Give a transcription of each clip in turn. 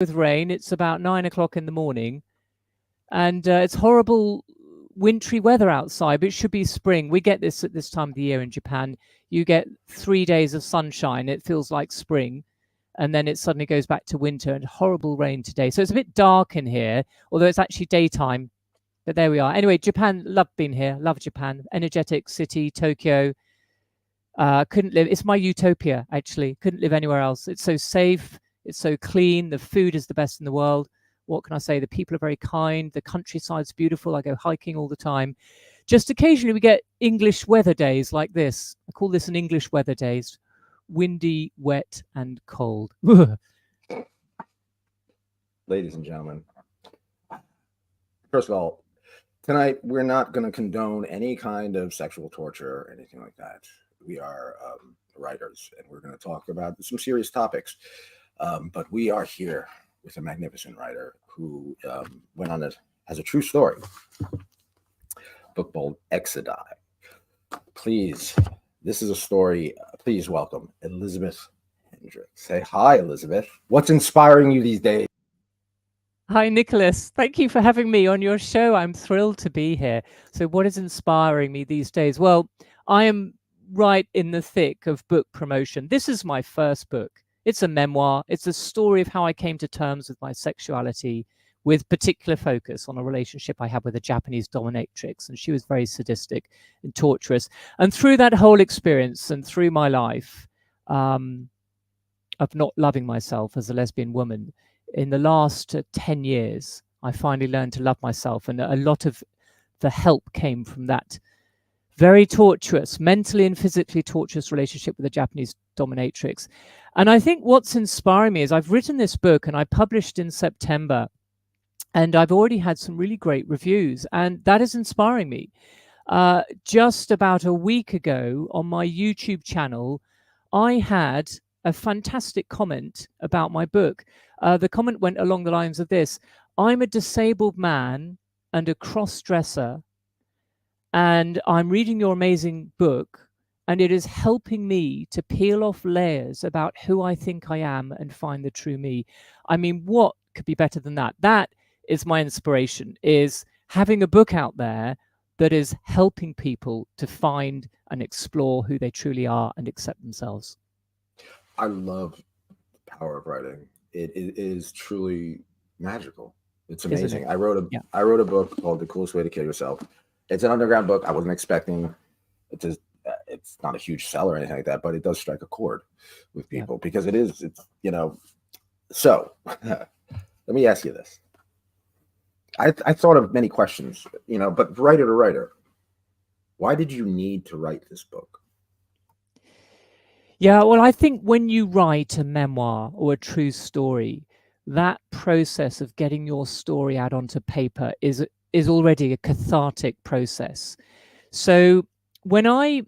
with rain. It's about 9 o'clock in the morning, and it's horrible wintry weather outside, but it should be spring. We get this at this time of the year in Japan. You get 3 days of sunshine. It feels like spring, and then it suddenly goes back to winter and horrible rain today. So it's a bit dark in here, although it's actually daytime. But there we are. Anyway, Japan, love being here. Love Japan. Energetic city, Tokyo. Couldn't live. It's my utopia, actually. Couldn't live anywhere else. It's so safe. It's so clean. The food is the best in the world. What can I say? The people are very kind. The countryside's beautiful. I go hiking all the time. Just occasionally we get English weather days like this. I call this an English weather days. Windy, wet, and cold. Ladies and gentlemen, first of all, tonight we're not going to condone any kind of sexual torture or anything like that. We are writers, and we're going to talk about some serious topics. But we are here with a magnificent writer who went on has a true story. Book called EXODAI. Please, this is a story. Please welcome Elizabeth Hendrick. Say hi, Elizabeth. What's inspiring you these days? Hi, Nicholas. Thank you for having me on your show. I'm thrilled to be here. So what is inspiring me these days? Well, I am right in the thick of book promotion. This is my first book. It's a memoir. It's a story of how I came to terms with my sexuality, with particular focus on a relationship I had with a Japanese dominatrix. And she was very sadistic and torturous. And through that whole experience and through my life of not loving myself as a lesbian woman, in the last 10 years, I finally learned to love myself. And a lot of the help came from that very torturous, mentally and physically torturous relationship with a Japanese dominatrix. And I think what's inspiring me is I've written this book and I published in September, and I've already had some really great reviews, and that is inspiring me. Just about a week ago on my YouTube channel, I had a fantastic comment about my book. The comment went along the lines of this: I'm a disabled man and a cross-dresser, and I'm reading your amazing book, and it is helping me to peel off layers about who I think I am and find the true me. I mean, what could be better than that? That is my inspiration, is having a book out there that is helping people to find and explore who they truly are and accept themselves. I love the power of writing. It is truly magical. It's amazing. I wrote a book called The Coolest Way to Kill Yourself. It's an underground book. I wasn't expecting it to. It's not a huge seller or anything like that, but it does strike a chord with people because it's So let me ask you this. I thought of many questions, but writer to writer, why did you need to write this book? Yeah, well, I think when you write a memoir or a true story, that process of getting your story out onto paper is already a cathartic process. So when I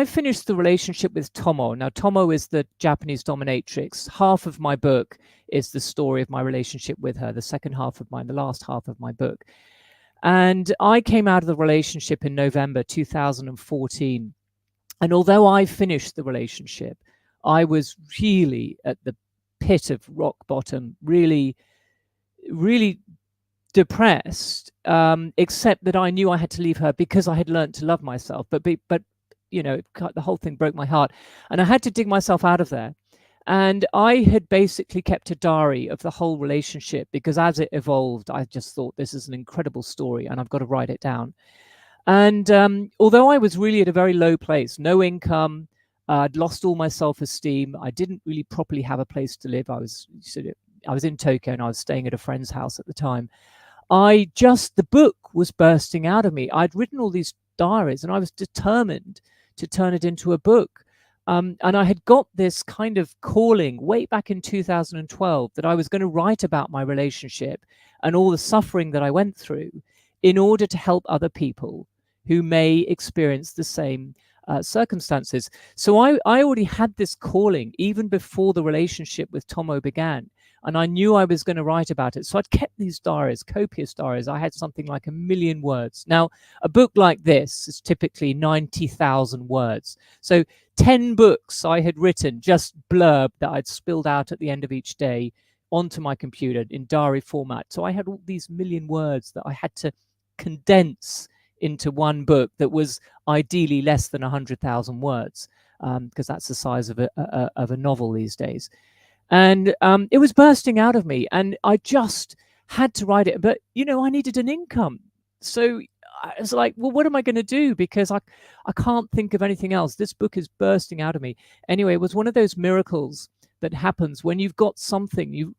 finished the relationship with Tomo. Now, Tomo is the Japanese dominatrix. Half of my book is the story of my relationship with her. The last half of my book. And I came out of the relationship in November 2014. And although I finished the relationship, I was really at the pit of rock bottom, really, really depressed, except that I knew I had to leave her because I had learned to love myself. But the whole thing broke my heart, and I had to dig myself out of there. And I had basically kept a diary of the whole relationship because as it evolved, I just thought this is an incredible story and I've got to write it down. And although I was really at a very low place, no income, I'd lost all my self-esteem, I didn't really properly have a place to live. I was in Tokyo and I was staying at a friend's house at the time. The book was bursting out of me. I'd written all these diaries and I was determined to turn it into a book. And I had got this kind of calling way back in 2012 that I was going to write about my relationship and all the suffering that I went through in order to help other people who may experience the same circumstances. So I already had this calling even before the relationship with Tomo began. And I knew I was going to write about it. So I'd kept these diaries, copious diaries. I had something like 1 million words. Now, a book like this is typically 90,000 words. So 10 books I had written, just blurb that I'd spilled out at the end of each day, onto my computer in diary format. So I had all these million words that I had to condense into one book that was ideally less than 100,000 words, because that's the size of a novel these days. And it was bursting out of me, and I just had to write it. But, you know, I needed an income. So I was like, well, what am I going to do? Because I can't think of anything else. This book is bursting out of me. Anyway, it was one of those miracles that happens when you've got something,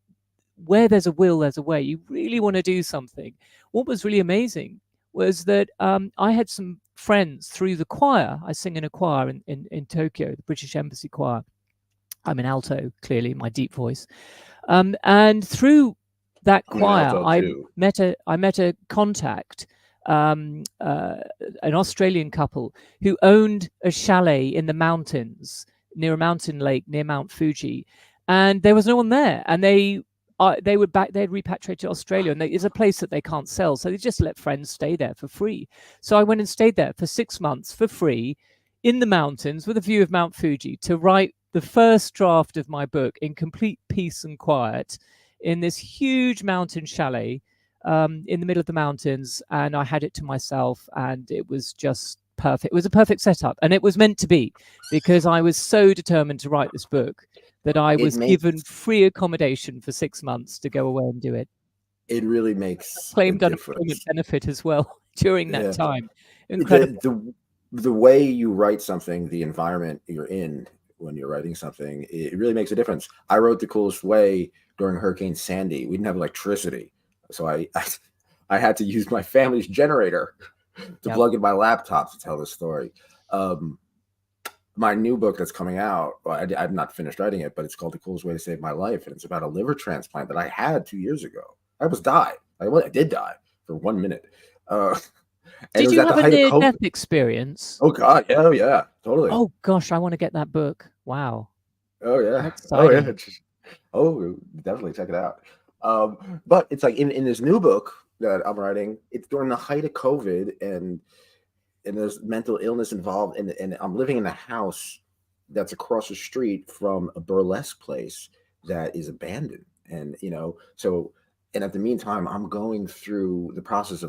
where there's a will, there's a way. You really want to do something. What was really amazing was that I had some friends through the choir. I sing in a choir in Tokyo, the British Embassy Choir. I'm an alto, clearly, my deep voice. And through that choir, I met a contact, an Australian couple who owned a chalet in the mountains near a mountain lake near Mount Fuji, and there was no one there. And they were back. They had repatriated to Australia, and it's a place that they can't sell, so they just let friends stay there for free. So I went and stayed there for 6 months for free in the mountains with a view of Mount Fuji to write the first draft of my book in complete peace and quiet in this huge mountain chalet in the middle of the mountains. And I had it to myself, and it was just perfect. It was a perfect setup, and it was meant to be, because I was so determined to write this book that I was given free accommodation for 6 months to go away and do it. It really makes claimed unemployment benefit as well during that time. Incredible. The way you write something, the environment you're in when you're writing something, it really makes a difference. I wrote The Coolest Way during Hurricane Sandy. We didn't have electricity, so I had to use my family's generator to plug in my laptop to tell the story. My new book that's coming out, I've not finished writing it, but it's called The Coolest Way to Save My Life, and it's about a liver transplant that I had 2 years ago. I almost died. I did die for 1 minute. Did you have a near-death experience? Oh God, yeah, totally. Oh gosh, I want to get that book. Wow. Oh yeah. Oh yeah. Oh, definitely check it out. But it's like in this new book that I'm writing, it's during the height of COVID, and there's mental illness involved, and I'm living in a house that's across the street from a burlesque place that is abandoned, and and at the meantime, I'm going through the process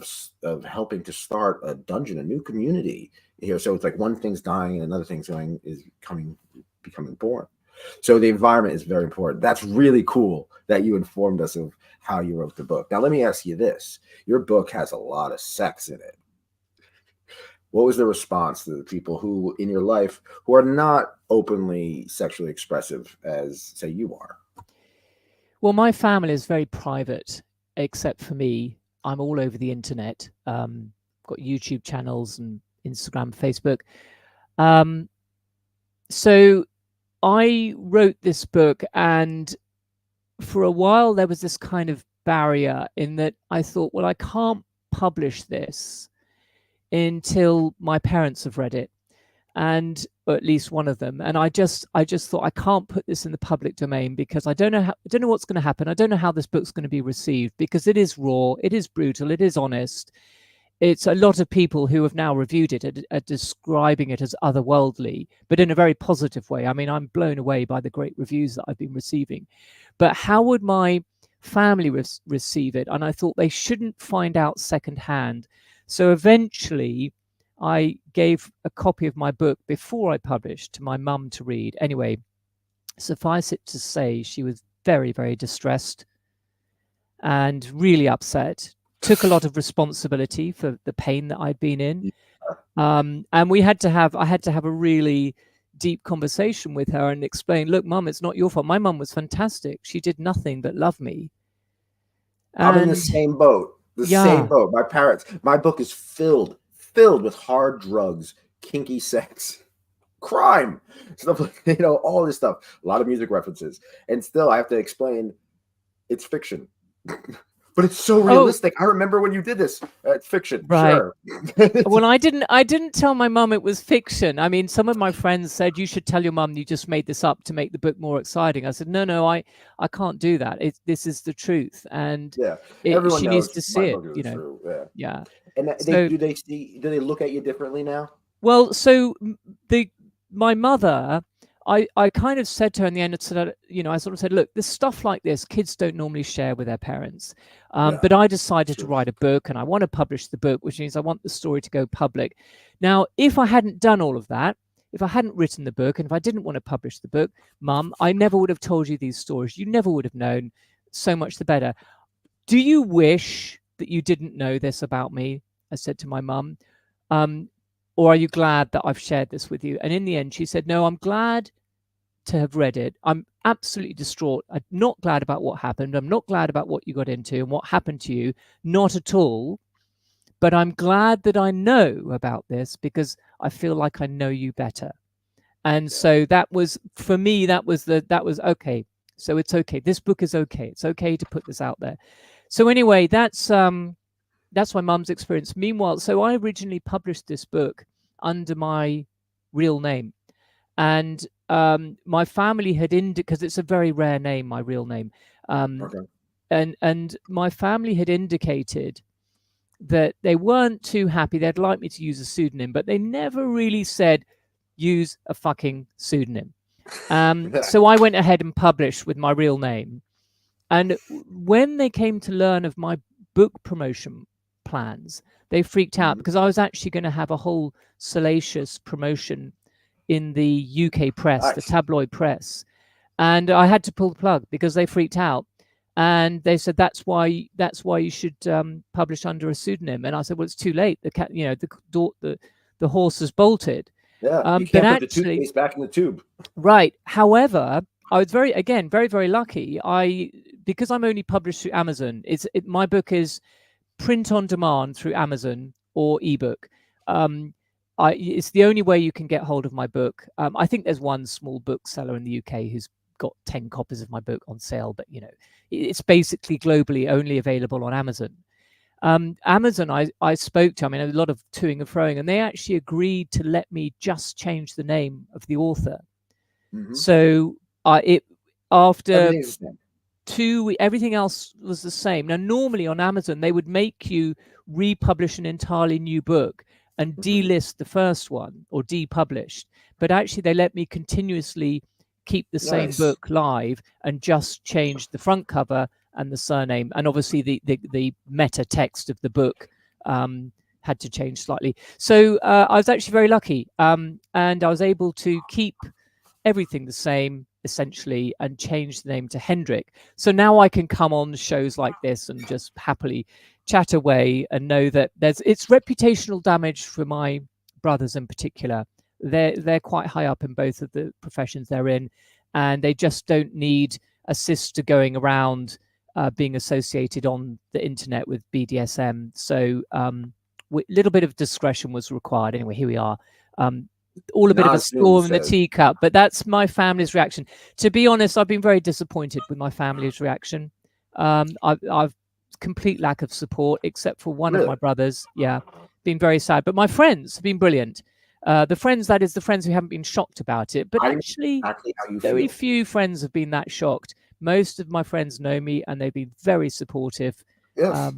of helping to start a dungeon, a new community here. So it's like one thing's dying and another thing's becoming born. So the environment is very important. That's really cool that you informed us of how you wrote the book. Now, let me ask you this. Your book has a lot of sex in it. What was the response to the people who in your life who are not openly sexually expressive as, say, you are? Well, my family is very private, except for me. I'm all over the internet. Got YouTube channels and Instagram, Facebook. So I wrote this book, and for a while there was this kind of barrier in that I thought, well, I can't publish this until my parents have read it, or at least one of them. And I just thought, I can't put this in the public domain because I don't know what's going to happen. I don't know how this book's going to be received, because it is raw, it is brutal, it is honest. It's a lot of people who have now reviewed it are describing it as otherworldly, but in a very positive way. I mean, I'm blown away by the great reviews that I've been receiving. But how would my family receive it? And I thought they shouldn't find out secondhand. So eventually I gave a copy of my book before I published to my mum to read. Anyway, suffice it to say, she was very, very distressed and really upset. Took a lot of responsibility for the pain that I'd been in. And I had to have a really deep conversation with her and explain, look, Mum, it's not your fault. My mum was fantastic. She did nothing but love me. I'm in the same boat. Same boat. My parents, my book is filled with hard drugs, kinky sex, crime, stuff like, all this stuff, a lot of music references. And still I have to explain it's fiction. But it's so realistic. I remember when you did this. It's fiction, right? Sure. Well, I didn't tell my mum it was fiction. I mean, some of my friends said you should tell your mum you just made this up to make the book more exciting. I said, no, I can't do that. This is the truth, and she needs to see it. True. Yeah. And do they look at you differently now? Well, so my mother I kind of said to her in the end, I sort of said, look, this stuff like this, kids don't normally share with their parents. But I decided to write a book, and I want to publish the book, which means I want the story to go public. Now, if I hadn't done all of that, if I hadn't written the book, and if I didn't want to publish the book, Mum, I never would have told you these stories. You never would have known. So much the better. Do you wish that you didn't know this about me? I said to my mum. Or are you glad that I've shared this with you? And in the end, she said, no, I'm glad to have read it. I'm absolutely distraught. I'm not glad about what happened. I'm not glad about what you got into and what happened to you. Not at all. But I'm glad that I know about this because I feel like I know you better. And so that was, for me, that was okay. So it's okay. This book is okay. It's okay to put this out there. So anyway, that's my mum's experience. Meanwhile, so I originally published this book under my real name, and my family had because it's a very rare name, my real name, and my family had indicated that they weren't too happy. They'd like me to use a pseudonym, but they never really said use a fucking pseudonym. So I went ahead and published with my real name, and when they came to learn of my book promotion plans, they freaked out because I was actually going to have a whole salacious promotion in the UK press, the tabloid press, and I had to pull the plug because they freaked out, and they said that's why you should publish under a pseudonym. And I said, well, it's too late. The horse has bolted. Yeah, you can't put the toothpaste back in the tube. Right. However, I was very, very lucky. Because I'm only published through Amazon. My book is print on demand through Amazon or ebook. It's the only way you can get hold of my book. I think there's one small bookseller in the UK who's got 10 copies of my book on sale, but it's basically globally only available on Amazon. Amazon, I spoke to, a lot of toing and froing, and they actually agreed to let me just change the name of the author. So after everything else was the same. Now, normally on Amazon, they would make you republish an entirely new book and delist the first one or depublished. But actually, they let me continuously keep the same book live and just change the front cover and the surname. And obviously, the meta text of the book had to change slightly. So I was actually very lucky. And I was able to keep everything the same, essentially, and change the name to Hendrick. So now I can come on shows like this and just happily chat away and know that it's reputational damage for my brothers in particular. They're quite high up in both of the professions they're in, and they just don't need a sister going around being associated on the internet with BDSM. So a little bit of discretion was required. Anyway, here we are. All a bit of a storm in the teacup, but that's my family's reaction. To be honest, I've been very disappointed with my family's reaction. I've complete lack of support, except for one of my brothers. Yeah, been very sad. But my friends have been brilliant. The friends who haven't been shocked about it. But actually, very few friends have been that shocked. Most of my friends know me, and they've been very supportive. Yes.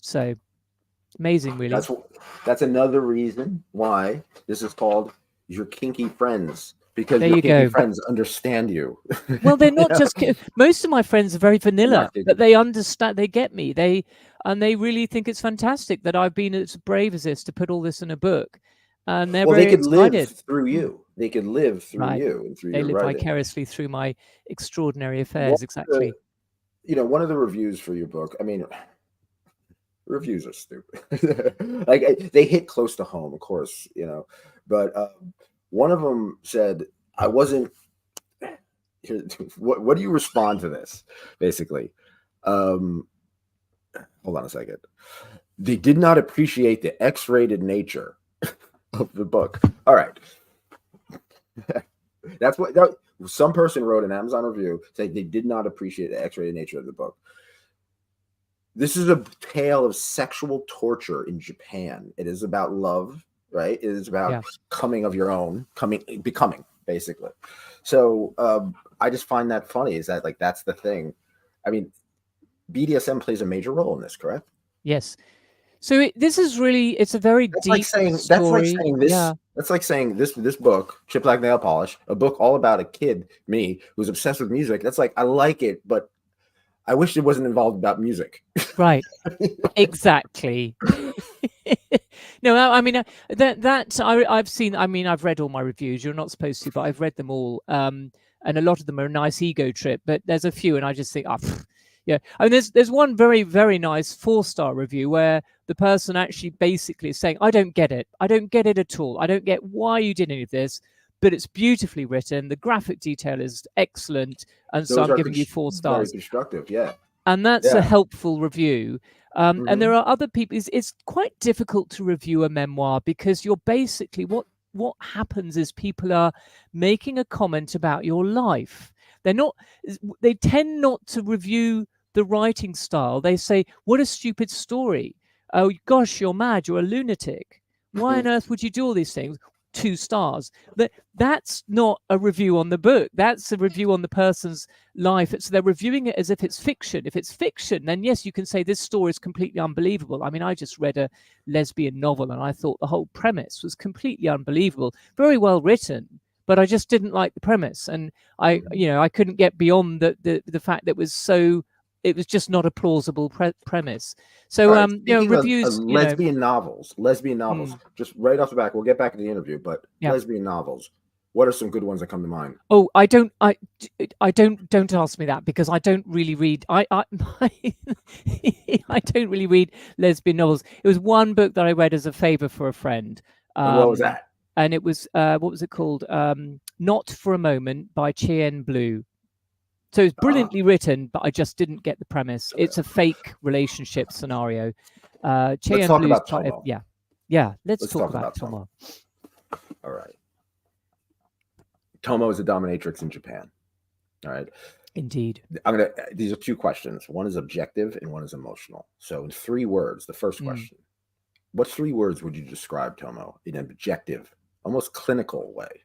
So amazing, really. That's another reason why this is called Your Kinky Friends, because there your kinky go. friends understand you. Well, they're not just most of my friends are very vanilla, but they understand, they get me. They really think it's fantastic that I've been as brave as this to put all this in a book. And they're very excited. Live through you. They could live through you and through they your live writing. Vicariously through my extraordinary affairs. Exactly. One of the reviews for your book, reviews are stupid. Like, they hit close to home, of course, but one of them said, I wasn't what do you respond to this, basically? Hold on a second. They did not appreciate the X-rated nature of the book. All right. That's what some person wrote an Amazon review saying they did not appreciate the X-rated nature of the book. This is a tale of sexual torture in Japan. It is about love, right? It is about coming of your own, becoming, basically. So I just find that funny. Is that that's the thing? BDSM plays a major role in this, correct? Yes. So this is really, it's a very deep story. That's like saying this. Yeah. That's like saying this book, Chip Black Nail Polish, a book all about a kid, me, who's obsessed with music. That's like, I like it, but I wish it wasn't involved about music. Right. Exactly. No, I mean I've seen. I mean, I've read all my reviews. You're not supposed to, but I've read them all. And a lot of them are a nice ego trip. But there's a few, and I just think, yeah. I mean, there's one very, very nice 4-star review where the person actually basically is saying, I don't get it. I don't get it at all. I don't get why you did any of this. But it's beautifully written. The graphic detail is excellent, and so I'm giving you 4 stars. Very constructive, yeah. And that's a helpful review. And there are other people. It's quite difficult to review a memoir because you're basically what happens is people are making a comment about your life. They tend not to review the writing style. They say, what a stupid story. Oh gosh, you're mad. You're a lunatic. Why on earth would you do all these things? 2 stars. That's not a review on the book. That's a review on the person's life. So they're reviewing it as if it's fiction. If it's fiction, then yes, you can say this story is completely unbelievable. I mean, I just read a lesbian novel and I thought the whole premise was completely unbelievable. Very well written, but I just didn't like the premise. And I couldn't get beyond the fact that it was just not a plausible premise. So, reviews. Lesbian novels, just right off the back, we'll get back to the interview, but lesbian novels. What are some good ones that come to mind? Oh, I don't ask me that because I don't really read. I don't really read lesbian novels. It was one book that I read as a favor for a friend. What was that? And it was what was it called? Not for a Moment by Chien Blue. So it's brilliantly written, but I just didn't get the premise. It's a fake relationship scenario. Let's talk about Tomo. Let's talk about Tomo. All right. Tomo is a dominatrix in Japan. All right. Indeed. These are 2 questions. One is objective and one is emotional. So in 3 words, the first question. What 3 words would you describe Tomo in an objective, almost clinical way?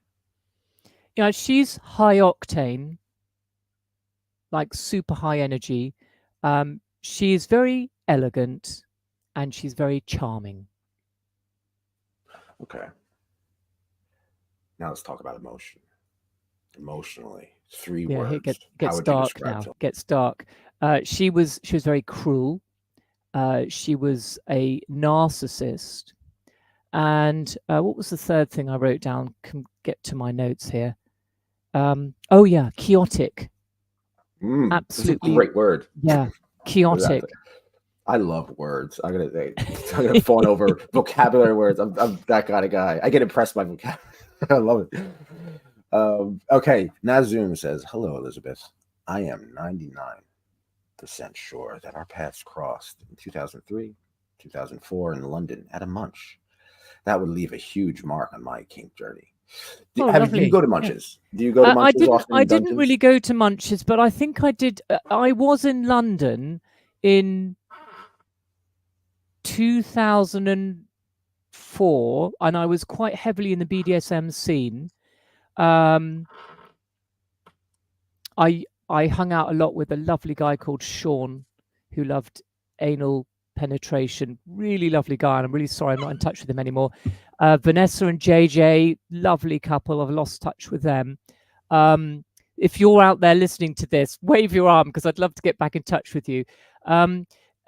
Yeah, she's high octane. Like super high energy. She is very elegant and she's very charming. Okay. Now let's talk about emotion. Emotionally, 3 words. It gets dark now. Gets dark. She was very cruel. She was a narcissist. And what was the third thing I wrote down? Can get to my notes here. Chaotic. Absolutely, that's a great word. Yeah, chaotic. I love words. I'm gonna fawn over vocabulary words. I'm that kind of guy. I get impressed by vocabulary. I love it. Okay, Nazum says, "Hello, Elizabeth. I am 99% sure that our paths crossed in 2003, 2004 in London at a munch. That would leave a huge mark on my kink journey." Do you go to munches? Yeah. Do you go to munches often? I didn't really go to munches, but I think I did. I was in London in 2004, and I was quite heavily in the BDSM scene. I hung out a lot with a lovely guy called Sean, who loved anal penetration. Really lovely guy, and I'm really sorry I'm not in touch with him anymore. Vanessa and JJ, lovely couple. I've lost touch with them. If you're out there listening to this, wave your arm because I'd love to get back in touch with you.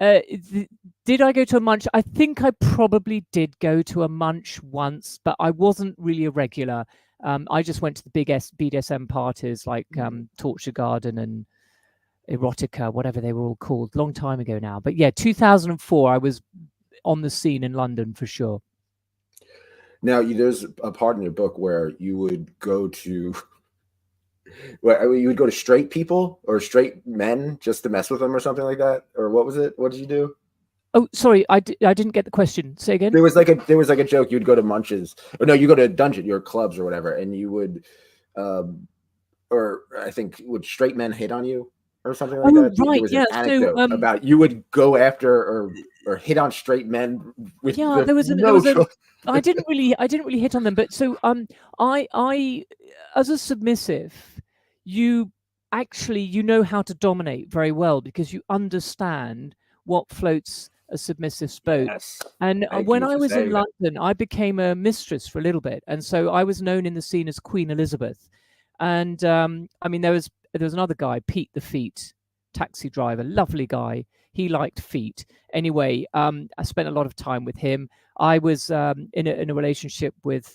Did I go to a munch? I think I probably did go to a munch once, but I wasn't really a regular. I just went to the big BDSM parties like Torture Garden and Erotica, whatever they were all called, long time ago now. But yeah, 2004, I was on the scene in London for sure. Now, there's a part in your book where you would go to straight people or straight men just to mess with them or something like that, or what was it? What did you do? Oh, sorry, I didn't get the question. Say again. There was like a joke. You'd go to munches, or no, you go to your clubs or whatever, and you would, or I think would straight men hit on you or something like that? Right, there was an anecdote about you would go after or hit on straight men with I didn't really hit on them, but so I as a submissive, you actually know how to dominate very well because you understand what floats a submissive spoke. Yes. And Thank when you I for was in saying that. London, I became a mistress for a little bit, and so I was known in the scene as Queen Elizabeth. And I mean, there was another guy, Pete the Feet, taxi driver, lovely guy. He liked feet. Anyway, I spent a lot of time with him. I was in a relationship with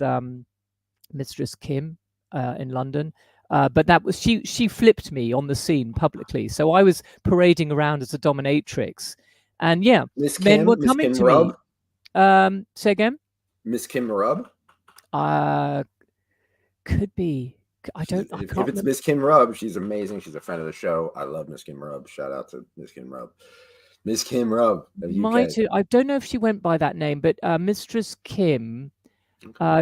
Mistress Kim in London. But that was she flipped me on the scene publicly. So I was parading around as a dominatrix. And yeah, Miss men were Kim, Miss coming Kim to Rub? me. Say again? Miss Kim Rub? Could be. I can't If it's remember. Miss Kim Rub, she's amazing. She's a friend of the show. I love Miss Kim Rub. Shout out to Miss Kim Rub. Miss Kim Rub of UK. I don't know if she went by that name, but Mistress Kim,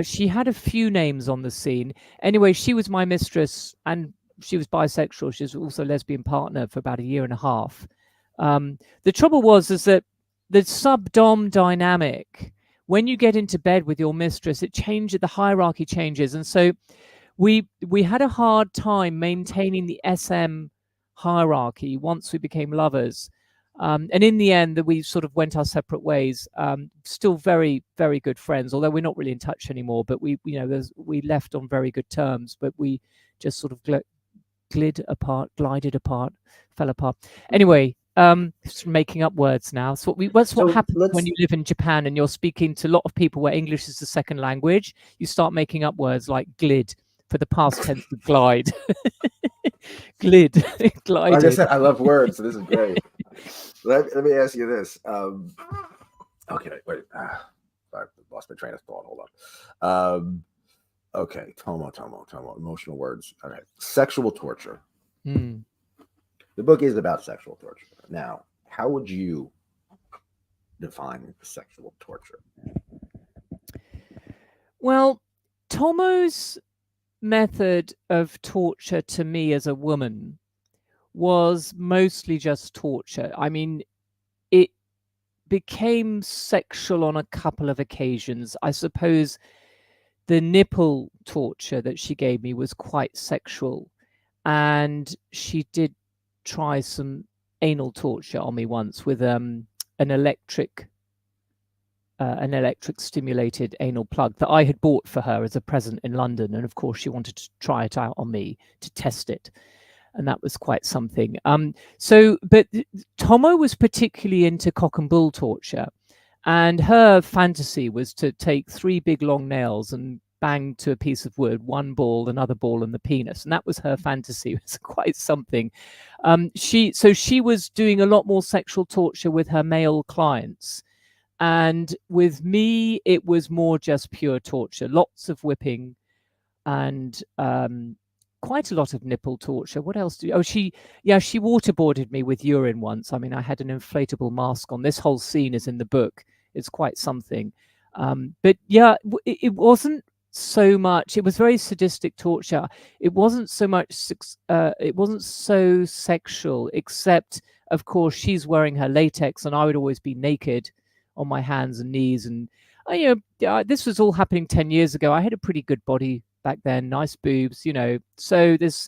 she had a few names on the scene. Anyway, she was my mistress, and she was bisexual. She was also a lesbian partner for about 1.5 years. The trouble is that the sub-dom dynamic, when you get into bed with your mistress, it changes, the hierarchy changes. And so we had a hard time maintaining the SM hierarchy once we became lovers. And in the end, we sort of went our separate ways. Still very, very good friends, although we're not really in touch anymore. But we left on very good terms. But we just sort of glided apart, fell apart. Anyway, just making up words now. So that's what happens when you live in Japan and you're speaking to a lot of people where English is the second language. You start making up words like glid for the past tense of glide. Glid, glided. Like I said, I love words, so this is great. Let me ask you this. Okay, wait. I lost my train of thought. Hold on. Okay, Tomo. Emotional words. All right. Sexual torture. Mm. The book is about sexual torture. Now, how would you define sexual torture? Well, Tomo's method of torture to me as a woman was mostly just torture. I mean, it became sexual on a couple of occasions. I suppose the nipple torture that she gave me was quite sexual, and she did try some anal torture on me once with an electric stimulated anal plug that I had bought for her as a present in London. And of course, she wanted to try it out on me to test it. And that was quite something. But Tomo was particularly into cock and bull torture. And her fantasy was to take 3 big long nails and bang to a piece of wood, one ball, another ball, and the penis. And that was her fantasy. It was quite something. She was doing a lot more sexual torture with her male clients. And with me, it was more just pure torture, lots of whipping and quite a lot of nipple torture. What else? She waterboarded me with urine once. I mean, I had an inflatable mask on. This whole scene is in the book. It's quite something. But yeah, it wasn't so much. It was very sadistic torture. It wasn't so much. It wasn't so sexual, except, of course, she's wearing her latex, and I would always be naked on my hands and knees. And this was all happening 10 years ago. I had a pretty good body back then, nice boobs, so this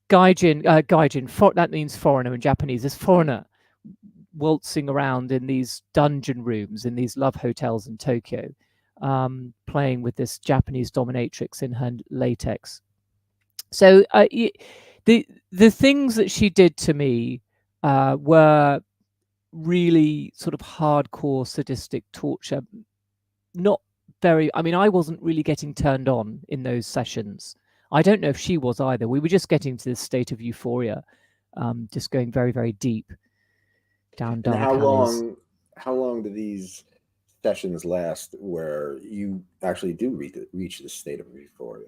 gaijin, that means foreigner in Japanese, this foreigner waltzing around in these dungeon rooms in these love hotels in Tokyo, playing with this Japanese dominatrix in her latex. So the things that she did to me were really sort of hardcore sadistic torture. Not very, I mean, I wasn't really getting turned on in those sessions. I don't know if she was either. We were just getting to this state of euphoria, just going very, very deep down dark alleys. How long do these sessions last where you actually do reach this state of euphoria?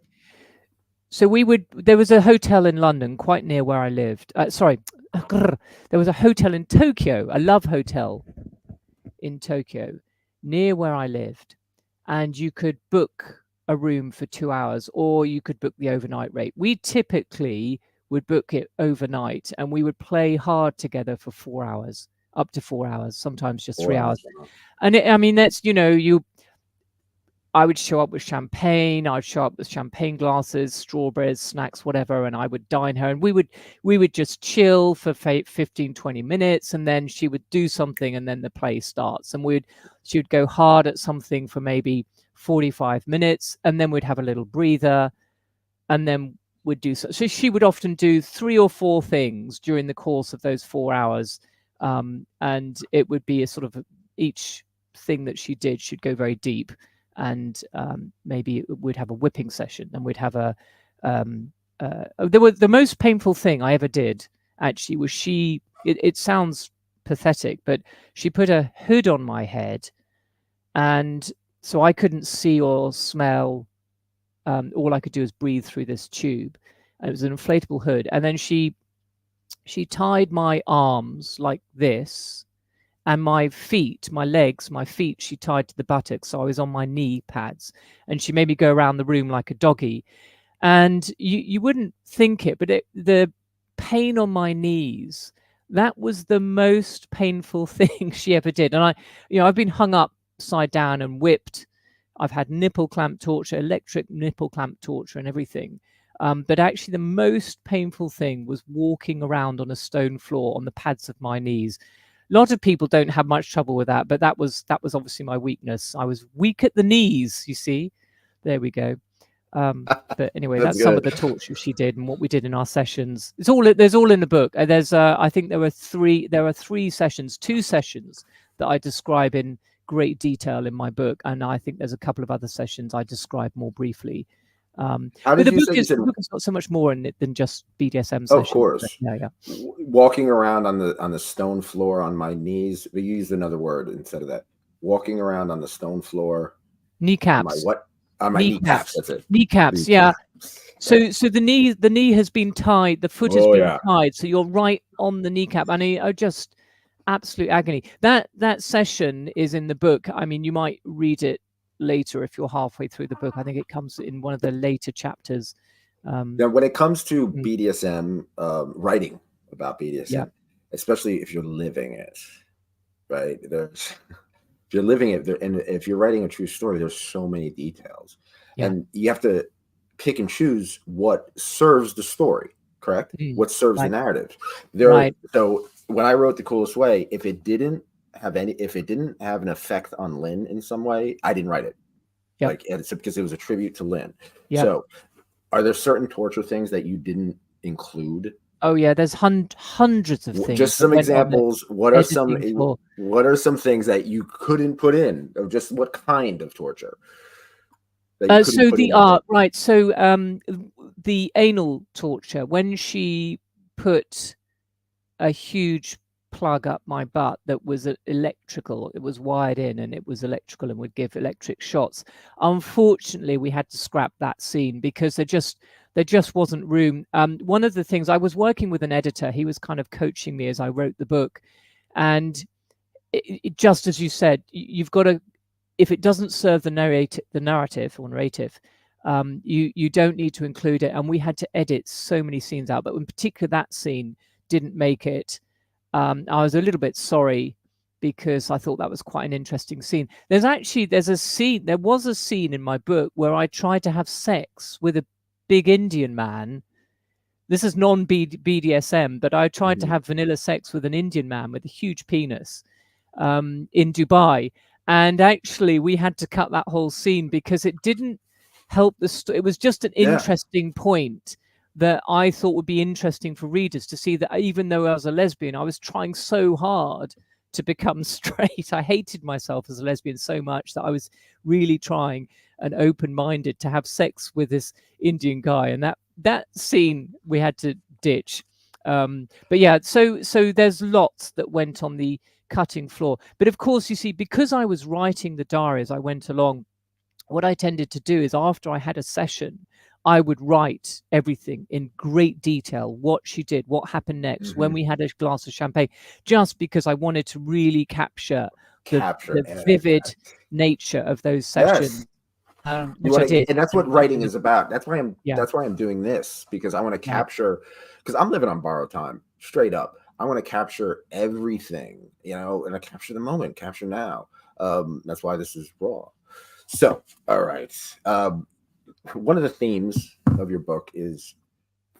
So there was a hotel in London quite near where I lived. There was a hotel in Tokyo, a love hotel in Tokyo, near where I lived. And you could book a room for 2 hours, or you could book the overnight rate. We typically would book it overnight, and we would play hard together for 4 hours, up to 4 hours, sometimes just 3 hours. And I mean, that's, I would show up with champagne. I'd show up with champagne glasses, strawberries, snacks, whatever, and I would dine her. And we would just chill for 15, 20 minutes, and then she would do something, and then the play starts. And she would go hard at something for maybe 45 minutes, and then we'd have a little breather, and then would do so. So she would often do 3 or 4 things during the course of those 4 hours, and it would be a sort of each thing that she did, she'd go very deep. And maybe we'd have a whipping session, and we'd have the most painful thing I ever did actually was it sounds pathetic, but she put a hood on my head, and so I couldn't see or smell. All I could do is breathe through this tube, and it was an inflatable hood. And then she tied my arms like this, and my feet, my legs, my feet, she tied to the buttocks. So I was on my knee pads, and she made me go around the room like a doggy. And you wouldn't think it, but the pain on my knees, that was the most painful thing she ever did. And I've been hung upside down and whipped. I've had nipple clamp torture, electric nipple clamp torture and everything. But actually the most painful thing was walking around on a stone floor on the pads of my knees. A lot of people don't have much trouble with that, but that was obviously my weakness. I was weak at the knees, you see. There we go. But anyway, that's some of the torture she did and what we did in our sessions. There's all in the book. There's I think there are 3 sessions, 2 sessions that I describe in great detail in my book, and I think there's a couple of other sessions I describe more briefly. But the book has got so much more in it than just BDSM sessions. Of course. Yeah. Walking around on the stone floor on my knees. We used another word instead of that. Walking around on the stone floor. Kneecaps. On my kneecaps. That's it. Kneecaps. Yeah. So the knee has been tied. The foot has been tied. So you're right on the kneecap, and I just absolute agony. That session is in the book. I mean, you might read it later if you're halfway through the book. I think it comes in one of the later chapters. Now, when it comes to BDSM, writing about BDSM, especially if you're living it, right? If you're living it, and if you're writing a true story, there's so many details, and you have to pick and choose what serves the story, correct? What serves the narrative. So when I wrote The Coolest Way, if it didn't have an effect on Lynn in some way, I didn't write it. Like, it's because it was a tribute to Lynn. So are there certain torture things that you didn't include? Oh yeah, there's hundreds of things. Just some examples. What are some things that you couldn't put in, or just what kind of torture? So the anal torture, when she put a huge plug up my butt that was electrical, it was wired in, and it was electrical and would give electric shots. Unfortunately, we had to scrap that scene because there just wasn't room. One of the things, I was working with an editor, he was kind of coaching me as I wrote the book, and it just as you said, you've got to, if it doesn't serve the narrative, you don't need to include it. And we had to edit so many scenes out, but in particular that scene didn't make it. I was a little bit sorry because I thought that was quite an interesting scene. There was a scene in my book where I tried to have sex with a big Indian man. This is non-BDSM, but I tried to have vanilla sex with an Indian man with a huge penis in Dubai. And actually, we had to cut that whole scene because it didn't help the story. It was just an interesting point that I thought would be interesting for readers to see, that even though I was a lesbian, I was trying so hard to become straight. I hated myself as a lesbian so much that I was really trying and open-minded to have sex with this Indian guy. And that scene we had to ditch. But yeah, so there's lots that went on the cutting floor. But of course, you see, because I was writing the diary as I went along, what I tended to do is after I had a session, I would write everything in great detail, what she did, what happened next, when we had a glass of champagne, just because I wanted to really capture the vivid nature of those sessions. And that's what writing is about. That's why I'm doing this, because I want to capture, because I'm living on borrowed time, straight up. I want to capture everything, and I capture the moment, capture now. That's why this is raw. So, all right. One of the themes of your book is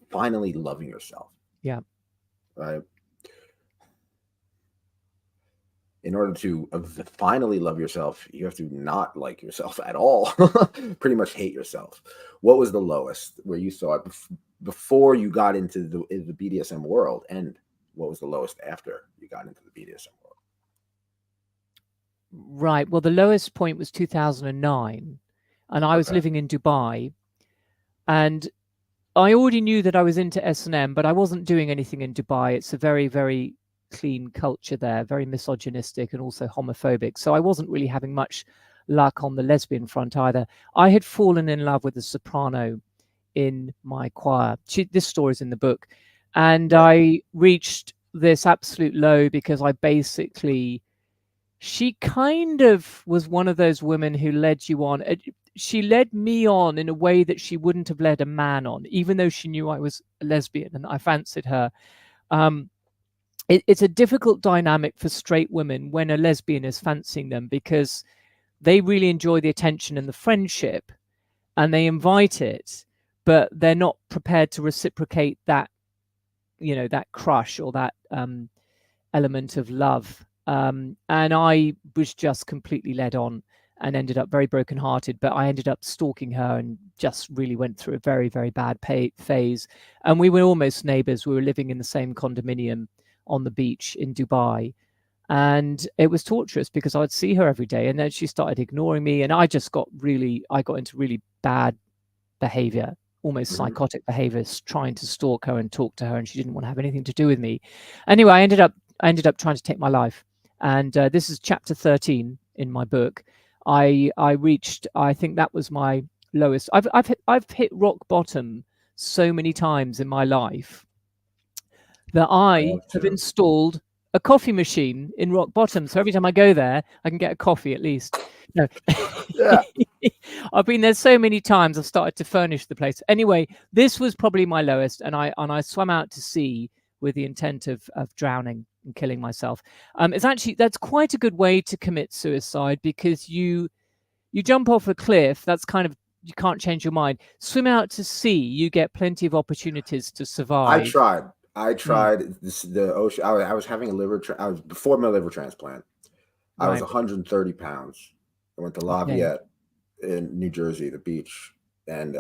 finally loving yourself. Yeah. Right. In order to finally love yourself, you have to not like yourself at all. Pretty much hate yourself. What was the lowest where you thought before you got into the BDSM world, and what was the lowest after you got into the BDSM world? Right. Well, the lowest point was 2009, and I was living in Dubai, and I already knew that I was into S&M, but I wasn't doing anything in Dubai. It's a very, very clean culture there, very misogynistic and also homophobic. So I wasn't really having much luck on the lesbian front either. I had fallen in love with a soprano in my choir. This story's in the book. And I reached this absolute low because she kind of was one of those women who led you on. She led me on in a way that she wouldn't have led a man on, even though she knew I was a lesbian and I fancied her. It's a difficult dynamic for straight women when a lesbian is fancying them, because they really enjoy the attention and the friendship and they invite it, but they're not prepared to reciprocate that, that crush or that element of love. And I was just completely led on and ended up very brokenhearted, but I ended up stalking her and just really went through a very, very bad phase. And we were almost neighbors. We were living in the same condominium on the beach in Dubai. And it was torturous because I would see her every day, and then she started ignoring me. And I got into really bad behavior, almost psychotic behaviors, trying to stalk her and talk to her. And she didn't want to have anything to do with me. Anyway, I ended up trying to take my life. And this is chapter 13 in my book. I think that was my lowest. I've hit rock bottom so many times in my life that I have installed a coffee machine in rock bottom. So every time I go there, I can get a coffee at least. No. Yeah. I've been there so many times, I've started to furnish the place. Anyway, this was probably my lowest, and I swam out to sea with the intent of drowning and killing myself. That's quite a good way to commit suicide, because you jump off a cliff. That's kind of, you can't change your mind. Swim out to sea, you get plenty of opportunities to survive. I tried the ocean. I was having I was before my liver transplant. I was 130 pounds. I went to Lafayette in New Jersey, the beach, and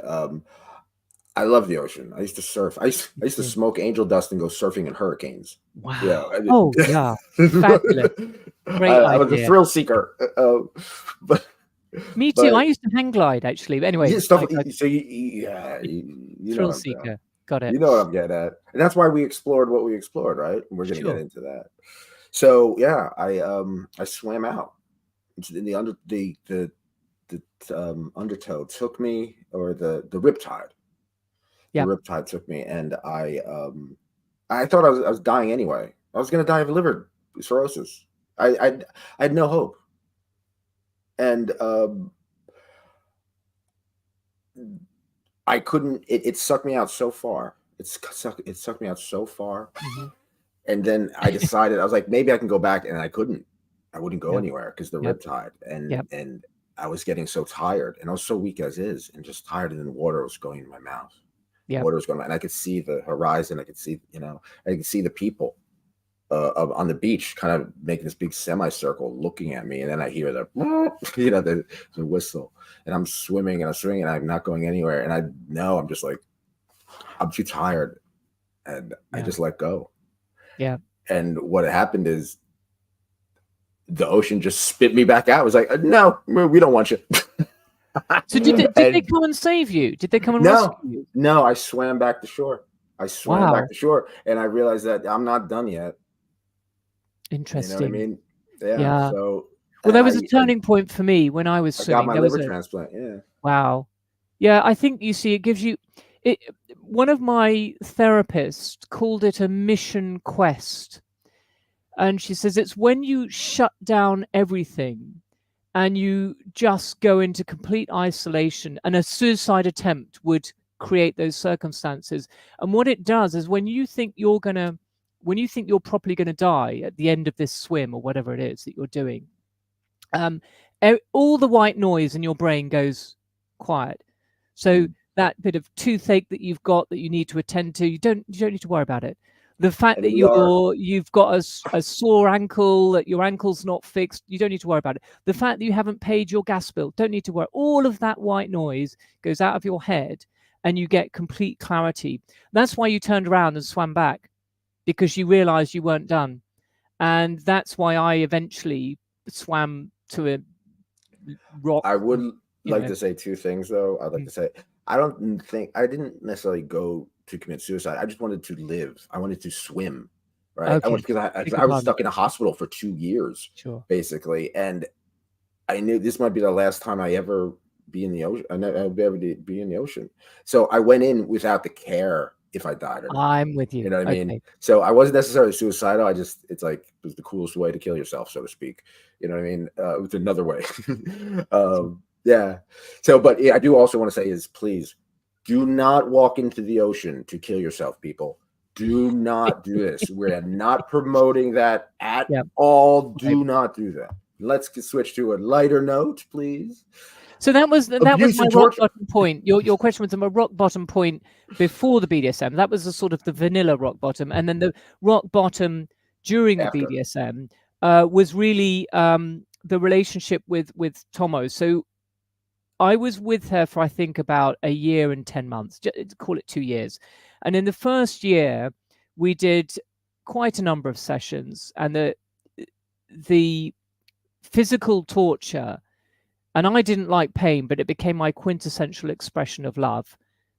I love the ocean. I used to surf. I used to smoke angel dust and go surfing in hurricanes. Wow. Yeah. Yeah. Fabulous. Great idea. I was a thrill seeker. But me too. I used to hang glide, actually. But anyway, so thrill seeker. Got it. You know what I'm getting at, and that's why we explored what we explored, right? And we're going to get into that. So yeah, I swam out. In the undertow took me, or the riptide. Yeah, the riptide took me, and I thought I was dying anyway. I was going to die of liver cirrhosis. I had no hope, and I couldn't. It sucked me out so far. It sucked me out so far, and then I decided, I was like, maybe I can go back, and I couldn't. I wouldn't go anywhere because the riptide, and I was getting so tired, and I was so weak as is, and just tired, and then water was going in my mouth. Water was going, and I could see the horizon. I could see, I could see the people on the beach, kind of making this big semicircle, looking at me, and then I hear the whistle, and I'm swimming, and I'm not going anywhere, and I know I'm just like, I'm too tired, and I just let go. Yeah. And what happened is, the ocean just spit me back out. It was like, no, we don't want you. So did they come and save you? Did they come and rescue you? No, I swam back to shore. Back to shore, and I realized that I'm not done yet. Interesting. You know what I mean? Yeah. So, well, there was a turning point for me when I was swimming. I got my liver transplant. Yeah. Wow. Yeah, I think, you see, it gives you. One of my therapists called it a mission quest, and she says it's when you shut down everything and you just go into complete isolation, and a suicide attempt would create those circumstances. And what it does is, when you think you're properly going to die at the end of this swim or whatever it is that you're doing, all the white noise in your brain goes quiet. So that bit of toothache that you've got that you need to attend to, you don't need to worry about it. The fact that you've got a sore ankle, that your ankle's not fixed, you don't need to worry about it. The fact that you haven't paid your gas bill, don't need to worry. All of that white noise goes out of your head and you get complete clarity. That's why you turned around and swam back, because you realized you weren't done. And that's why I eventually swam to a rock. I would like to say two things, though. I'd like to say, I didn't necessarily go to commit suicide. I just wanted to live. I wanted to swim, right? Okay. Because I was stuck in a hospital for 2 years, basically. And I knew this might be the last time I ever be in the ocean. I'd ever be in the ocean. So I went in without the care if I died or not. I'm with you. You know what I mean? So I wasn't necessarily suicidal. It's like, it was the coolest way to kill yourself, so to speak. You know what I mean? It was another way. Yeah. So, but I do also want to say is, please do not walk into the ocean to kill yourself, people. Do not do this. We're not promoting that at all. Do not do that. Let's switch to a lighter note, please. So that was my rock bottom point. Your question was a rock bottom point before the BDSM. That was the sort of the vanilla rock bottom, and then the rock bottom during the BDSM was really the relationship with Tomo. So I was with her for, I think, about a year and 10 months. Call it 2 years. And in the first year, we did quite a number of sessions, and the physical torture. And I didn't like pain, but it became my quintessential expression of love,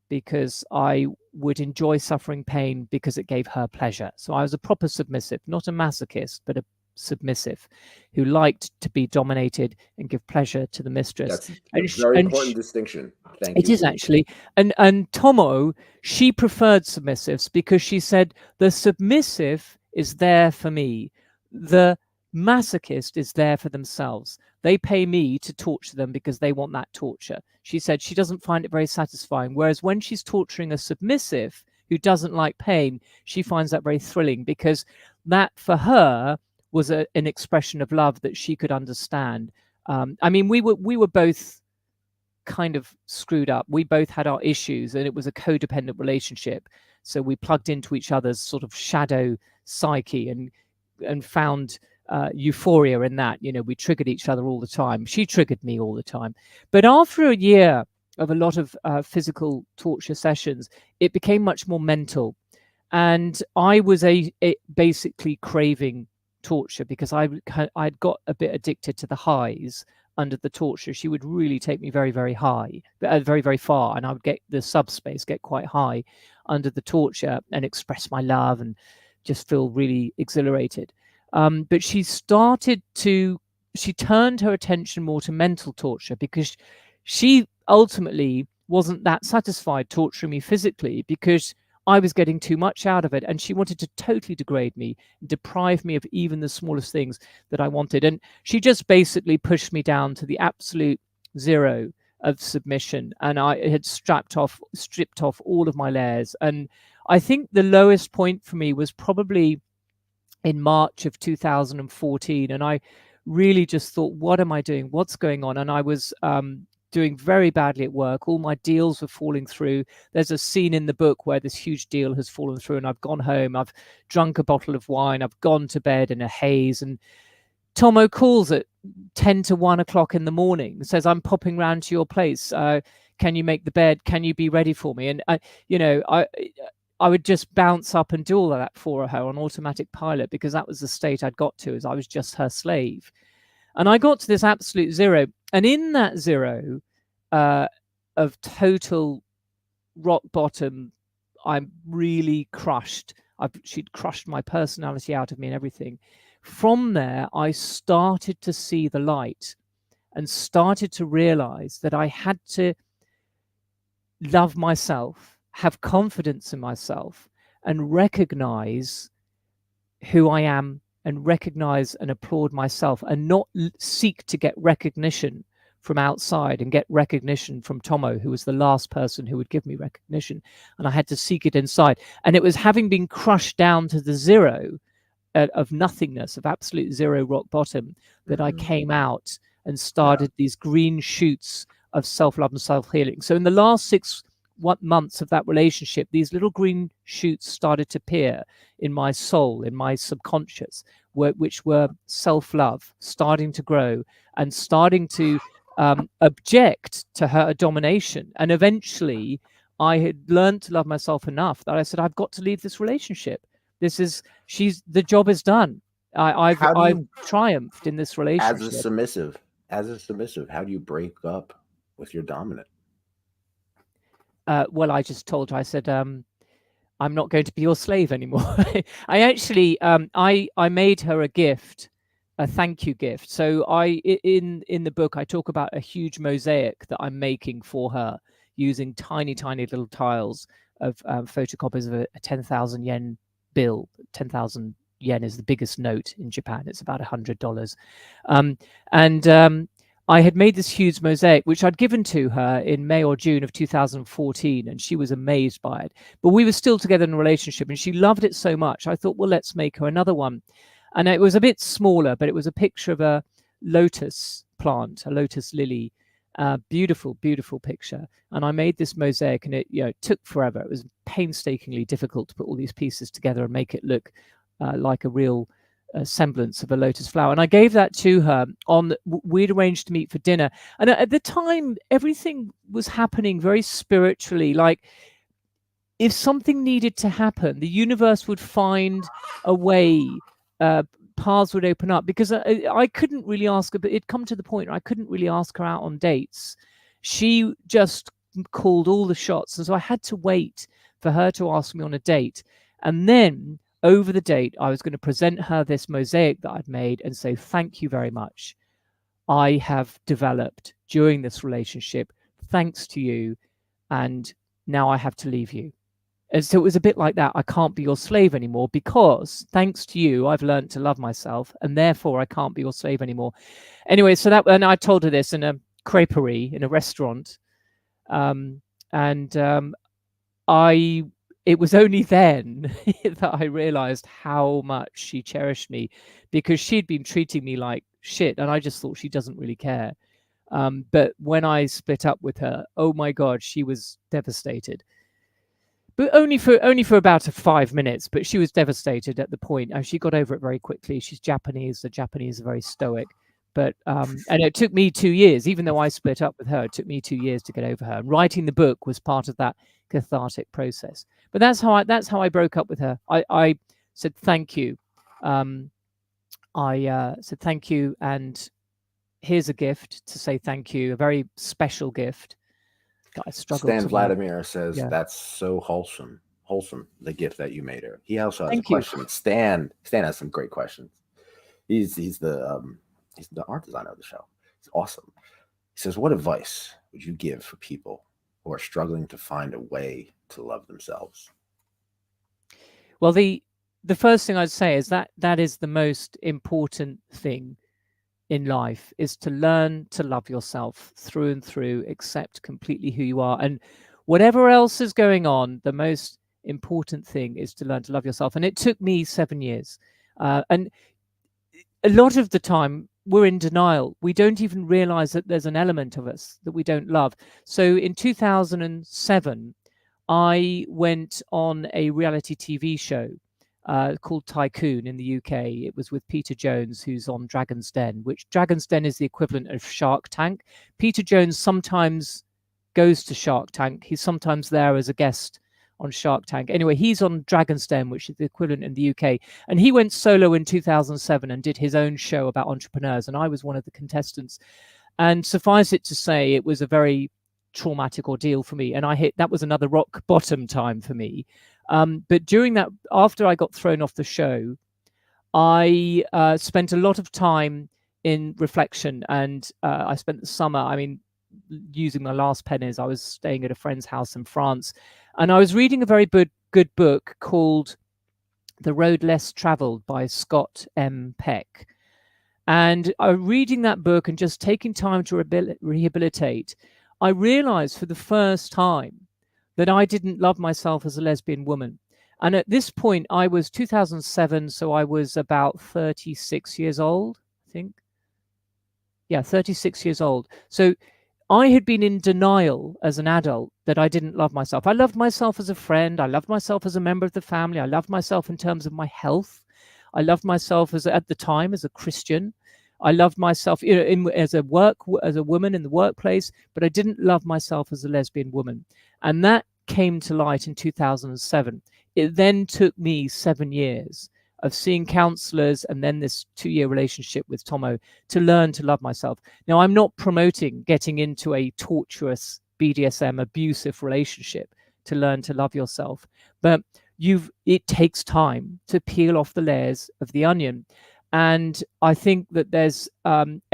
because I would enjoy suffering pain because it gave her pleasure. So I was a proper submissive, not a masochist, but a submissive who liked to be dominated and give pleasure to the mistress. That's a very important distinction. Thank you. It is actually. And Tomo, she preferred submissives because she said the submissive is there for me. The masochist is there for themselves. They pay me to torture them because they want that torture. She said she doesn't find it very satisfying. Whereas when she's torturing a submissive who doesn't like pain, she finds that very thrilling, because that for her was an expression of love that she could understand. I mean, we were both kind of screwed up. We both had our issues, and it was a codependent relationship. So we plugged into each other's sort of shadow psyche and found euphoria in that. You know, we triggered each other all the time. She triggered me all the time. But after a year of a lot of physical torture sessions, it became much more mental. And I was basically craving torture, because I'd got a bit addicted to the highs under the torture. She would really take me very, very high, very, very far, and I would get the subspace get quite high under the torture and express my love and just feel really exhilarated. But she turned her attention more to mental torture, because she ultimately wasn't that satisfied torturing me physically, because I was getting too much out of it, and she wanted to totally degrade me, deprive me of even the smallest things that I wanted. And she just basically pushed me down to the absolute zero of submission, and I had stripped off all of my layers. And I think the lowest point for me was probably in March of 2014, and I really just thought, what am I doing? What's going on? And I was doing very badly at work. All my deals were falling through. There's a scene in the book where this huge deal has fallen through, and I've gone home, I've drunk a bottle of wine, I've gone to bed in a haze, and Tomo calls at 10 to 1 o'clock in the morning and says, I'm popping round to your place. Can you make the bed? Can you be ready for me? And I would just bounce up and do all of that for her on automatic pilot, because that was the state I'd got to, as I was just her slave. And I got to this absolute zero. And in that zero of total rock bottom, I'm really crushed. She'd crushed my personality out of me and everything. From there, I started to see the light and started to realize that I had to love myself, have confidence in myself, and recognize who I am, and recognize and applaud myself, and not seek to get recognition from outside and get recognition from Tomo, who was the last person who would give me recognition. And I had to seek it inside. And it was having been crushed down to the zero of nothingness, of absolute zero rock bottom, that I came out and started these green shoots of self-love and self-healing. So in the last 6 months of that relationship, these little green shoots started to appear in my soul, in my subconscious, which were self-love, starting to grow and starting to object to her domination. And eventually I had learned to love myself enough that I said, I've got to leave this relationship. The job is done. I've triumphed in this relationship. As a submissive, how do you break up with your dominant? Well, I just told her, I said, I'm not going to be your slave anymore. I actually, I made her a gift, a thank you gift. So in the book, I talk about a huge mosaic that I'm making for her using tiny little tiles of photocopies of a 10,000 yen bill. 10,000 yen is the biggest note in Japan. It's about $100. I had made this huge mosaic, which I'd given to her in May or June of 2014, and she was amazed by it. But we were still together in a relationship, and she loved it so much. I thought, well, let's make her another one. And it was a bit smaller, but it was a picture of a lotus plant, a lotus lily. Beautiful picture. And I made this mosaic, and it took forever. It was painstakingly difficult to put all these pieces together and make it look like a real semblance of a lotus flower. And I gave that to her we'd arranged to meet for dinner. And at the time, everything was happening very spiritually. Like, if something needed to happen, the universe would find a way, paths would open up, because I couldn't really ask her, but it'd come to the point where I couldn't really ask her out on dates. She just called all the shots. And so I had to wait for her to ask me on a date. And then over the date, I was going to present her this mosaic that I'd made and say, thank you very much. I have developed during this relationship, thanks to you. And now I have to leave you. And so it was a bit like that. I can't be your slave anymore, because thanks to you, I've learned to love myself, and therefore I can't be your slave anymore. Anyway, and I told her this in a creperie, in a restaurant. It was only then that I realized how much she cherished me, because she'd been treating me like shit, and I just thought she doesn't really care. But when I split up with her, oh my God, she was devastated. But only for about 5 minutes. But she was devastated at the point. She got over it very quickly. She's Japanese. The Japanese are very stoic. But and it took me 2 years, even though I split up with her. It took me 2 years to get over her. And writing the book was part of that cathartic process. But that's how I broke up with her. I said thank you. I said thank you, and here's a gift to say thank you. A very special gift. I struggled. Stan Vladimir says that's so wholesome. The gift that you made her. He also has a question. Stan has some great questions. He's the art designer of the show. He's awesome. He says, what advice would you give for people who are struggling to find a way to love themselves? Well, the first thing I'd say is that is the most important thing in life, is to learn to love yourself through and through, accept completely who you are. And whatever else is going on, the most important thing is to learn to love yourself. And it took me 7 years. And a lot of the time, we're in denial. We don't even realize that there's an element of us that we don't love. So in 2007, I went on a reality TV show called Tycoon in the UK. It was with Peter Jones, who's on Dragon's Den, which Dragon's Den is the equivalent of Shark Tank. Peter Jones sometimes goes to Shark Tank. He's sometimes there as a guest on Shark Tank. Anyway, he's on Dragon's Den, which is the equivalent in the UK. And he went solo in 2007 and did his own show about entrepreneurs. And I was one of the contestants. And suffice it to say, it was a very traumatic ordeal for me. And that was another rock bottom time for me. But during that, after I got thrown off the show, I spent a lot of time in reflection. And I spent the summer, using my last pennies. I was staying at a friend's house in France. And I was reading a very good book called The Road Less Traveled by Scott M. Peck. And reading that book and just taking time to rehabilitate, I realized for the first time that I didn't love myself as a lesbian woman. And at this point, I was 2007, so I was about 36 years old, I think. Yeah, 36 years old. So I had been in denial as an adult that I didn't love myself. I loved myself as a friend. I loved myself as a member of the family. I loved myself in terms of my health. I loved myself at the time as a Christian. I loved myself, as a woman in the workplace, but I didn't love myself as a lesbian woman. And that came to light in 2007. It then took me 7 years of seeing counselors and then this 2-year relationship with Tomo to learn to love myself. Now, I'm not promoting getting into a torturous BDSM abusive relationship to learn to love yourself, but it takes time to peel off the layers of the onion. And I think that there's the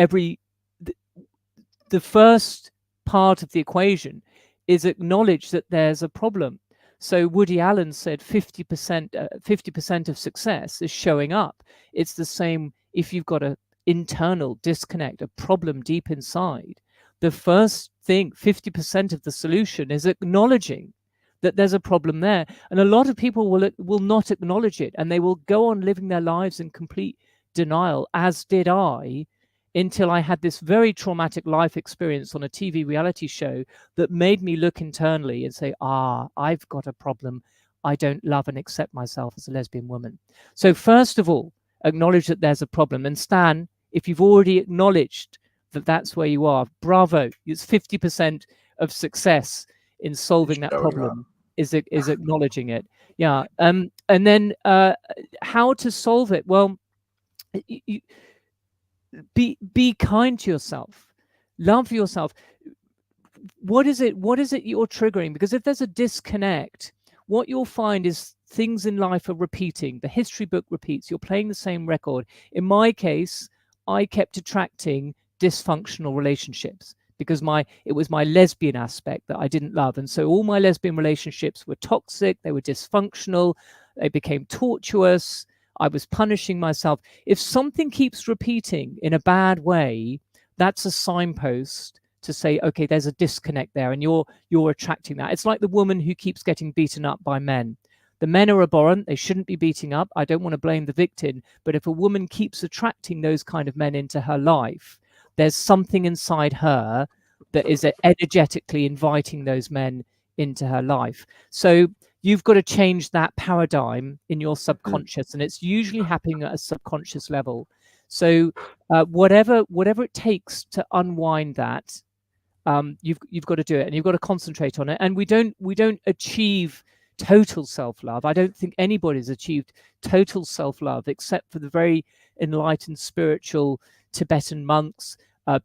first part of the equation is acknowledge that there's a problem. So Woody Allen said 50% of success is showing up. It's the same if you've got an internal disconnect, a problem deep inside. The first thing, 50% of the solution is acknowledging that there's a problem there. And a lot of people will not acknowledge it, and they will go on living their lives in complete denial, as did I, until I had this very traumatic life experience on a TV reality show that made me look internally and say, I've got a problem. I don't love and accept myself as a lesbian woman. So first of all, acknowledge that there's a problem. And Stan, if you've already acknowledged that that's where you are, bravo. It's 50% of success in solving that problem is acknowledging it. Yeah. And then how to solve it? Well, be kind to yourself, love yourself. What is it you're triggering? Because if there's a disconnect, what you'll find is things in life are repeating. The history book repeats. You're playing the same record. In my case, I kept attracting dysfunctional relationships because it was my lesbian aspect that I didn't love. And so all my lesbian relationships were toxic, they were dysfunctional, they became tortuous. I was punishing myself. If something keeps repeating in a bad way, that's a signpost to say, okay, there's a disconnect there, and you're attracting that. It's like the woman who keeps getting beaten up by men. The men are abhorrent. They shouldn't be beating up. I don't want to blame the victim, but if a woman keeps attracting those kind of men into her life, there's something inside her that is energetically inviting those men into her life. So you've got to change that paradigm in your subconscious, and it's usually happening at a subconscious level. So whatever it takes to unwind that, you've got to do it, and you've got to concentrate on it. And we don't achieve total self-love. I don't think anybody's achieved total self-love except for the very enlightened spiritual Tibetan monks,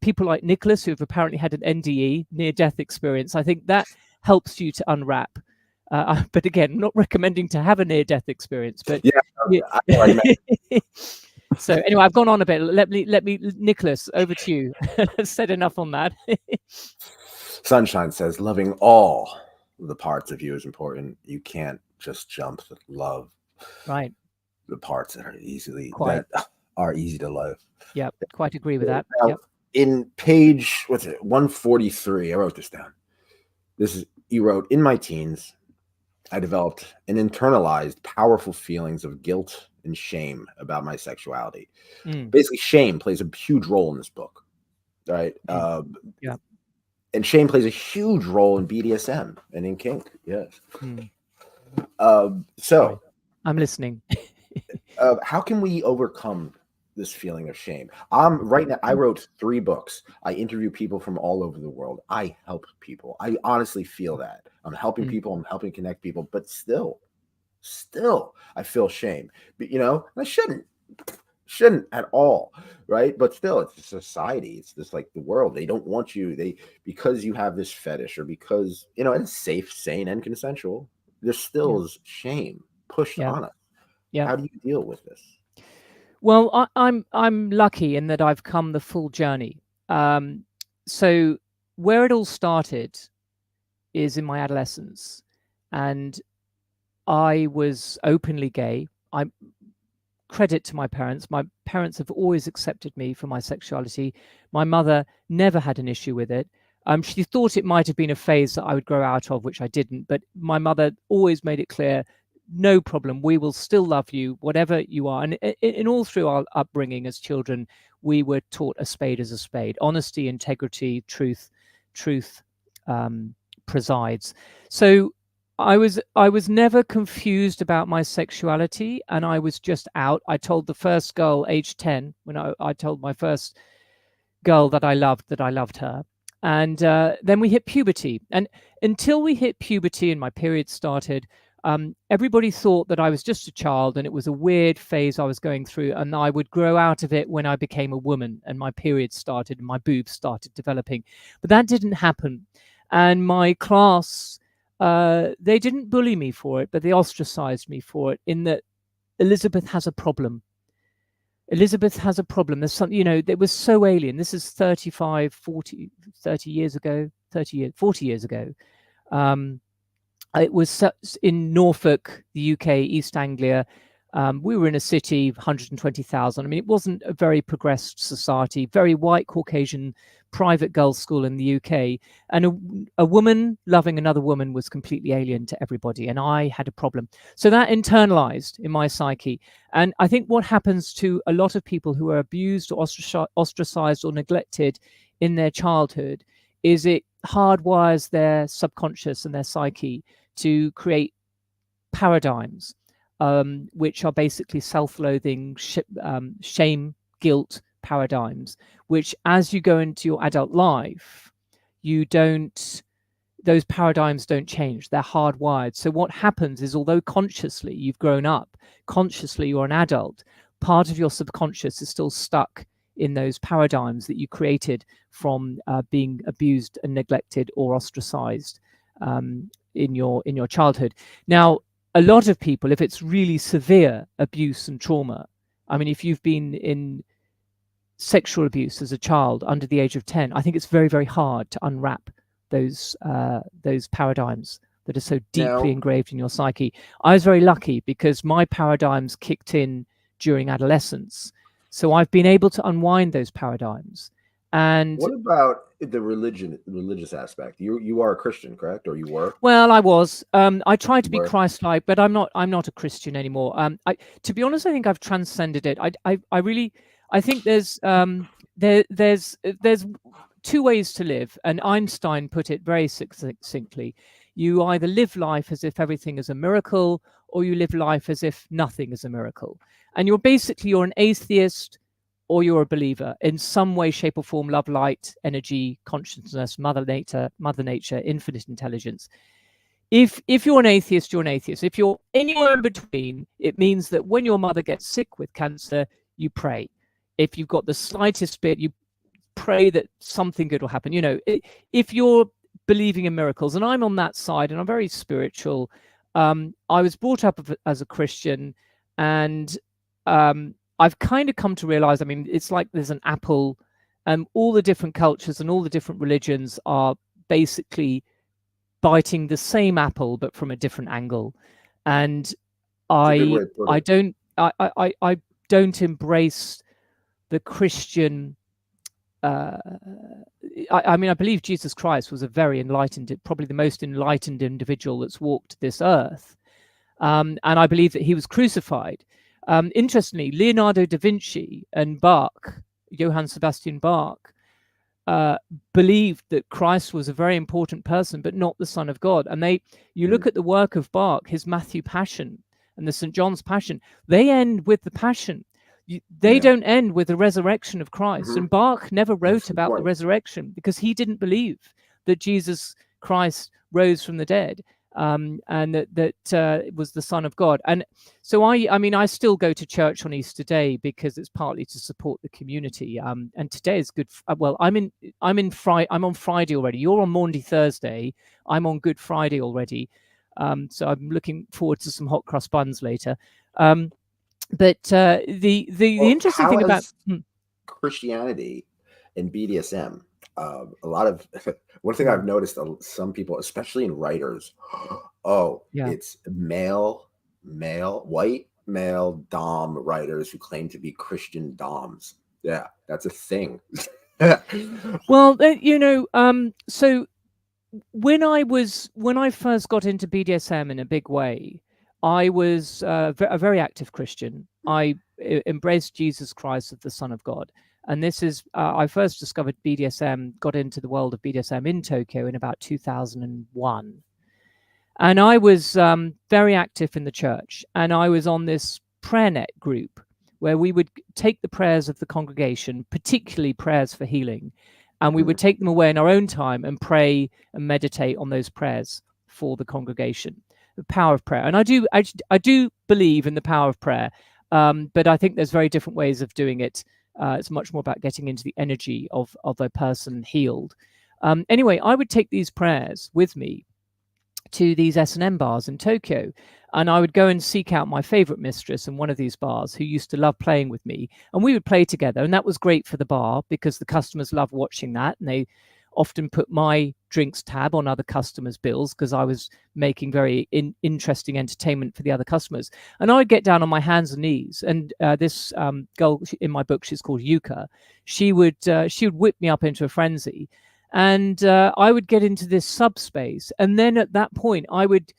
people like Nicholas, who have apparently had an NDE, near-death experience. I think that helps you to unwrap. But again, I'm not recommending to have a near-death experience. But yeah. So anyway, I've gone on a bit. Let me, Nicholas, over to you. Said enough on that. Sunshine says, loving all the parts of you is important. You can't just jump to love the parts that are easy to love. Yeah, quite agree with that. Now, in page 143, I wrote this down. You wrote, in my teens, I developed an internalized, powerful feelings of guilt and shame about my sexuality. Basically, shame plays a huge role in this book, right? And shame plays a huge role in BDSM and in kink. Yes. So I'm listening. How can we overcome this feeling of shame? Right now, I wrote 3 books. I interview people from all over the world. I help people. I honestly feel that I'm helping people. I'm helping connect people, but still I feel shame. But I shouldn't at all, right? But still, it's society. It's just like the world. They don't want you. Because you have this fetish, or because it's safe, sane, and consensual. There still is shame pushed on us. Yeah. How do you deal with this? Well, I'm lucky in that I've come the full journey. So where it all started is in my adolescence, and I was openly gay. I credit to my parents. My parents have always accepted me for my sexuality. My mother never had an issue with it. She thought it might have been a phase that I would grow out of, which I didn't. But my mother always made it clear, no problem. We will still love you, whatever you are. And in all through our upbringing as children, we were taught a spade is a spade. Honesty, integrity, truth presides. So I was never confused about my sexuality, and I was just out. I told the first girl, age 10, when I told my first girl that I loved her. And then we hit puberty. And until we hit puberty and my period started, everybody thought that I was just a child and it was a weird phase I was going through, and I would grow out of it when I became a woman and my period started and my boobs started developing. But that didn't happen. And my class, they didn't bully me for it, but they ostracized me for it, in that Elizabeth has a problem. Elizabeth has a problem. There's something, that was so alien. This is 35, 40, 30 years ago, 40 years ago. It was in Norfolk, the UK, East Anglia. We were in a city of 120,000. I mean, it wasn't a very progressed society, very white, Caucasian, private girls' school in the UK. And a woman loving another woman was completely alien to everybody. And I had a problem. So that internalized in my psyche. And I think what happens to a lot of people who are abused or ostracized or neglected in their childhood is it hardwires their subconscious and their psyche to create paradigms, which are basically self-loathing, shame, guilt paradigms, which as you go into your adult life, those paradigms don't change. They're hardwired. So what happens is, although consciously you've grown up, consciously you're an adult, part of your subconscious is still stuck in those paradigms that you created from being abused and neglected or ostracized in your childhood. Now, a lot of people, if it's really severe abuse and trauma, I mean, if you've been in sexual abuse as a child under the age of 10, I think it's very, very hard to unwrap those paradigms that are so deeply engraved in your psyche. I was very lucky because my paradigms kicked in during adolescence. So I've been able to unwind those paradigms. And what about the religious aspect? You are a Christian, correct? Or you were? Well, I was. I tried to be Christ-like, but I'm not a Christian anymore. To be honest, I think I've transcended it. I think there's two ways to live, and Einstein put it very succinctly. You either live life as if everything is a miracle, or you live life as if nothing is a miracle. And you're an atheist, or you're a believer in some way, shape, or form. Love, light, energy, consciousness, mother nature, infinite intelligence. If you're an atheist, you're an atheist. If you're anywhere in between, it means that when your mother gets sick with cancer, you pray. If you've got the slightest bit, you pray that something good will happen. If you're believing in miracles, and I'm on that side, and I'm very spiritual. I was brought up as a Christian, and I've kind of come to realize, I mean, it's like there's an apple, and all the different cultures and all the different religions are basically biting the same apple, but from a different angle. And I don't embrace the Christian. I mean, I believe Jesus Christ was a very enlightened, probably the most enlightened individual that's walked this earth. And I believe that he was crucified. Interestingly, Leonardo da Vinci and Bach, Johann Sebastian Bach, believed that Christ was a very important person, but not the Son of God. And you look at the work of Bach, his Matthew Passion and the St. John's Passion, they end with the Passion. They don't end with the resurrection of Christ. And Bach never wrote about the resurrection because he didn't believe that Jesus Christ rose from the dead. And that was the Son of God. And so I still go to church on Easter Day because it's partly to support the community. And today is good. Well, I'm on Friday already. You're on Maundy Thursday. I'm on Good Friday already. So I'm looking forward to some hot cross buns later. But the interesting thing about Christianity and BDSM. A lot of one thing I've noticed, some people, especially in writers, it's white male dom writers who claim to be Christian doms. Yeah, that's a thing. Well, so when I first got into BDSM in a big way, I was a very active Christian. I embraced Jesus Christ as the Son of God. And this is, I first discovered BDSM, got into the world of BDSM in Tokyo in about 2001. And I was very active in the church. And I was on this prayer net group where we would take the prayers of the congregation, particularly prayers for healing, and we would take them away in our own time and pray and meditate on those prayers for the congregation. The power of prayer. And I do believe in the power of prayer, but I think there's very different ways of doing it. It's much more about getting into the energy of a person healed. Anyway, I would take these prayers with me to these S&M bars in Tokyo, and I would go and seek out my favorite mistress in one of these bars who used to love playing with me, and we would play together. And that was great for the bar because the customers loved watching that, and they often put my drinks tab on other customers' bills because I was making very interesting entertainment for the other customers. And I would get down on my hands and knees, and this girl in my book, she's called Yuka, she would whip me up into a frenzy, and I would get into this subspace, and then at that point I would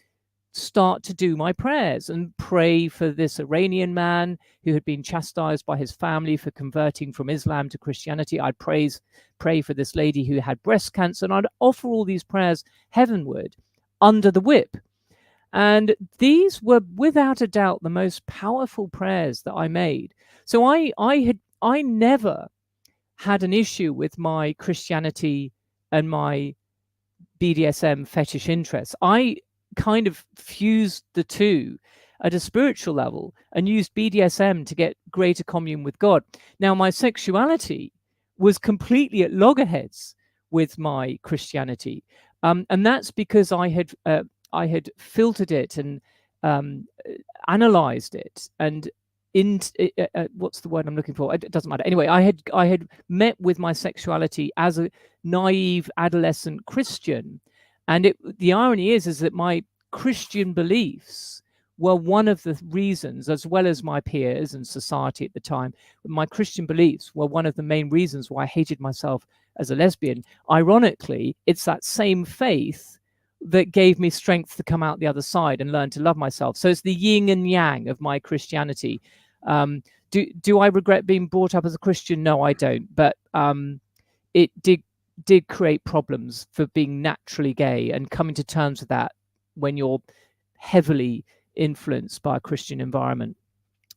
start to do my prayers and pray for this Iranian man who had been chastised by his family for converting from Islam to Christianity. I'd pray for this lady who had breast cancer, and I'd offer all these prayers heavenward under the whip. And these were without a doubt the most powerful prayers that I made. So I never had an issue with my Christianity and my BDSM fetish interests. I kind of fused the two at a spiritual level and used BDSM to get greater commune with God. Now, my sexuality was completely at loggerheads with my Christianity, and that's because I had filtered it and analyzed it, and what's the word I'm looking for? It doesn't matter. Anyway, I had met with my sexuality as a naive adolescent Christian, and the irony is that my Christian beliefs were one of the reasons, as well as my peers and society at the time, my Christian beliefs were one of the main reasons why I hated myself as a lesbian. Ironically, it's that same faith that gave me strength to come out the other side and learn to love myself. So it's the yin and yang of my Christianity. Do I regret being brought up as a Christian? No, I don't. But it did create problems for being naturally gay and coming to terms with that when you're heavily influenced by a Christian environment.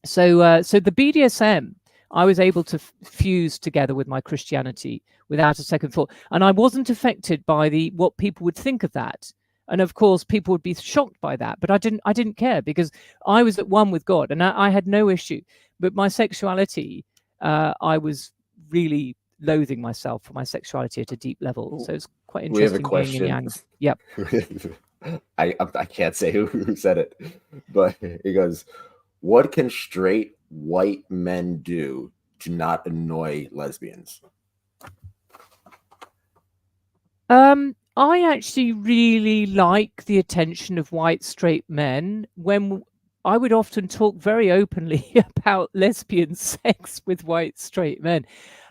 So the BDSM, I was able to fuse together with my Christianity without a second thought, and I wasn't affected by what people would think of that. And of course, people would be shocked by that, but I didn't care because I was at one with God, and I had no issue. But my sexuality, I was really loathing myself for my sexuality at a deep level. So it's quite interesting. We have a question. Yep. I can't say who said it, but he goes, "What can straight white men do to not annoy lesbians?" I actually really like the attention of white straight men. When I would often talk very openly about lesbian sex with white straight men.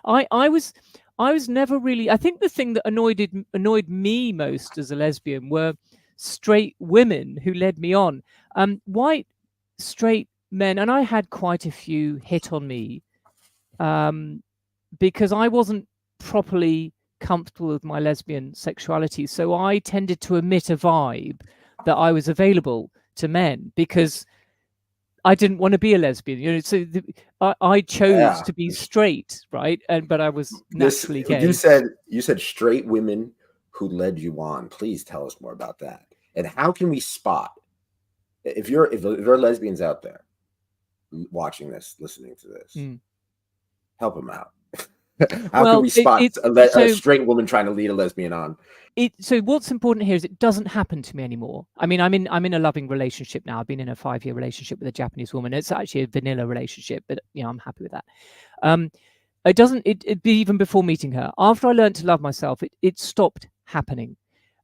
I was never really. I think the thing that annoyed me most as a lesbian were straight women who led me on. White straight men, and I had quite a few hit on me because I wasn't properly comfortable with my lesbian sexuality, so I tended to emit a vibe that I was available to men because I didn't want to be a lesbian, so I chose to be straight, right? But I was naturally gay. You said straight women who led you on. Please tell us more about that, and how can we spot if there are lesbians out there watching this, listening to this, help them out. How can we spot a straight woman trying to lead a lesbian on? So what's important here is it doesn't happen to me anymore. I mean, I'm in a loving relationship now. I've been in a 5-year relationship with a Japanese woman. It's actually a vanilla relationship, but I'm happy with that. It doesn't. It even before meeting her. After I learned to love myself, it stopped happening.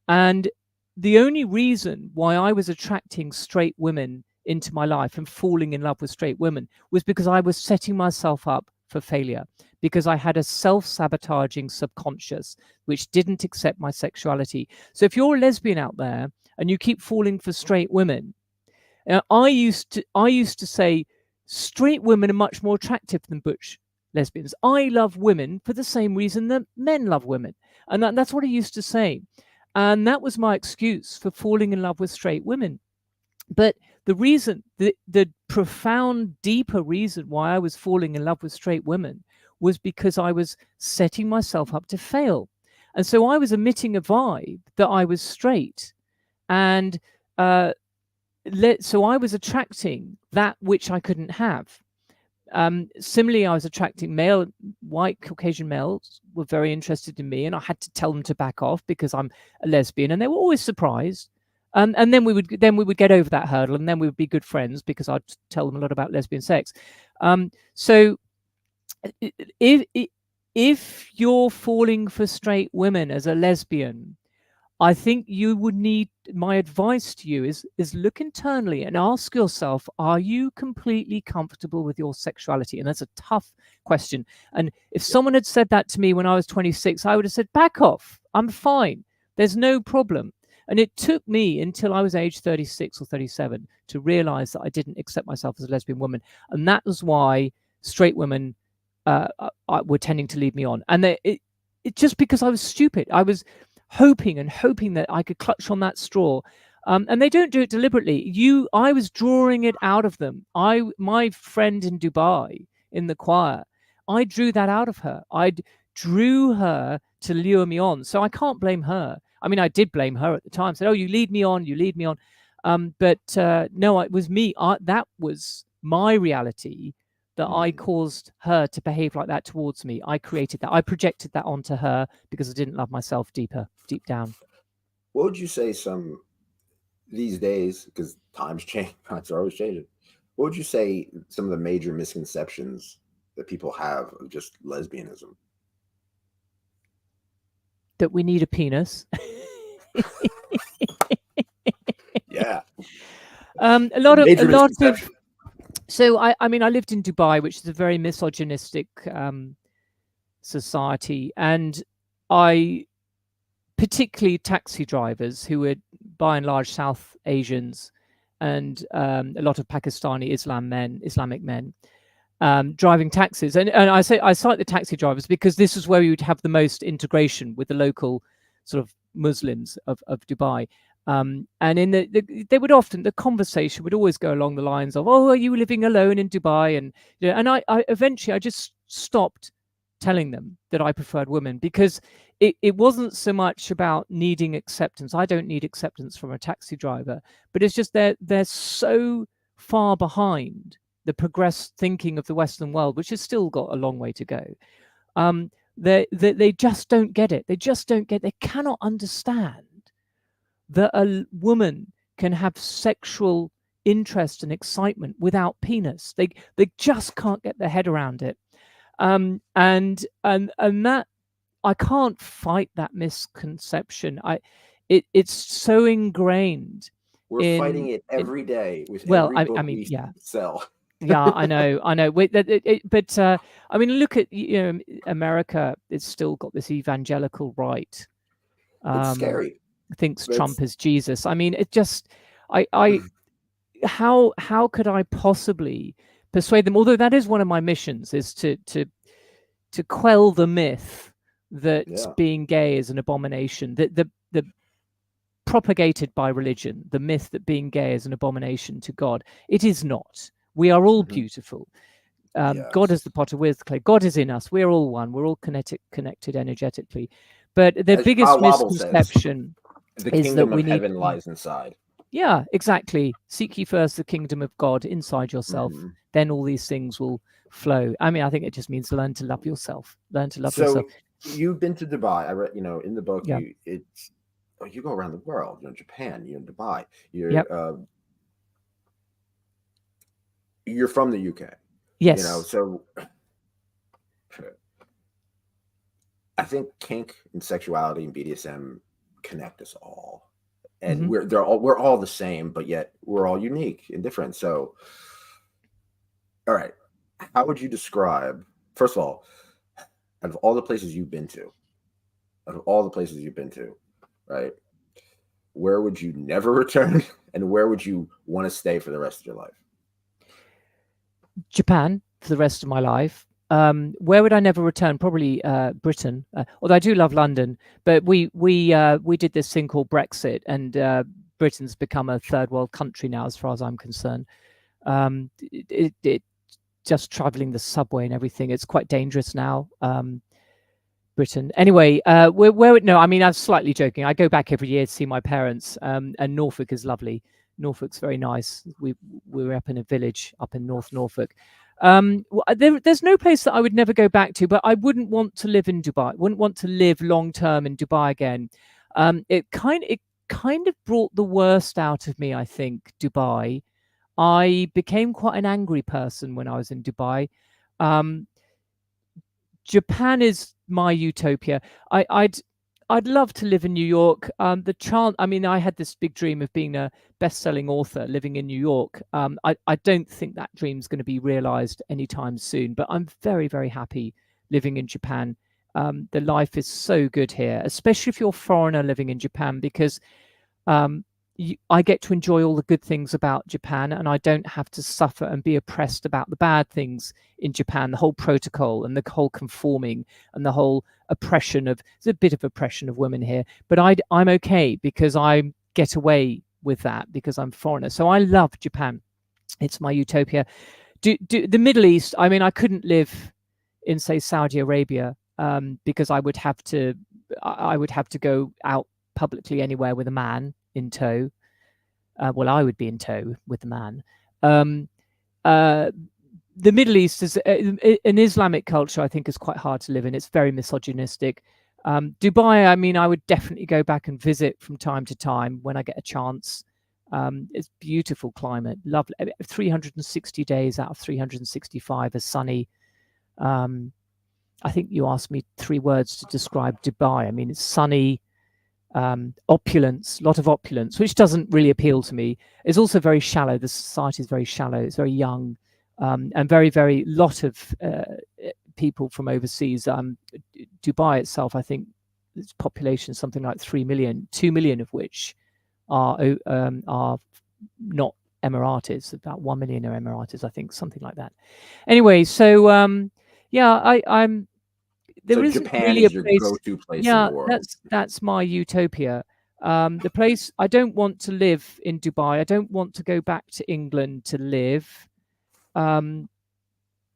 And the only reason why I was attracting straight women into my life and falling in love with straight women was because I was setting myself up for failure, because I had a self-sabotaging subconscious which didn't accept my sexuality. So if you're a lesbian out there and you keep falling for straight women, I used to say straight women are much more attractive than butch lesbians. I love women for the same reason that men love women, and that's what I used to say, and that was my excuse for falling in love with straight women. But the reason, the profound, deeper reason why I was falling in love with straight women was because I was setting myself up to fail. And so I was emitting a vibe that I was straight. And so I was attracting that which I couldn't have. Similarly, I was attracting white Caucasian males were very interested in me, and I had to tell them to back off because I'm a lesbian, and they were always surprised. And then we would get over that hurdle, and then we would be good friends because I'd tell them a lot about lesbian sex. So if you're falling for straight women as a lesbian, I think you would need, my advice to you is look internally and ask yourself, are you completely comfortable with your sexuality? And that's a tough question. And if someone had said that to me when I was 26, I would have said, back off. I'm fine. There's no problem. And it took me until I was age 36 or 37 to realize that I didn't accept myself as a lesbian woman. And that was why straight women were tending to lead me on. And it just because I was stupid. I was hoping that I could clutch on that straw. And they don't do it deliberately. I was drawing it out of them. My friend in Dubai in the choir, I drew that out of her. I drew her to lure me on. So I can't blame her. I mean, I did blame her at the time. Said, "Oh, you lead me on. You lead me on." But no, it was me. That was my reality. That I caused her to behave like that towards me. I created that. I projected that onto her because I didn't love myself deep down. What would you say these days, because times change, times are always changing, what would you say some of the major misconceptions that people have of just lesbianism? That we need a penis. Yeah. A lot of so I mean, I lived in Dubai, which is a very misogynistic society, and particularly taxi drivers who were by and large South Asians and a lot of Pakistani Islamic men driving taxis. And I cite the taxi drivers because this is where you would have the most integration with the local sort of Muslims of Dubai. And in they would often, the conversation would always go along the lines of, "Oh, are you living alone in Dubai?" And and I eventually just stopped telling them that I preferred women because it wasn't so much about needing acceptance. I don't need acceptance from a taxi driver, but it's just they're so far behind the progressed thinking of the Western world, which has still got a long way to go. They just don't get it. They cannot understand that a woman can have sexual interest and excitement without penis. They just can't get their head around it. And that, I can't fight that misconception. It's so ingrained. We're fighting it every day with every book we sell. Yeah, I know. But I mean, look at America. It's still got this evangelical right. It's scary. Thinks Trump is Jesus. I mean, it just, how could I possibly persuade them? Although that is one of my missions, is to quell the myth that being gay is an abomination. The propagated by religion, the myth that being gay is an abomination to God. It is not. We are all beautiful. God is the potter, we're the clay. God is in us. We're all one. We're all connected energetically. But the biggest misconception is that we need, heaven lies inside. Yeah, exactly. Seek ye first the kingdom of God inside yourself. Then all these things will flow. I mean, I think it just means learn to love yourself. Learn to love yourself. You've been to Dubai. I read, in the book, you go around the world. You're in Japan. You're in Dubai. You're from the UK. Yes. So I think kink and sexuality and BDSM connect us all, and we're all the same, but yet we're all unique and different. So, all right, how would you describe, first of all, out of all the places you've been to, right, where would you never return, and where would you want to stay for the rest of your life? Japan for the rest of my life. Where would I never return? Probably Britain. Although I do love London, but we did this thing called Brexit, and Britain's become a third world country now, as far as I'm concerned. Just traveling the subway and everything, it's quite dangerous now. Britain. Anyway, no, I mean, I'm slightly joking. I go back every year to see my parents, and Norfolk is lovely. Norfolk's very nice. We were up in a village up in North Norfolk. There's no place that I would never go back to, but I wouldn't want to live in Dubai. Wouldn't want to live long term in Dubai again. It kind of brought the worst out of me, I think, Dubai. I became quite an angry person when I was in Dubai. Japan is my utopia. I'd love to live in New York. I mean, I had this big dream of being a best-selling author living in New York. I don't think that dream's going to be realized anytime soon, but I'm very, very happy living in Japan. The life is so good here, especially if you're a foreigner living in Japan, because I get to enjoy all the good things about Japan, and I don't have to suffer and be oppressed about the bad things in Japan, the whole protocol and the whole conforming and the whole oppression of, there's a bit of oppression of women here, but I'm okay because I get away with that because I'm a foreigner. So I love Japan. It's my utopia. The Middle East, I mean, I couldn't live in, say, Saudi Arabia, because I would have to go out publicly anywhere with a man in tow. Well, I would be in tow with the man. The Middle East is an Islamic culture. I think is quite hard to live in. It's very misogynistic. Dubai, I mean, I would definitely go back and visit from time to time when I get a chance. It's beautiful climate, lovely. 360 days out of 365 are sunny. I think you asked me 3 words to describe Dubai. I mean, it's sunny. Opulence, lot of opulence, which doesn't really appeal to me. It's also very shallow. The society is very shallow. It's very young, and very lot of people from overseas. Dubai itself, I think, its population is something like 3 million, 2 million of which are not Emiratis. About 1 million are Emiratis, I think, something like that. Anyway, so yeah, I'm. There so isn't Japan really is a your place. go-to place Yeah, in the world. that's my utopia. The place I don't want to live in Dubai. I don't want to go back to England to live.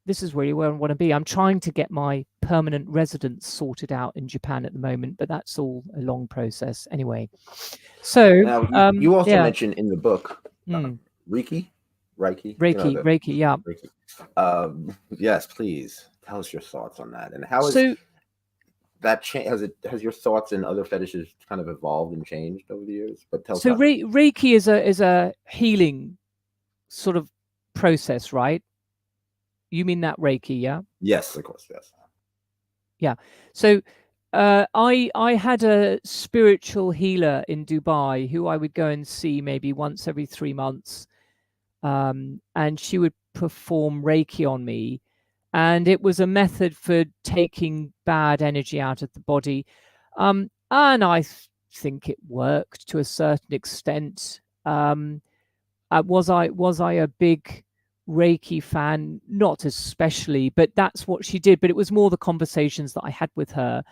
This is really where I want to be. I'm trying to get my permanent residence sorted out in Japan at the moment, but that's all a long process. Anyway, so now you also yeah. mentioned in the book Reiki, Reiki, yeah. Reiki. Yes, please tell us your thoughts on that, and how is that change? Has your thoughts and other fetishes kind of evolved and changed over the years? But tell us. So Reiki is a healing sort of process, right? You mean that Reiki, yeah? Yes, of course, yes. Yeah. So I had a spiritual healer in Dubai who I would go and see maybe once every 3 months, and she would perform Reiki on me, and it was a method for taking bad energy out of the body, and I think it worked to a certain extent. Was I a big Reiki fan? Not especially, but that's what she did. But it was more the conversations that I had with her.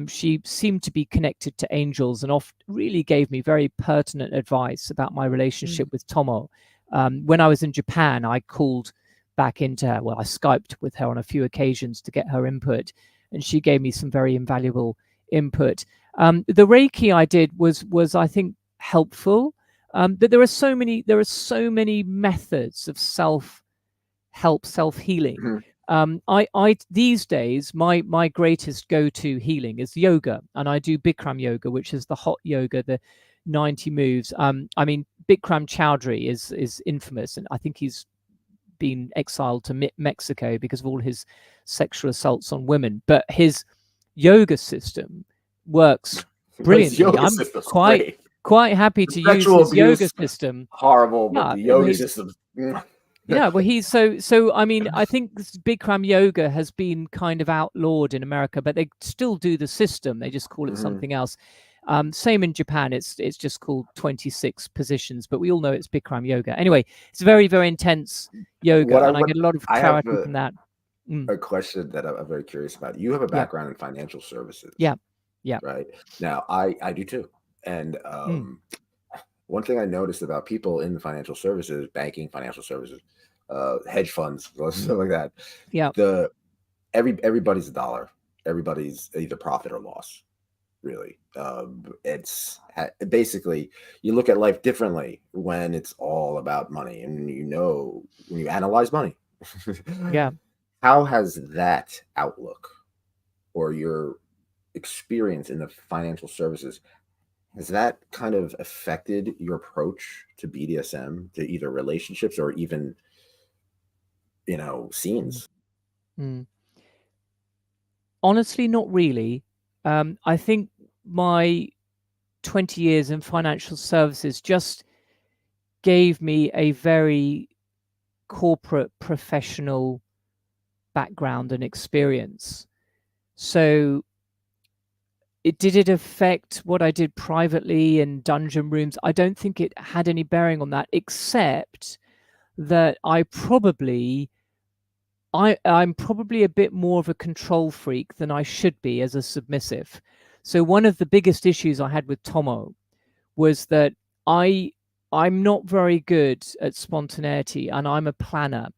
She seemed to be connected to angels and often really gave me very pertinent advice about my relationship with Tomo. When I was in Japan, I called back into her. Well, I Skyped with her on a few occasions to get her input, and she gave me some very invaluable input. The Reiki I did was I think helpful, but there are so many methods of self-help, self-healing. I these days my greatest go-to healing is yoga, and I do Bikram yoga, which is the hot yoga, the 90 moves. I mean, Bikram Chowdhury is infamous, and I think he's been exiled to Mexico because of all his sexual assaults on women. But his yoga system works brilliantly. I'm quite happy to use his yoga system. Horrible, but the yoga system. Yeah, well, he's so. I mean, I think Bikram yoga has been kind of outlawed in America, but they still do the system. They just call it something else. Same in Japan. It's just called 26 positions, but we all know it's Bikram yoga. Anyway, it's very, very intense yoga, and I get a lot of clarity from that. A question that I'm very curious about. You have a background in financial services. Yeah. Right. Now, I do too. And one thing I noticed about people in the financial services, banking, financial services, hedge funds, stuff like that. Yeah. Everybody's a dollar. Everybody's either profit or loss. Really, it's basically you look at life differently when it's all about money, and when you analyze money. Yeah. How has that outlook or your experience in the financial services, has that kind of affected your approach to BDSM, to either relationships or even, scenes? Honestly, not really. I think my 20 years in financial services just gave me a very corporate professional background and experience. So did it affect what I did privately in dungeon rooms? I don't think it had any bearing on that, except that I'm probably a bit more of a control freak than I should be as a submissive. So one of the biggest issues I had with Tomo was that I'm not very good at spontaneity, and I'm a planner.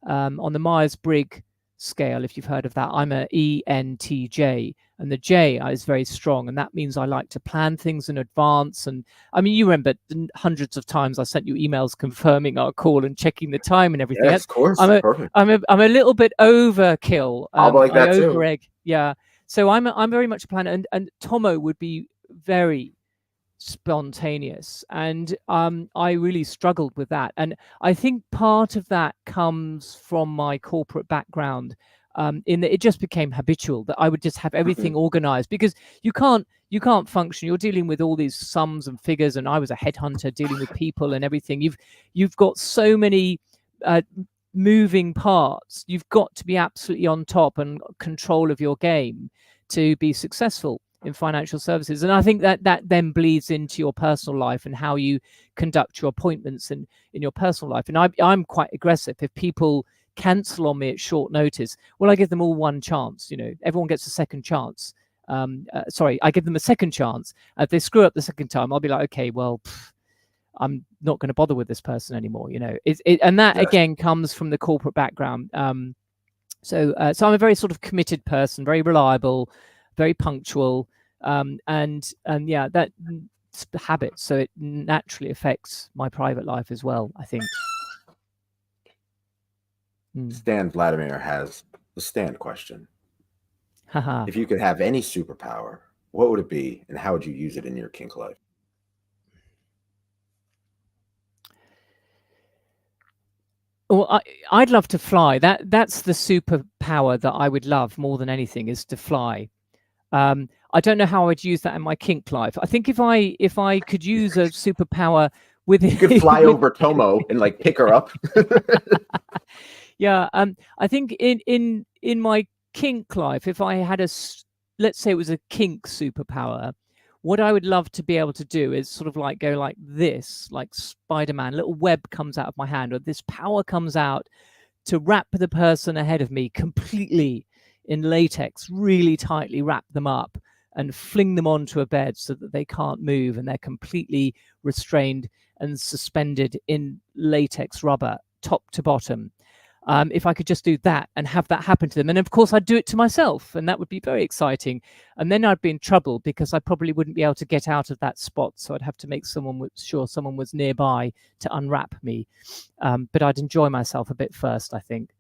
On the Myers-Briggs scale, if you've heard of that, I'm a ENTJ, and the J is very strong, and that means I like to plan things in advance. And I mean, you remember hundreds of times I sent you emails confirming our call and checking the time and everything. Yes, of course. Perfect. I'm a little bit overkill. I'll like that too. Yeah. So I'm very much a planner, and Tomo would be very spontaneous, and I really struggled with that. And I think part of that comes from my corporate background, in that it just became habitual that I would just have everything organized, because you can't function. You're dealing with all these sums and figures, and I was a headhunter dealing with people and everything. You've got so many moving parts. You've got to be absolutely on top and control of your game to be successful in financial services. And I think that then bleeds into your personal life and how you conduct your appointments in your personal life. And I'm quite aggressive. If people cancel on me at short notice, well, I give them all one chance. Everyone gets a second chance. I give them a second chance. If they screw up the second time, I'll be like, okay, well, I'm not going to bother with this person anymore. And that again comes from the corporate background. So I'm a very sort of committed person, very reliable, very punctual, and yeah, that's the habit. So it naturally affects my private life as well, I think. Stan Vladimir has the Stan question. If you could have any superpower, what would it be, and how would you use it in your kink life? Well, I'd love to fly. That's the superpower that I would love more than anything, is to fly. I don't know how I'd use that in my kink life. I think if I could use a superpower with you could fly over Tomo and like pick her up. Yeah. I think in my kink life, if I had let's say it was a kink superpower, what I would love to be able to do is sort of like go like this, like Spider-Man, a little web comes out of my hand, or this power comes out to wrap the person ahead of me completely in latex, really tightly wrap them up and fling them onto a bed so that they can't move, and they're completely restrained and suspended in latex rubber, top to bottom. If I could just do that and have that happen to them. And of course, I'd do it to myself, and that would be very exciting. And then I'd be in trouble because I probably wouldn't be able to get out of that spot. So I'd have to make sure someone was nearby to unwrap me. But I'd enjoy myself a bit first, I think.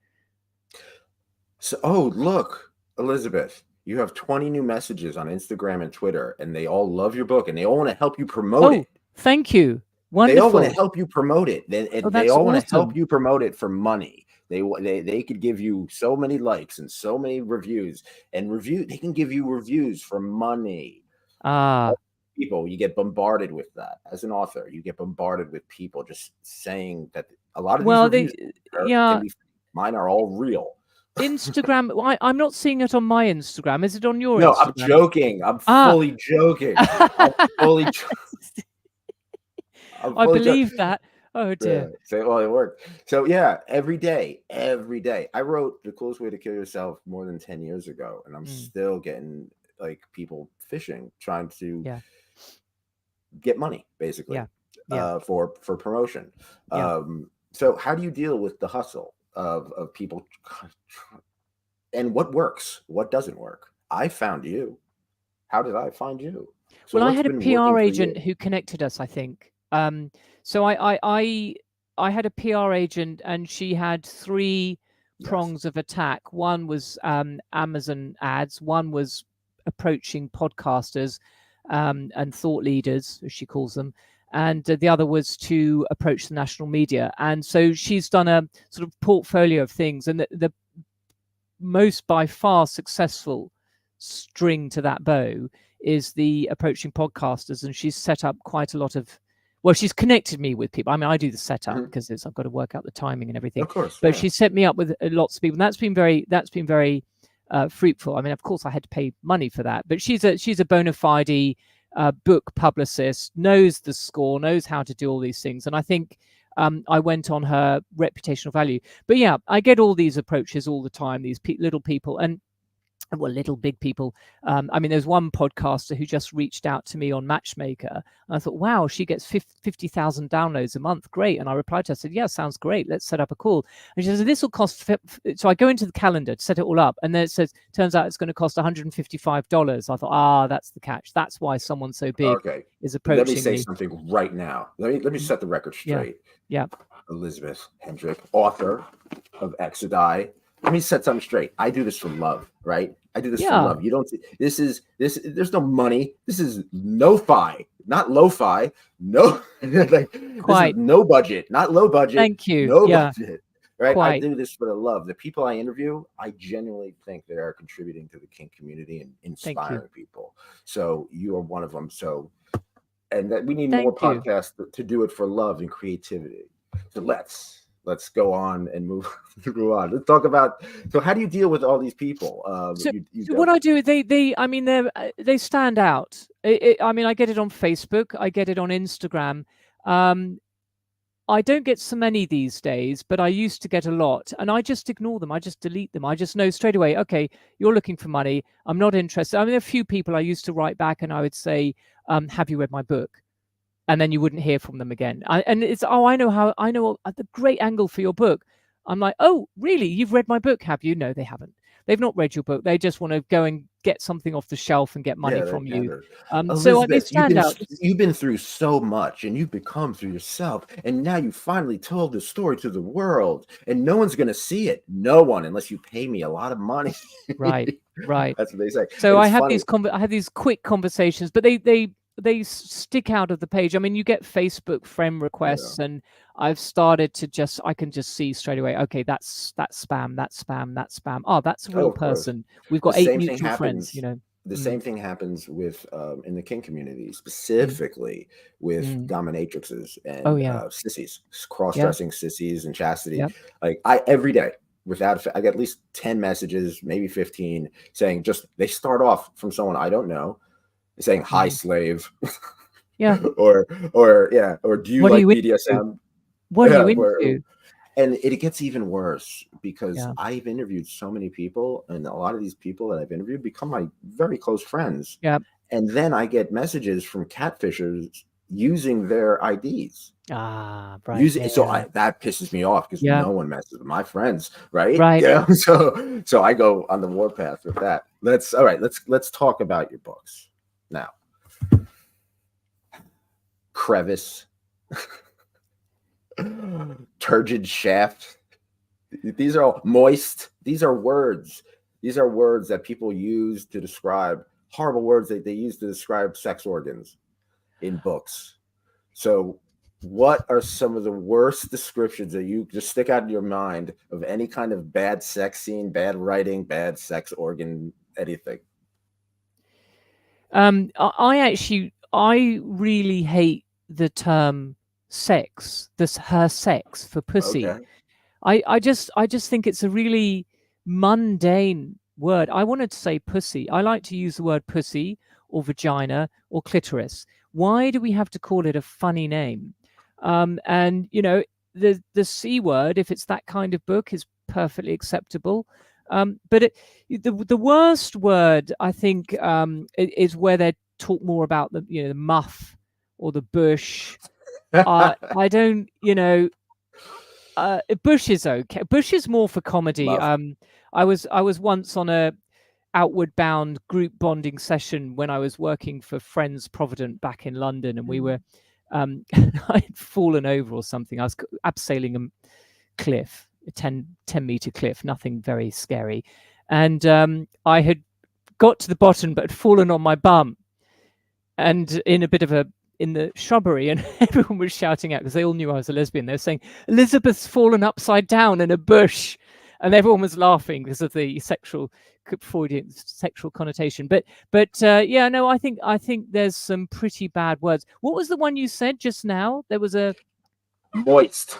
So, oh, look, Elizabeth, you have 20 new messages on Instagram and Twitter, and they all love your book, and they all want to help you promote it. Thank you. Wonderful. They all want to help you promote it. They all want to help you promote it for money. They could give you so many likes and so many reviews, they can give you reviews for money. People, you get bombarded with that as an author. You get bombarded with people just saying that a lot of these reviews mine are all real. Instagram. I'm not seeing it on my Instagram. Is it on your No, Instagram? I'm joking. I'm fully joking. I'm fully I believe that. Oh dear. Yeah. So, well, it worked. So yeah, every day. I wrote The Coolest Way to Kill Yourself more than 10 years ago, and I'm still getting like people fishing, trying to get money, basically, for promotion. So how do you deal with the hustle of people, and what works, what doesn't work? I found you. How did I find you? So well, I had a PR agent who connected us, I think. So I had a PR agent, and she had 3 prongs of attack. One was Amazon ads. One was approaching podcasters and thought leaders, as she calls them. And the other was to approach the national media. And so she's done a sort of portfolio of things. And the most by far successful string to that bow is the approaching podcasters. And she's set up quite a lot of, well, she's connected me with people. I mean, I do the setup because I've got to work out the timing and everything. Of course, but she set me up with lots of people, and that's been very fruitful. I mean, of course, I had to pay money for that, but she's a bona fide book publicist, knows the score, knows how to do all these things, and I think I went on her reputational value. But yeah, I get all these approaches all the time, these little people, and well, little big people. I mean, there's one podcaster who just reached out to me on Matchmaker, and I thought, wow, she gets 50,000 downloads a month. Great. And I replied to her, I said, yeah, sounds great. Let's set up a call. And she says, this will cost. So I go into the calendar to set it all up, and then it says, turns out it's going to cost $155. I thought, that's the catch. That's why someone so big is approaching me. Let me say something right now. Let me set the record straight. Yeah. Elizabeth Hendrick, author of EXODAI. Let me set something straight. I do this for love, right? I do this for love. You don't see this. There's no money. This is no-fi, not lo-fi. No, like, this is no budget, not low budget. Thank you. No budget, right? Quite. I do this for the love. The people I interview, I genuinely think they are contributing to the kink community and inspiring people. So you are one of them. So, and that we need more podcasts to do it for love and creativity. So let's go on and move on. Let's talk about, so how do you deal with all these people? So what I do, they stand out. I mean, I get it on Facebook, I get it on Instagram. I don't get so many these days, but I used to get a lot, and I just ignore them. I just delete them. I just know straight away, okay, you're looking for money. I'm not interested. I mean, there are a few people I used to write back and I would say, have you read my book? And then you wouldn't hear from them again. And it's, I know the great angle for your book. I'm like, oh, really? You've read my book, have you? No, they haven't. They've not read your book. They just want to go and get something off the shelf and get money from you. So they stand out. You've been through so much, and you've become through yourself. And now you finally told the story to the world, and no one's going to see it. No one, unless you pay me a lot of money. Right. That's what they say. So I have these quick conversations, but they stick out of the page. I mean, you get Facebook friend requests, and I've started to I can just see straight away, okay, that's spam, that's spam. Oh, that's a real person. We've got 8 mutual friends, you know. The same thing happens with in the kink community, specifically with dominatrixes and sissies, cross-dressing sissies and chastity. Like every day, I get at least 10 messages, maybe 15, saying they start off from someone I don't know, saying hi slave, or do you like BDSM? What are you into? And it gets even worse because I've interviewed so many people, and a lot of these people that I've interviewed become my very close friends. And then I get messages from catfishers using their IDs. Right. So that pisses me off because no one messes with my friends, right? Right. Yeah. So I go on the warpath with that. Let's talk about your books now. Crevice. Turgid shaft. These are all moist. These are words that people use to describe horrible words that they use to describe sex organs in books. So what are some of the worst descriptions that you just stick out in your mind of any kind of bad sex scene, bad writing, bad sex organ, anything? I really hate the term sex, her sex for pussy. I just think it's a really mundane word. I wanted to say pussy. I like to use the word pussy or vagina or clitoris. Why do we have to call it a funny name? And you know, the C word, if it's that kind of book, is perfectly acceptable. But the worst word, I think, is where they talk more about the, you know, the muff or the bush. I don't, you know, bush is okay. Bush is more for comedy. I was once on a outward bound group bonding session when I was working for Friends Provident back in London, and we were I'd fallen over or something. I was abseiling a cliff, a 10-meter cliff, nothing very scary, and I had got to the bottom but had fallen on my bum and in the shrubbery, and everyone was shouting out because they all knew I was a lesbian. They were saying, "Elizabeth's fallen upside down in a bush," and everyone was laughing because of the Freudian sexual connotation. But yeah, no, I think there's some pretty bad words. What was the one you said just now? There was a moist.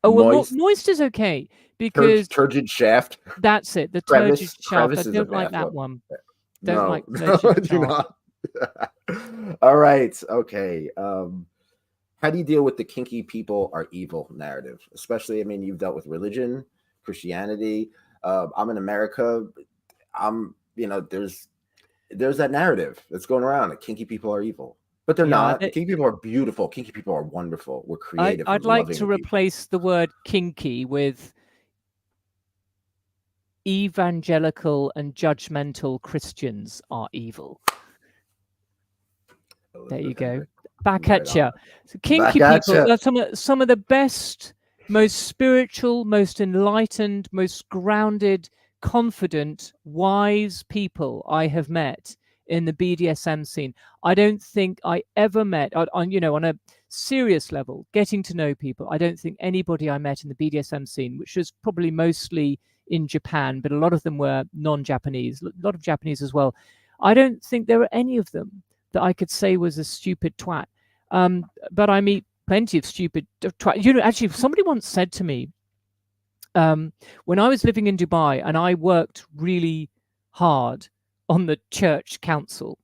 Oh, well, moist is okay because turgid shaft. That's it. The turgid shaft. I don't like that one. Don't like turgid shaft. All right. Okay. How do you deal with the kinky people are evil narrative? Especially, I mean, you've dealt with religion, Christianity. I'm in America. You know, there's that narrative that's going around that kinky people are evil, but they're not. Kinky people are beautiful. Kinky people are wonderful. We're creative. I'd like to replace the word kinky with evangelical and judgmental Christians are evil. There you go. Back at you. So kinky people are some of the best, most spiritual, most enlightened, most grounded, confident, wise people I have met in the BDSM scene. I don't think I ever met on a serious level, getting to know people. I don't think anybody I met in the BDSM scene, which was probably mostly in Japan, but a lot of them were non-Japanese, a lot of Japanese as well. I don't think there were any of them that I could say was a stupid twat. But I meet plenty of stupid twat. You know, actually, somebody once said to me, when I was living in Dubai and I worked really hard on the church council,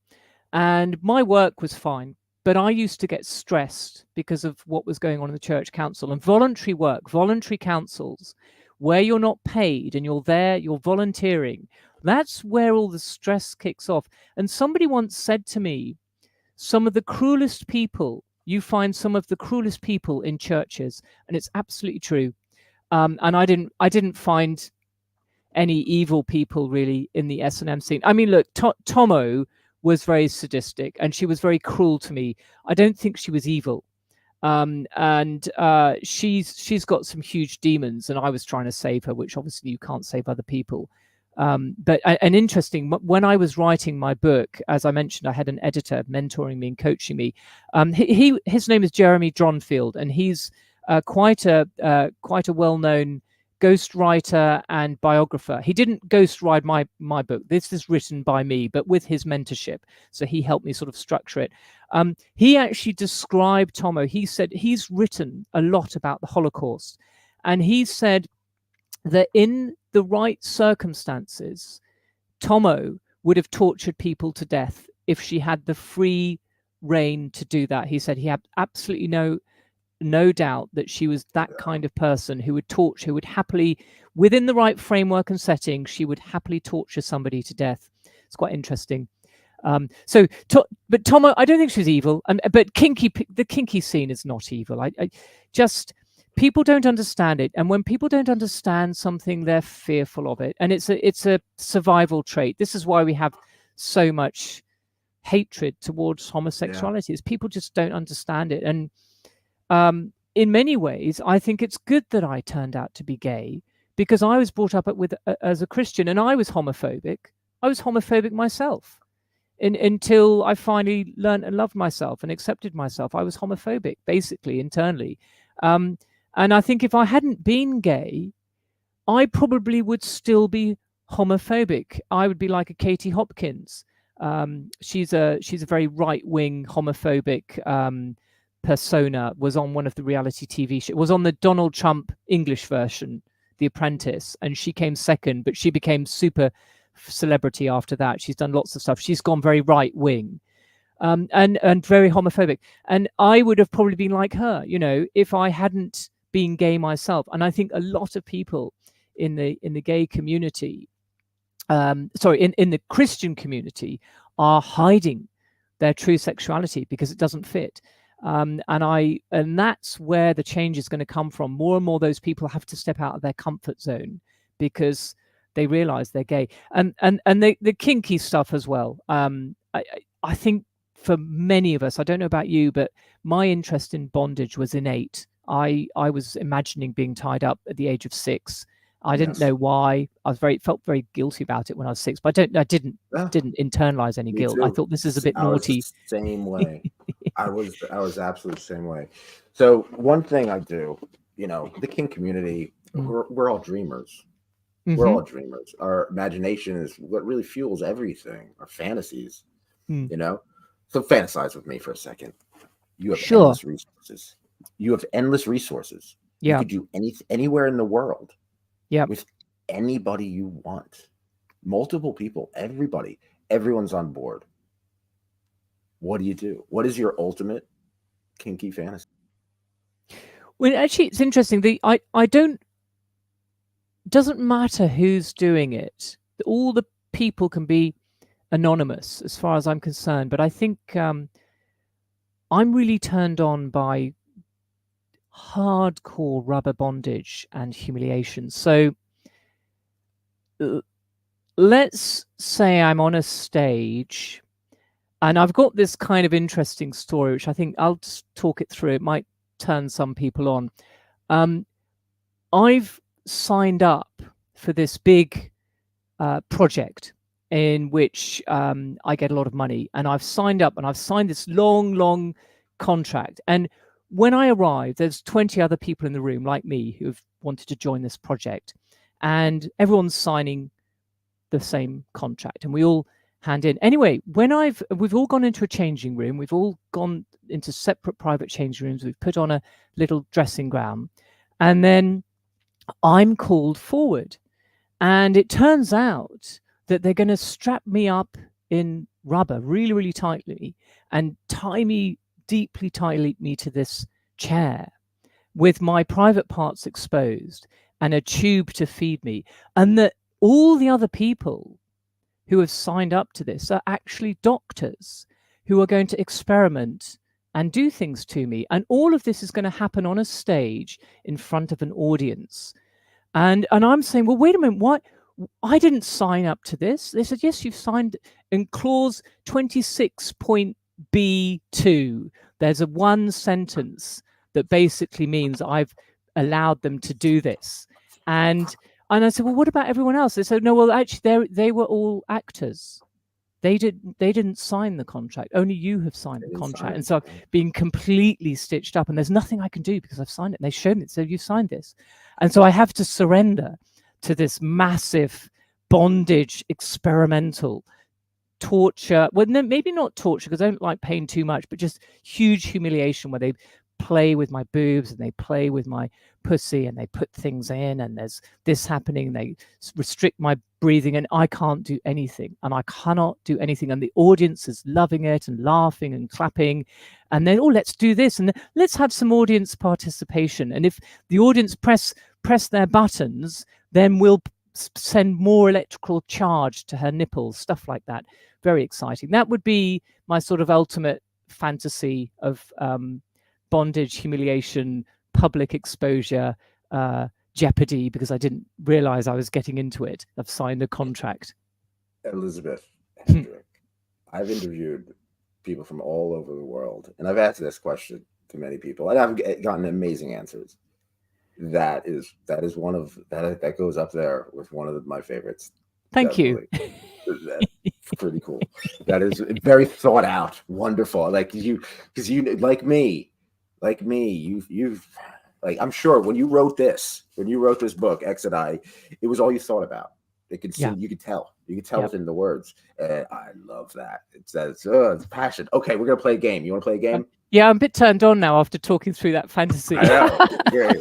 and my work was fine, but I used to get stressed because of what was going on in the church council. And voluntary work, voluntary councils, where you're not paid and you're there, you're volunteering, that's where all the stress kicks off. And somebody once said to me, some of the cruelest people, you find some of the cruelest people in churches, and it's absolutely true. And I didn't find any evil people really in the S&M scene. I mean, look, Tomo was very sadistic and she was very cruel to me. I don't think she was evil. And she's got some huge demons, and I was trying to save her, which obviously you can't save other people. But interesting, when I was writing my book, as I mentioned, I had an editor mentoring me and coaching me. His name is Jeremy Dronfield, and he's quite a well-known ghostwriter and biographer. He didn't ghostwrite my book. This is written by me, but with his mentorship. So he helped me sort of structure it. He actually described Tomo. He said he's written a lot about the Holocaust, and he said that in the right circumstances, Tomo would have tortured people to death if she had the free reign to do that. He said he had absolutely no doubt that she was that kind of person who would torture, who would happily, within the right framework and setting, she would happily torture somebody to death. It's quite interesting. But Tomo, I don't think she's evil. But the kinky scene is not evil. I just, people don't understand it, and when people don't understand something, they're fearful of it, and it's a survival trait. This is why we have so much hatred towards homosexuality. Is people just don't understand it. And in many ways, I think it's good that I turned out to be gay, because I was brought up as a Christian, and I was homophobic. I was homophobic myself. Until I finally learned and loved myself and accepted myself. I was homophobic, basically, internally. And I think if I hadn't been gay, I probably would still be homophobic. I would be like a Katie Hopkins. She's a very right-wing homophobic persona. Was on one of the reality TV shows. Was on the Donald Trump English version The Apprentice, and she came second, but she became super celebrity after that. She's done lots of stuff. She's gone very right wing, and very homophobic. And I would have probably been like her, you know, if I hadn't been gay myself. And I think a lot of people in the gay community, in the Christian community, are hiding their true sexuality because it doesn't fit. And that's where the change is going to come from. More and more those people have to step out of their comfort zone because they realize they're gay. And the kinky stuff as well. I think for many of us, I don't know about you, but my interest in bondage was innate. I was imagining being tied up at the age of 6. I didn't know why. I was felt very guilty about it when I was 6, but I didn't internalize any guilt. Too. I thought this is a bit naughty. Same way. I was absolutely the same way. So one thing I do, you know, the kink community, we're all dreamers. We're all dreamers. Our imagination is what really fuels everything. Our fantasies, you know. So fantasize with me for a second. You have endless resources. You have endless resources. You could do anywhere in the world. With anybody you want. Multiple people, everyone's on board. What do? What is your ultimate kinky fantasy? Well, actually, it's interesting. Doesn't matter who's doing it. All the people can be anonymous as far as I'm concerned. But I think I'm really turned on by hardcore rubber bondage and humiliation. So let's say I'm on a stage and I've got this kind of interesting story, which I think I'll just talk it through. It might turn some people on. I've signed up for this big project in which I get a lot of money, and I've signed up and I've signed this long contract. And when I arrive, there's 20 other people in the room like me who have wanted to join this project, and everyone's signing the same contract, and we all hand in. Anyway, we've all gone into a changing room, we've all gone into separate private changing rooms, we've put on a little dressing gown, and then I'm called forward, and it turns out that they're going to strap me up in rubber really tightly and tie me deeply to this chair with my private parts exposed and a tube to feed me, and that all the other people who have signed up to this are actually doctors who are going to experiment and do things to me, and all of this is going to happen on a stage in front of an audience. And I'm saying, well, wait a minute, what? I didn't sign up to this. They said, yes, you've signed in clause 26.B2. There's a one sentence that basically means I've allowed them to do this. And I said, well, what about everyone else? They said, no, well, actually, they were all actors. They didn't sign the contract. Only you have signed the contract. And so I've been completely stitched up, and there's nothing I can do because I've signed it. And they showed me, so you signed this. And so I have to surrender to this massive bondage, experimental torture. Well, no, maybe not torture, because I don't like pain too much, but just huge humiliation where they play with my boobs and they play with my pussy and they put things in, and there's this happening, and they restrict my breathing, and I can't do anything, and I cannot do anything, and the audience is loving it and laughing and clapping, and then, oh, let's do this, and let's have some audience participation, and if the audience press their buttons, then we'll send more electrical charge to her nipples, stuff like that. Very exciting. That would be my sort of ultimate fantasy of bondage, humiliation, public exposure, jeopardy, because I didn't realize I was getting into it. I've signed a contract. Elizabeth Hendrick, I've interviewed people from all over the world, and I've asked this question to many people, and I've gotten amazing answers. That goes up there with one of my favorites. Thank you. That's pretty cool. That is very thought out, wonderful. Like you, because you like me, you've like, I'm sure when you wrote this book, EXODAI, it was all you thought about. It could see, you could tell it in the words. I love that. It's passion. Okay, we're gonna play a game. You want to play a game? Yeah, I'm a bit turned on now after talking through that fantasy. I know. Yeah.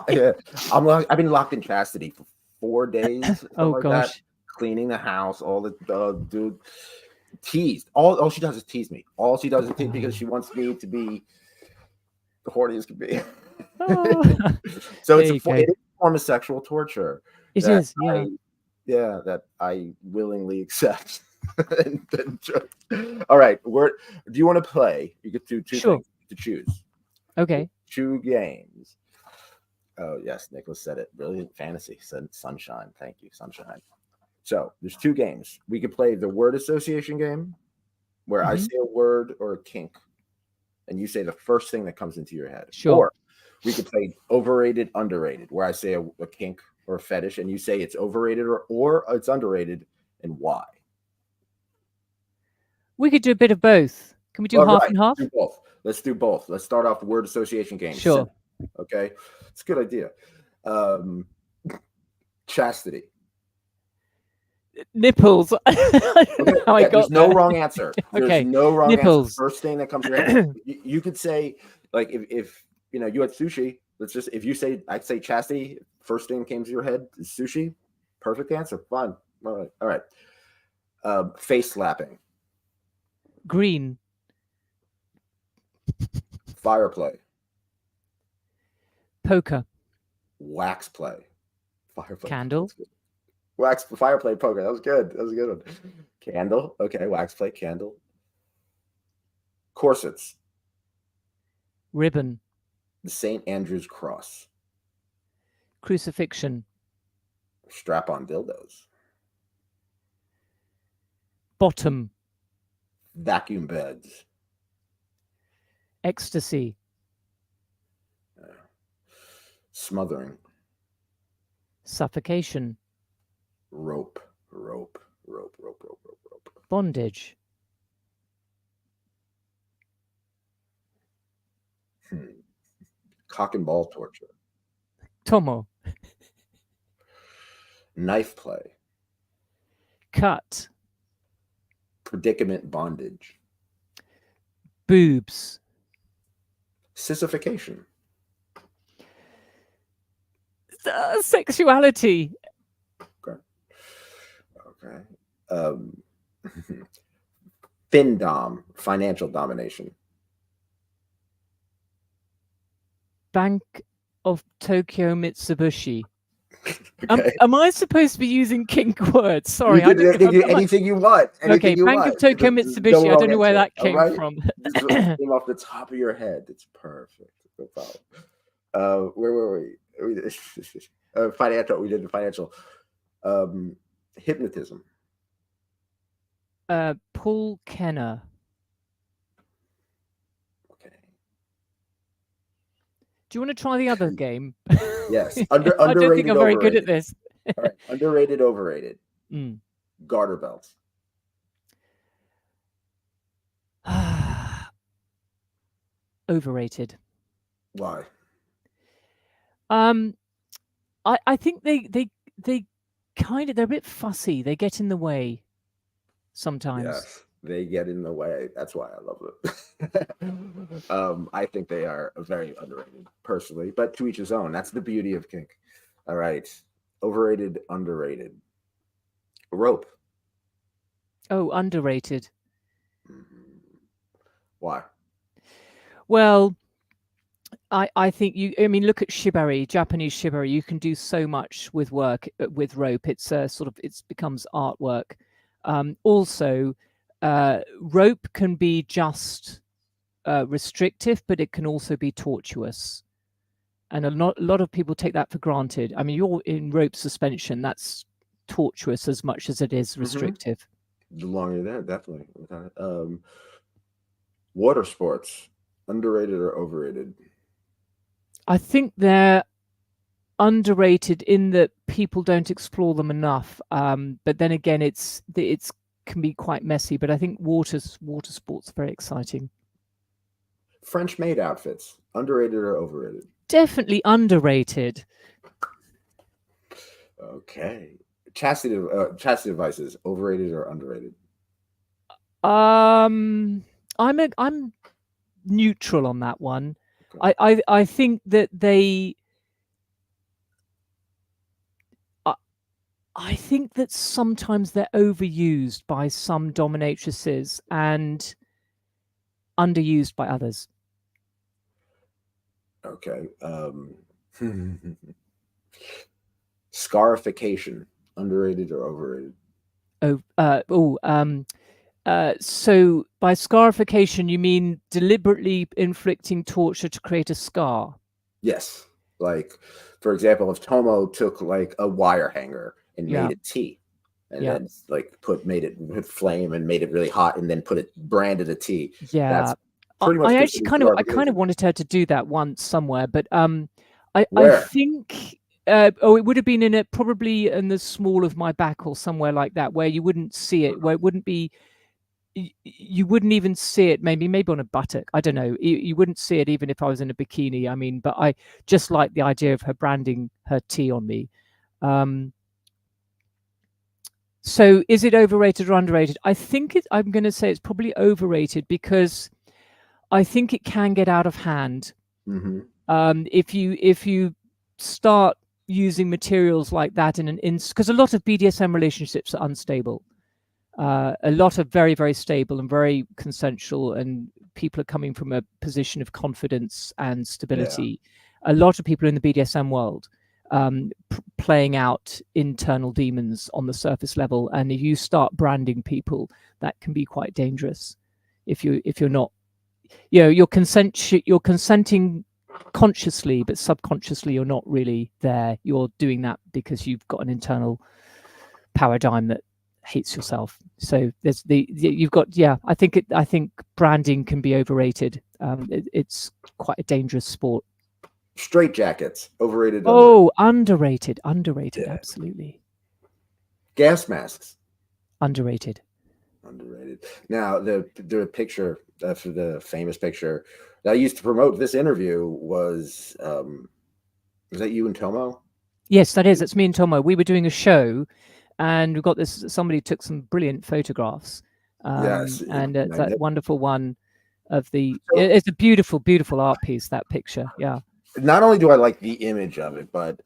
Yeah, I've been locked in chastity for 4 days, something like that. Cleaning the house, all the dude teased. All she does is tease me. All she does is tease because she wants me to be the horny as can be. So it is a form of sexual torture. It is, yeah. That I willingly accept. All right, do you want to play? You get two things to choose. Okay. 2 games. Oh yes, Nicholas said it. Brilliant fantasy. Said sunshine. Thank you, sunshine. So there's 2 games. We could play the word association game, where I say a word or a kink, and you say the first thing that comes into your head. Sure. Or we could play overrated, underrated, where I say a kink or a fetish, and you say it's overrated or it's underrated, and why. We could do a bit of both. Can we do half and half? Let's do both. Let's start off the word association game. Sure. Okay, it's a good idea. Chastity. Nipples. There's no wrong answer. There's no wrong Nipples. answer. First thing that comes to your head. You could say, like, if you had sushi. Let's just, if you say, I say chastity, first thing that came to your head is sushi. Perfect answer. Fine. All right. Face slapping. Green. Fire play. Poker. Wax play. Fire play. Candle. Fire play, poker. That was good. That was a good one. Candle. Okay. Wax play, candle. Corsets. Ribbon. The St. Andrew's cross. Crucifixion. Strap-on dildos. Bottom. Vacuum beds. Ecstasy. Smothering. Suffocation. Rope. Bondage. Cock and ball torture. Tomo. Knife play. Cut. Predicament bondage. Boobs. Sissification. Sexuality. Okay. Findom, financial domination. Bank of Tokyo Mitsubishi. Okay. Am I supposed to be using kink words? Sorry, anything you want. Bank of Tokyo Mitsubishi. I don't know where that came from. It came off the top of your head. It's perfect. No problem. Where were we? Financial. We did the financial. Hypnotism. Paul Kenner. Okay. Do you want to try the other game? Yes. I don't think I'm very good at this. All right. Underrated, overrated. Garter belts. Overrated. Why? I think they kind of, they're a bit fussy. They get in the way sometimes. Yes, they get in the way. That's why I love them. I think they are very underrated personally, but to each his own. That's the beauty of kink. All right. Overrated, underrated. Rope. Oh, underrated. Why? Well, I think look at shibari, Japanese shibari. You can do so much with with rope. It's it becomes artwork. Also, rope can be just restrictive, but it can also be tortuous. And a lot of people take that for granted. I mean, you're in rope suspension. That's tortuous as much as it is restrictive. The longer you're there, definitely. Water sports, underrated or overrated? I think they're underrated in that people don't explore them enough. But then again, it's can be quite messy. But I think water sports are very exciting. French maid outfits, underrated or overrated? Definitely underrated. Okay. Chastity devices, overrated or underrated? I'm neutral on that one. Okay. I think that they I think that sometimes they're overused by some dominatrices and underused by others. Okay. Scarification, underrated or overrated? So by scarification, you mean deliberately inflicting torture to create a scar? Yes. Like, for example, if Tomo took like a wire hanger and Yeah. made a T, and Yeah. then like made it flame and made it really hot, and then branded a T. Yeah. That's pretty much I actually considered I kind of scarification. wanted her to do that once somewhere, but I Where? think it would have been in it, probably in the small of my back or somewhere like that, where you wouldn't see it, where it wouldn't be, you wouldn't even see it. Maybe on a buttock. I don't know. You wouldn't see it even if I was in a bikini. I mean, but I just like the idea of her branding her T on me. So is it overrated or underrated? I think I'm going to say it's probably overrated, because I think it can get out of hand. Mm-hmm. If you start using materials like that because a lot of BDSM relationships are unstable. A lot of very, very stable and very consensual, and people are coming from a position of confidence and stability. Yeah. A lot of people in the BDSM world playing out internal demons on the surface level, and if you start branding people, that can be quite dangerous. If you're not, you're consenting consciously, but subconsciously you're not really there. You're doing that because you've got an internal paradigm that hates yourself. So there's you've got, I think branding can be overrated. It's quite a dangerous sport. Straight jackets, overrated. Underrated. Yeah. Absolutely. Gas masks, underrated. Now the picture, for the famous picture that I used to promote this interview was that you and Tomo? Yes, that is. It's me and Tomo. We were doing a show, and we got this. Somebody took some brilliant photographs. Yes, and it's that wonderful one of the. It's a beautiful, beautiful art piece. That picture, yeah. Not only do I like the image of it, but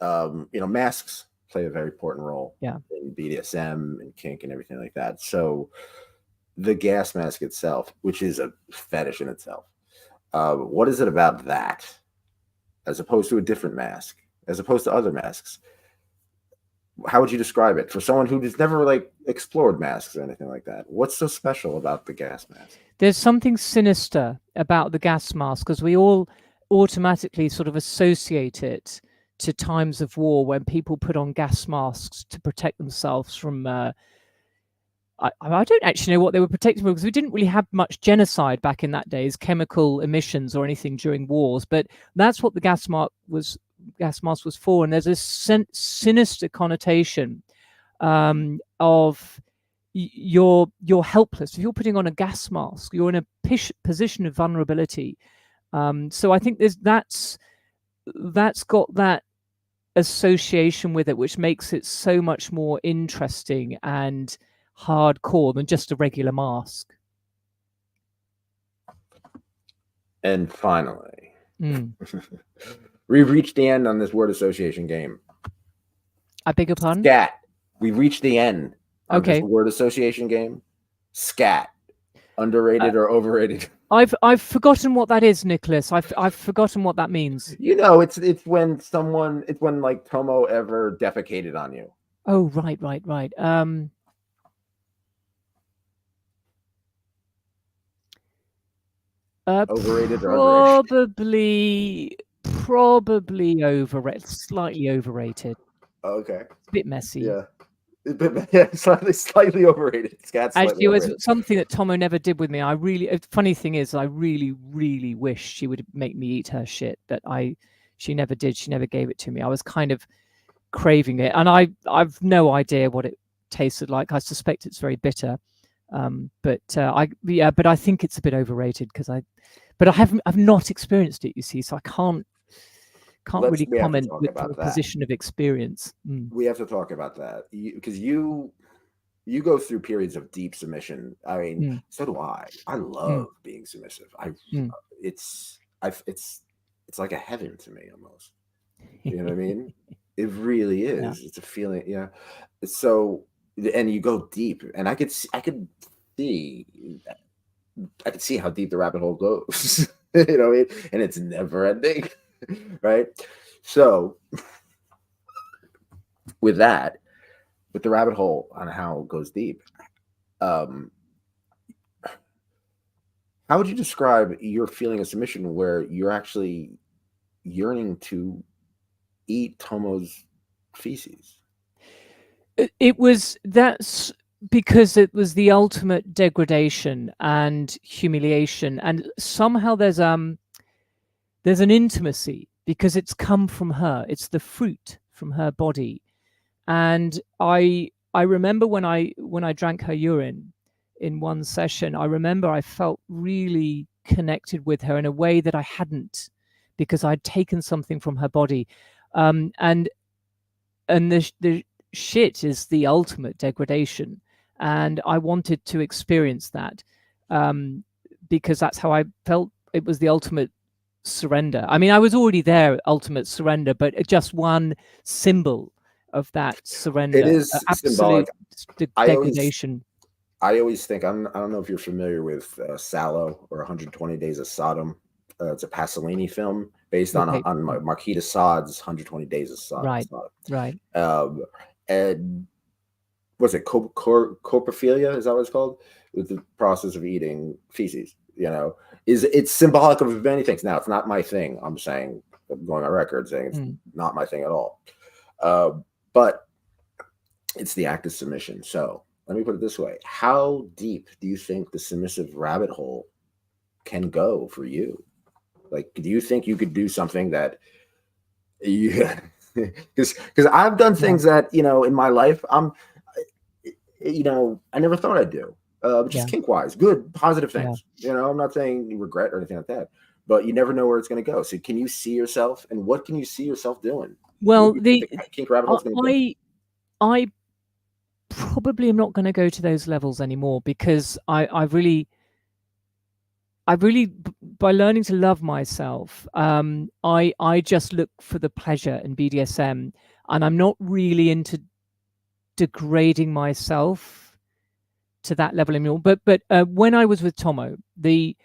masks play a very important role. Yeah. In BDSM and kink and everything like that. So the gas mask itself, which is a fetish in itself, what is it about that, as opposed to a different mask, as opposed to other masks? How would you describe it for someone who has never like explored masks or anything like that? What's so special about the gas mask? There's something sinister about the gas mask, because we all automatically sort of associate it to times of war, when people put on gas masks to protect themselves from I don't actually know what they were protecting from, because we didn't really have much genocide back in that days, chemical emissions or anything during wars. But that's what the gas mask was for. And there's a sinister connotation of you're helpless. If you're putting on a gas mask, you're in a position of vulnerability. So I think that's got that association with it, which makes it so much more interesting and hardcore than just a regular mask. And finally, we've reached the end on this word association game. I beg your pardon? Scat. We've reached the end on this word association game. Scat. Underrated or overrated? I've forgotten what that is, Nicholas. I've forgotten what that means. It's when like Tomo ever defecated on you. Oh, right. Overrated or probably overrated, slightly overrated. Okay. It's a bit messy. Yeah. Slightly overrated. Actually, it was something that Tomo never did with me. Funny thing is, I really, really wish she would make me eat her shit, but she never did. She never gave it to me. I was kind of craving it, and I've no idea what it tasted like. I suspect it's very bitter, but I think it's a bit overrated, but I've not experienced it, you see, so I can't really comment with a position of experience. We have to talk about that, because you go through periods of deep submission. I mean, so do I. I love being submissive. It's like a heaven to me almost. You know what I mean? It really is. Yeah. It's a feeling. Yeah. So, and you go deep, and I could see, how deep the rabbit hole goes. You know what I mean? And it's never ending, right? So, with that, with the rabbit hole on how it goes deep, um, how would you describe your feeling of submission where you're actually yearning to eat Tomo's feces? It was that's because it was the ultimate degradation and humiliation, and somehow there's an intimacy because it's come from her. It's the fruit from her body, and I remember when I drank her urine in one session. I remember I felt really connected with her in a way that I hadn't, because I'd taken something from her body, and the shit is the ultimate degradation, and I wanted to experience that, because that's how I felt. It was the ultimate surrender. I mean, I was already there, ultimate surrender, but just one symbol of that It surrender, is symbolic. absolute degradation. I always think, I don't know if you're familiar with Sallow or 120 Days of Sodom. It's a Pasolini film based on Okay. Marquis de Sade's 120 Days of Sodom. Right. Right. And what's it, coprophilia? Is that what it's called? With the process of eating feces, it's symbolic of many things. Now, it's not my thing. I'm saying, I'm going on record saying it's not my thing at all. But it's the act of submission. So let me put it this way. How deep do you think the submissive rabbit hole can go for you? Like, do you think you could do something that because I've done things that, in my life, I never thought I'd do, just kink wise, good, positive things. I'm not saying regret or anything like that, but you never know where it's going to go. So can you see yourself, and what can you see yourself doing? Well, the kink rabbit hole's going to do? I probably am not going to go to those levels anymore, because I really, by learning to love myself, I just look for the pleasure in BDSM, and I'm not really into degrading myself to that level anymore. But when I was with Tomo, the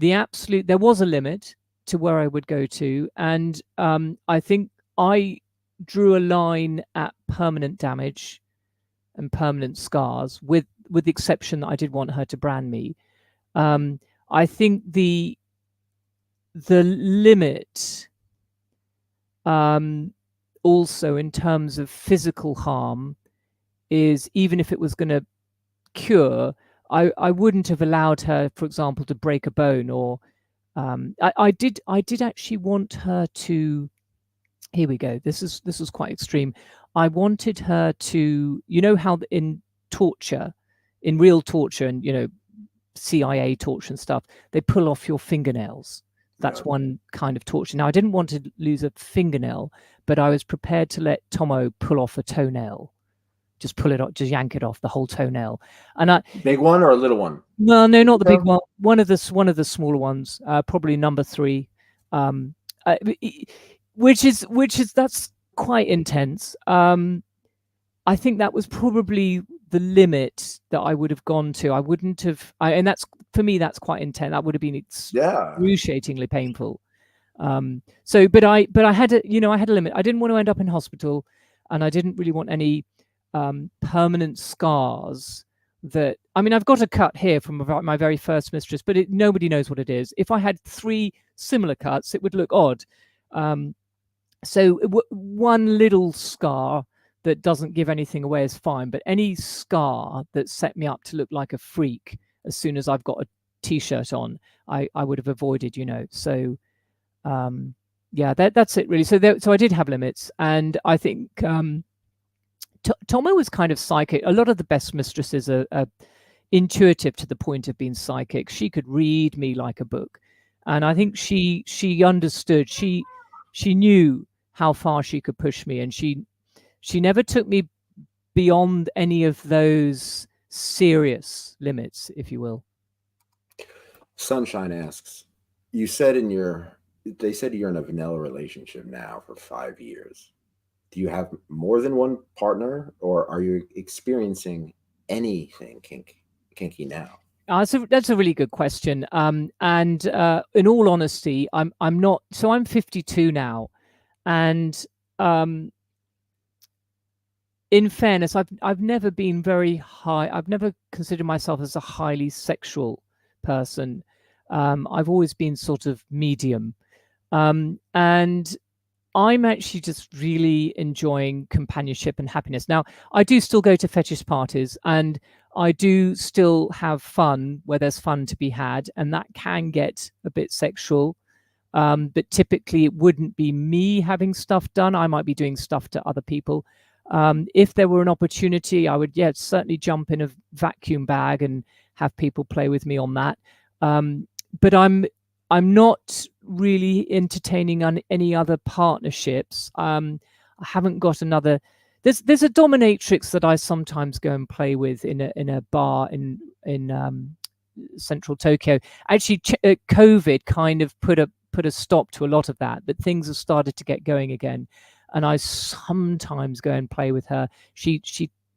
absolute, there was a limit to where I would go to, and I think I drew a line at permanent damage and permanent scars, with the exception that I did want her to brand me. I think the limit, also in terms of physical harm, is, even if it was going to cure, I wouldn't have allowed her, for example, to break a bone, or I did actually want her to. Here we go. This is quite extreme. I wanted her to, how in torture, in real torture, and CIA torture and stuff, they pull off your fingernails. That's one kind of torture. Now, I didn't want to lose a fingernail, but I was prepared to let Tomo pull off a toenail. Just pull it off, just yank it off, the whole toenail. And big one or a little one? No, not the big one. One of the smaller ones, probably number 3, which is that's quite intense. I think that was probably the limit that I would have gone to. I wouldn't have, and that's, for me, that's quite intense. That would have been excruciatingly painful. So, but I had I had a limit. I didn't want to end up in hospital, and I didn't really want any permanent scars. That, I mean, I've got a cut here from my very first mistress, but nobody knows what it is. If I had 3 similar cuts, it would look odd. So one little scar that doesn't give anything away is fine, but any scar that set me up to look like a freak as soon as I've got a t-shirt on, I would have avoided. So that's it really. So I did have limits, and I think Tomo was kind of psychic. A lot of the best mistresses are intuitive to the point of being psychic. She could read me like a book, and I think she understood. She knew how far she could push me, and she never took me beyond any of those serious limits, if you will. Sunshine asks, they said you're in a vanilla relationship now for 5 years. do you have more than one partner, or are you experiencing anything kinky now? That's a really good question. And in all honesty, I'm not. So I'm 52 now, and in fairness, I've never been very high. I've never considered myself as a highly sexual person. I've always been sort of medium, and I'm actually just really enjoying companionship and happiness. Now, I do still go to fetish parties, and I do still have fun where there's fun to be had, and that can get a bit sexual. But typically, it wouldn't be me having stuff done. I might be doing stuff to other people. If there were an opportunity, I would, yeah, certainly jump in a vacuum bag and have people play with me on that. But I'm not really entertaining on any other partnerships. I haven't got another. There's a dominatrix that I sometimes go and play with in a bar in central Tokyo. Actually, COVID kind of put a stop to a lot of that, but things have started to get going again. And I sometimes go and play with her. She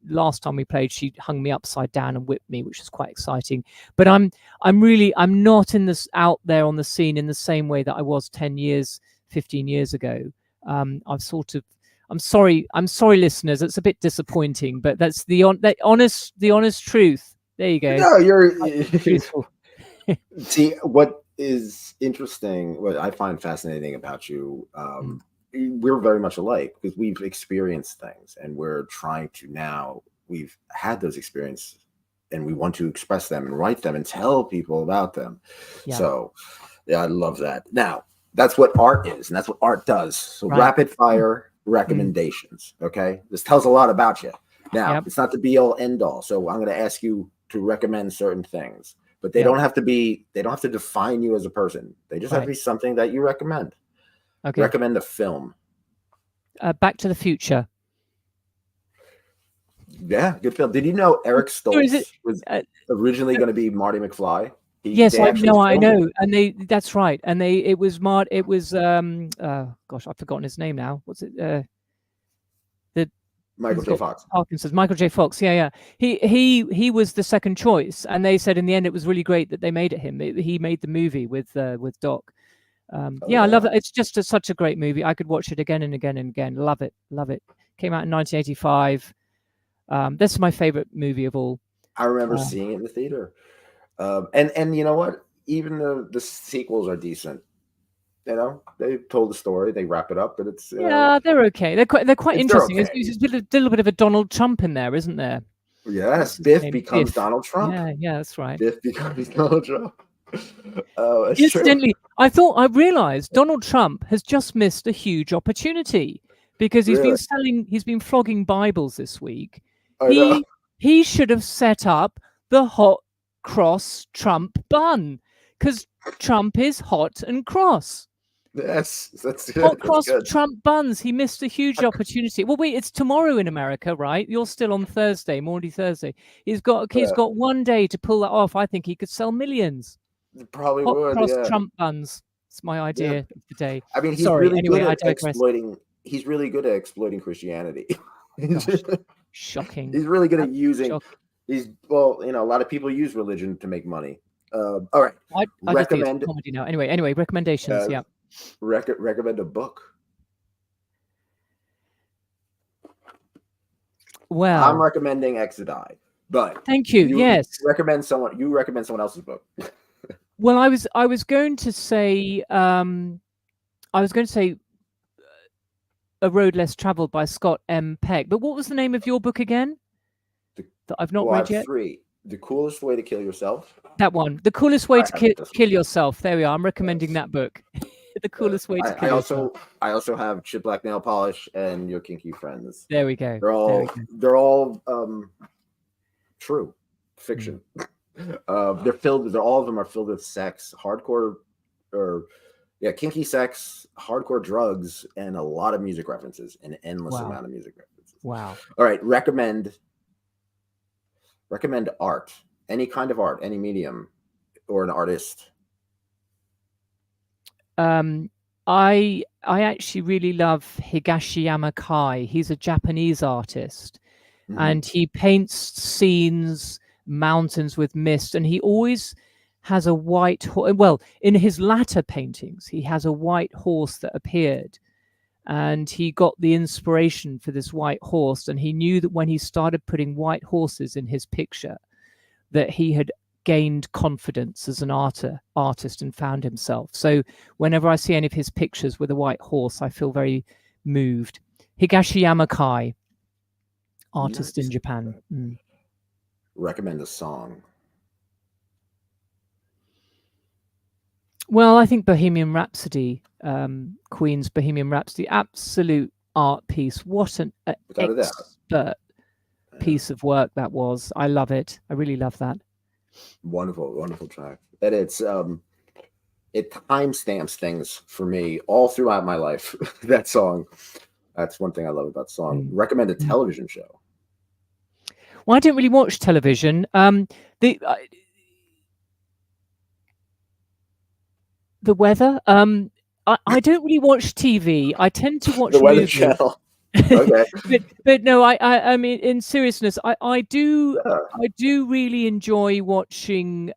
last time we played, she hung me upside down and whipped me, which was quite exciting. But I'm not in this out there on the scene in the same way that I was 10 years, 15 years ago. I've sort of, I'm sorry, listeners. It's a bit disappointing, but that's the honest truth. There you go. No, you're truthful. See, what is interesting, what I find fascinating about you, we're very much alike because we've experienced things, and we're trying to now. We've had those experiences, and we want to express them and write them and tell people about them. Yeah. So, yeah, I love that. Now, that's what art is, and that's what art does. So, rapid fire recommendations. Okay, this tells a lot about you. Now, it's not the be all end all. So, I'm going to ask you to recommend certain things, but they don't have to be. They don't have to define you as a person. They just have to be something that you recommend. Okay. Recommend a film. Back to the Future. Yeah, good film. Did you know Eric Stoltz was originally going to be Marty McFly? Yes, I know, and that's right. And it was gosh, I've forgotten his name now. What's it? Michael J. Fox. Parkinson's. Michael J. Fox. Yeah. He was the second choice, and they said in the end it was really great that they made it him. He made the movie with Doc. I love it. It's just such a great movie. I could watch it again and again and again. Love it. Came out in 1985. That's my favorite movie of all. I remember seeing it in the theater. And you know what? Even the sequels are decent. You know, they told the story, they wrap it up, but it's they're okay. They're quite interesting. Okay. There's a little bit of a Donald Trump in there, isn't there? Yes, Biff becomes Donald Trump. Yeah, that's right. Biff becomes Donald Trump. Oh, incidentally, true. I realized Donald Trump has just missed a huge opportunity because he's been flogging Bibles this week. He should have set up the hot cross Trump bun because Trump is hot and cross. Yes, that's good. Hot cross Trump buns. He missed a huge opportunity. Well, wait, it's tomorrow in America, right? You're still on Thursday, Maundy Thursday. He's got 1 day to pull that off. I think he could sell millions. Probably hot would. cross Trump buns. It's my idea of the day. I mean, he's really good at exploiting. He's really good at exploiting Christianity. Shocking. He's really good at using. A lot of people use religion to make money. All right. I recommend comedy now. Anyway, recommendations. Recommend a book. Well, I'm recommending EXODAI, but thank you. Yes. Recommend someone else's book. Well, I was going to say A Road Less Traveled by Scott M. Peck. But what was the name of your book again? That I've not read yet. 3. The Coolest Way to Kill Yourself. That one. The Coolest Way to Kill Yourself. There we are. I'm recommending that book. The Coolest Way to Kill Yourself. I also have Chip Black Nail Polish and Your Kinky Friends. There we go. They're all true fiction. They're filled. All of them are filled with sex, hardcore, kinky sex, hardcore drugs, and a lot of music references, an endless amount of music references. Wow. All right, recommend art, any kind of art, any medium, or an artist. I actually really love Higashiyama Kai. He's a Japanese artist, and he paints scenes, mountains with mist, and he always has a white horse. Well, in his latter paintings, he has a white horse that appeared, and he got the inspiration for this white horse, and he knew that when he started putting white horses in his picture, that he had gained confidence as an artist and found himself. So whenever I see any of his pictures with a white horse, I feel very moved. Higashiyama Kai, artist in Japan. Recommend a song. Well, I think Bohemian Rhapsody, Queen's Bohemian Rhapsody, absolute art piece. What an expert piece of work that was. I love it. I really love that. Wonderful, wonderful track. And it's it timestamps things for me all throughout my life. That song. That's one thing I love about the song. Recommend a television show. Well, I don't really watch television. The weather. I don't really watch TV. I tend to watch the Weather movies. Channel. Okay. but no, I mean, in seriousness, I do really enjoy watching.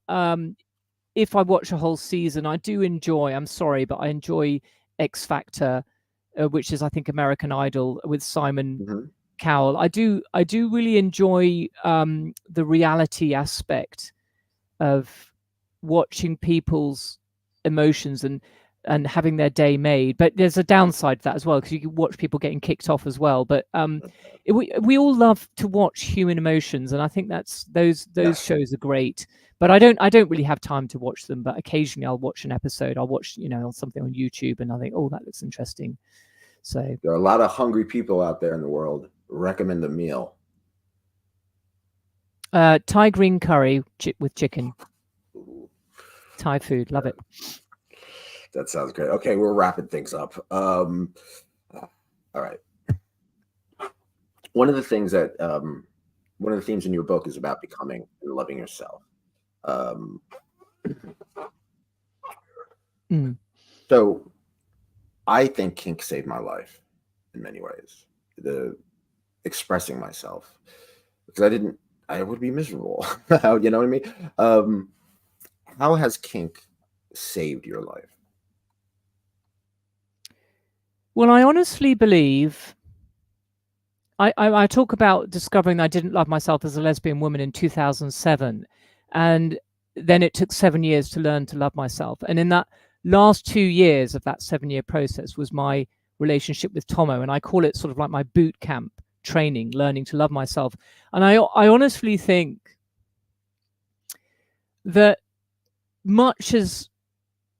If I watch a whole season, I do enjoy. I'm sorry, but I enjoy X Factor, which is, I think, American Idol with Simon Cowell. I do really enjoy the reality aspect of watching people's emotions and having their day made. But there's a downside to that as well, because you can watch people getting kicked off as well. But we all love to watch human emotions, and I think that's those shows are great. But I don't really have time to watch them. But occasionally I'll watch an episode. I'll watch something on YouTube, and I think, oh, that looks interesting. So there are a lot of hungry people out there in the world. Recommend a meal. Thai green curry with chicken. Thai food, love it. That sounds great. Okay, we're wrapping things up. All right. One of the things that one of the themes in your book is about becoming and loving yourself. So I think kink saved my life in many ways. The expressing myself, because I would be miserable. You know what I mean? How has kink saved your life? Well, I honestly believe I talk about discovering that I didn't love myself as a lesbian woman in 2007, and then it took 7 years to learn to love myself. And in that last 2 years of that 7-year process was my relationship with Tomo, and I call it sort of like my boot camp training, learning to love myself. And I honestly think that much as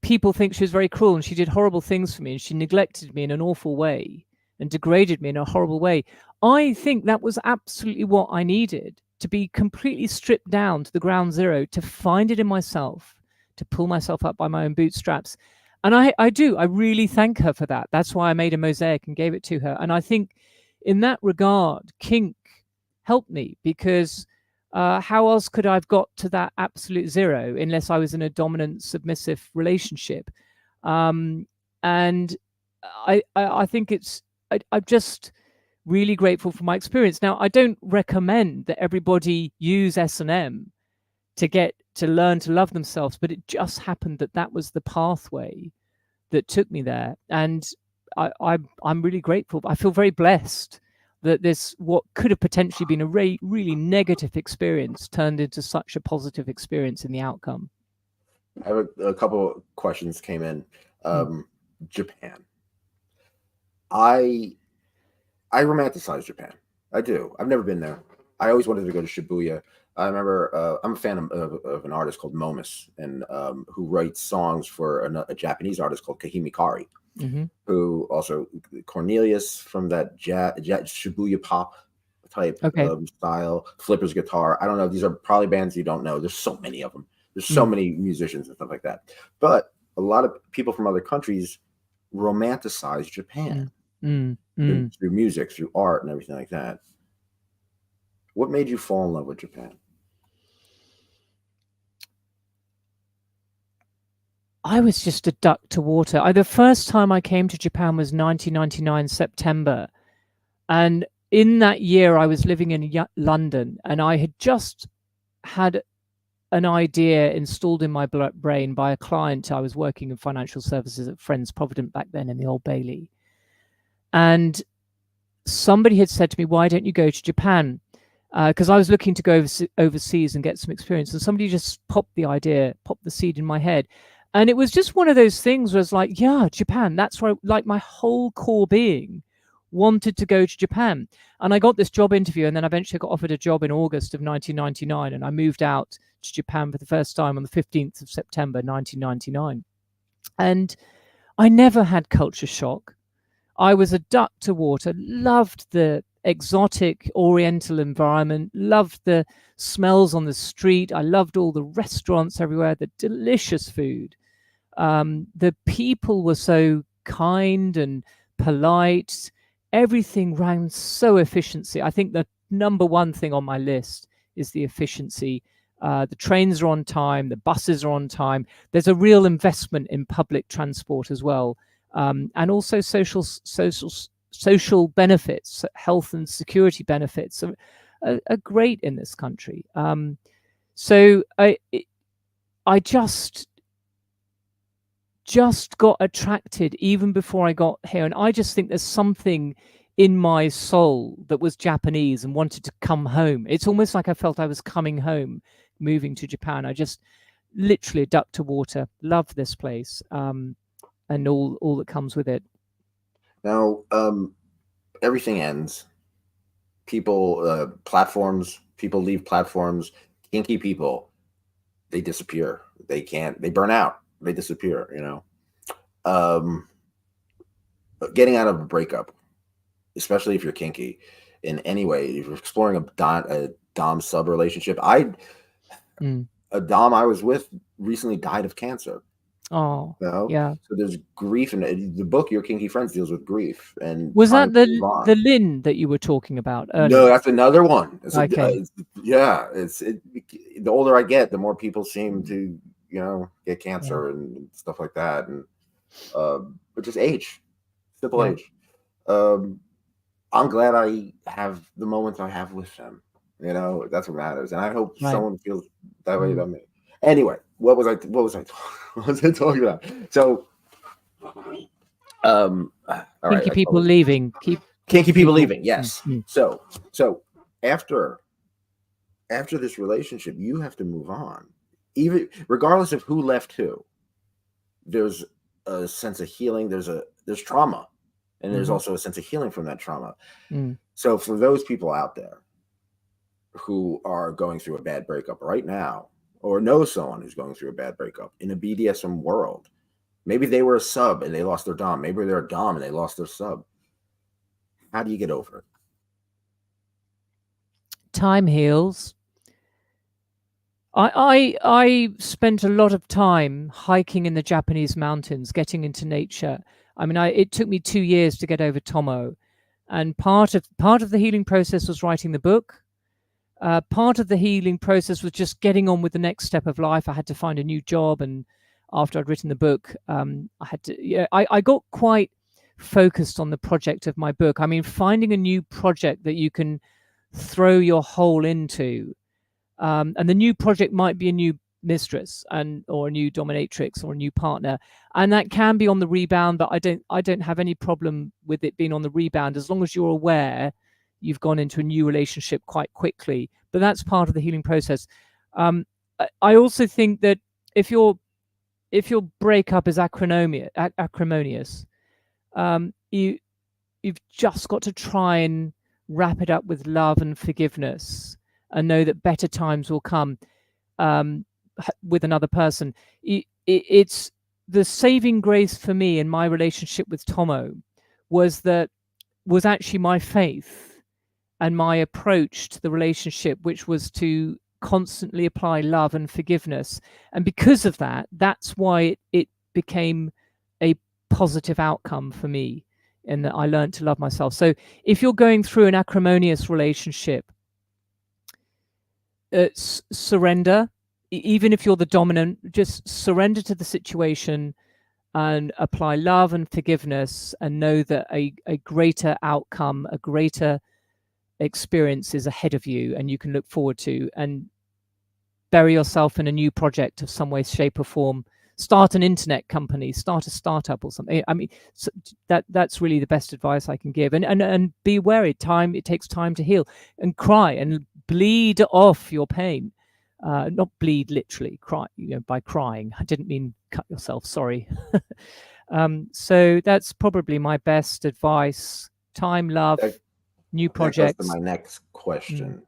people think she was very cruel and she did horrible things for me and she neglected me in an awful way and degraded me in a horrible way, I think that was absolutely what I needed, to be completely stripped down to the ground zero, to find it in myself, to pull myself up by my own bootstraps. And I really thank her for that. That's why I made a mosaic and gave it to her. And I think in that regard, kink helped me, because how else could I have got to that absolute zero unless I was in a dominant, submissive relationship? And I think I'm just really grateful for my experience. Now, I don't recommend that everybody use S&M to learn to love themselves, but it just happened that was the pathway that took me there. And I'm really grateful. I feel very blessed that this, what could have potentially been a really negative experience, turned into such a positive experience in the outcome. I have a couple of questions came in. Japan. I romanticize Japan. I do. I've never been there. I always wanted to go to Shibuya. I remember I'm a fan of an artist called Momus, and who writes songs for a Japanese artist called Kahimikari, who also Cornelius from that Shibuya pop type style, Flipper's guitar. I don't know. These are probably bands you don't know. There's so many of them. There's so many musicians and stuff like that. But a lot of people from other countries romanticize Japan through music, through art, and everything like that. What made you fall in love with Japan? I was just a duck to water. The first time I came to Japan was 1999 September, and in that year I was living in London, and I had just had an idea installed in my brain by a client. I was working in financial services at Friends Provident back then in the Old Bailey, and somebody had said to me, "Why don't you go to Japan?" Because I was looking to go overseas and get some experience, and somebody just popped the seed in my head. And it was just one of those things where it's like, yeah, Japan, that's where, like, my whole core being wanted to go to Japan. And I got this job interview, and then eventually got offered a job in August of 1999, and I moved out to Japan for the first time on the 15th of September 1999. And I never had culture shock. I was a duck to water, loved the exotic oriental environment, loved the smells on the street. I loved all the restaurants everywhere, the delicious food. The people were so kind and polite. Everything ran so efficiency. I think the number one thing on my list is the efficiency. The trains are on time, the buses are on time. There's a real investment in public transport as well. And also social benefits, health and security benefits are great in this country. So I just got attracted even before I got here, and I just think there's something in my soul that was Japanese and wanted to come home. It's almost like I felt I was coming home, moving to Japan. I just literally duck to water, love this place, and all that comes with it. Now, everything ends. People, platforms, people leave platforms. Kinky people, they disappear. They burn out. They disappear, you know. Getting out of a breakup, especially if you're kinky in any way, if you're exploring a dom sub relationship. A dom I was with recently died of cancer. Oh, you know? Yeah. So there's grief, and the book Your Kinky Friends deals with grief. And was that the Lynn that you were talking about earlier? No, that's another one. Okay. The older I get, the more people seem to, you know, get cancer and stuff like that, and but just age, simple age. I'm glad I have the moments I have with them. You know, that's what matters, and I hope someone feels that way about me. Anyway, what was I talking about? So, kinky people leaving. Kinky people leaving. Yes. So after this relationship, you have to move on, even regardless of who left who. There's a sense of healing. There's trauma, and there's also a sense of healing from that trauma. So for those people out there who are going through a bad breakup right now, or know someone who's going through a bad breakup in a BDSM world, maybe they were a sub and they lost their dom. Maybe they're a dom and they lost their sub. How do you get over it? Time heals. I spent a lot of time hiking in the Japanese mountains, getting into nature. I mean, it took me 2 years to get over Tomo, and part of the healing process was writing the book. Part of the healing process was just getting on with the next step of life. I had to find a new job, and after I'd written the book, I got quite focused on the project of my book. I mean, finding a new project that you can throw your whole into, and the new project might be a new mistress or a new dominatrix or a new partner, and that can be on the rebound. But I don't have any problem with it being on the rebound as long as you're aware you've gone into a new relationship quite quickly. But that's part of the healing process. I also think that if your breakup is acrimonious, you've just got to try and wrap it up with love and forgiveness, and know that better times will come with another person. It's the saving grace for me in my relationship with Tomo was actually my faith and my approach to the relationship, which was to constantly apply love and forgiveness. And because of that, that's why it became a positive outcome for me, and that I learned to love myself. So if you're going through an acrimonious relationship, surrender. even if you're the dominant, just surrender to the situation and apply love and forgiveness, and know that a greater outcome, a greater experience is ahead of you and you can look forward to, and bury yourself in a new project of some way, shape or form. Start an internet company, start a startup or something. I mean, so that's really the best advice I can give. And be wary. It takes time to heal, and cry and bleed off your pain. Not bleed literally, cry, by crying. I didn't mean cut yourself, sorry. So that's probably my best advice. Time, love, new projects. That goes to my next question.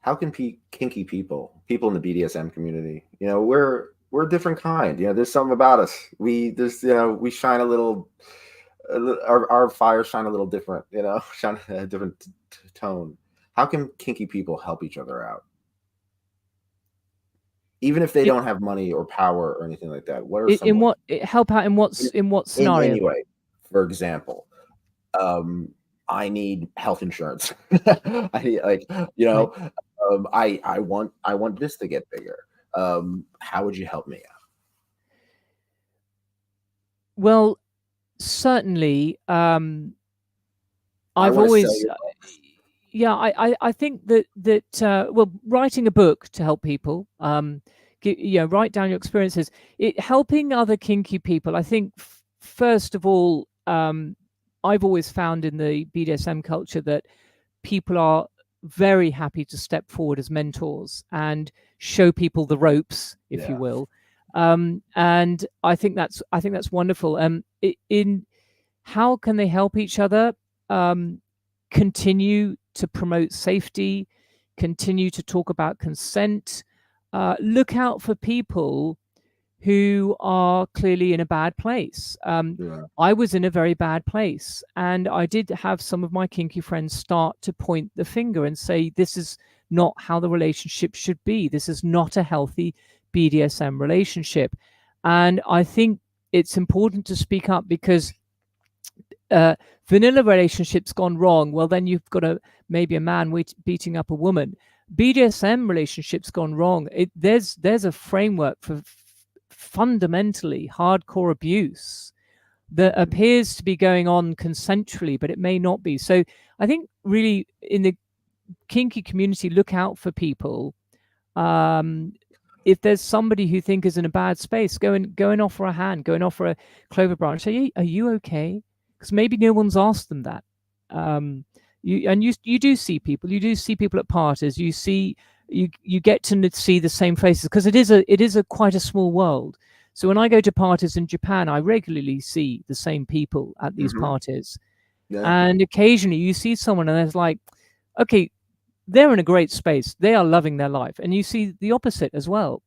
How can kinky people in the BDSM community, we're a different kind. There's something about us. We shine a little, our fires shine a little different, shine a different tone. How can kinky people help each other out? Even if they don't have money or power or anything like that, what are some help out in what scenario? In any way. For example, I need health insurance. I need, I want this to get bigger. How would you help me out? Well, certainly. I've always, I think that well, writing a book to help people, write down your experiences, helping other kinky people. I think first of all, I've always found in the BDSM culture that people are very happy to step forward as mentors and show people the ropes, if you will. And I think that's wonderful. In how can they help each other? Continue to promote safety, continue to talk about consent, look out for people who are clearly in a bad place. I was in a very bad place, and I did have some of my kinky friends start to point the finger and say, this is not how the relationship should be. This is not a healthy BDSM relationship. And I think it's important to speak up, because vanilla relationships gone wrong, well, then you've got maybe a man beating up a woman. BDSM relationships gone wrong, there's a framework for fundamentally hardcore abuse that appears to be going on consensually, but it may not be. So I think really in the kinky community, look out for people. If there's somebody who you think is in a bad space, go and offer a hand, go and offer a clover branch. Say, are you okay? Because maybe no one's asked them that. You do see people. You do see people at parties. You get to see the same faces, because it is quite a small world. So when I go to parties in Japan, I regularly see the same people at these parties. And occasionally you see someone and there's like, okay, they're in a great space, they are loving their life, and you see the opposite as well.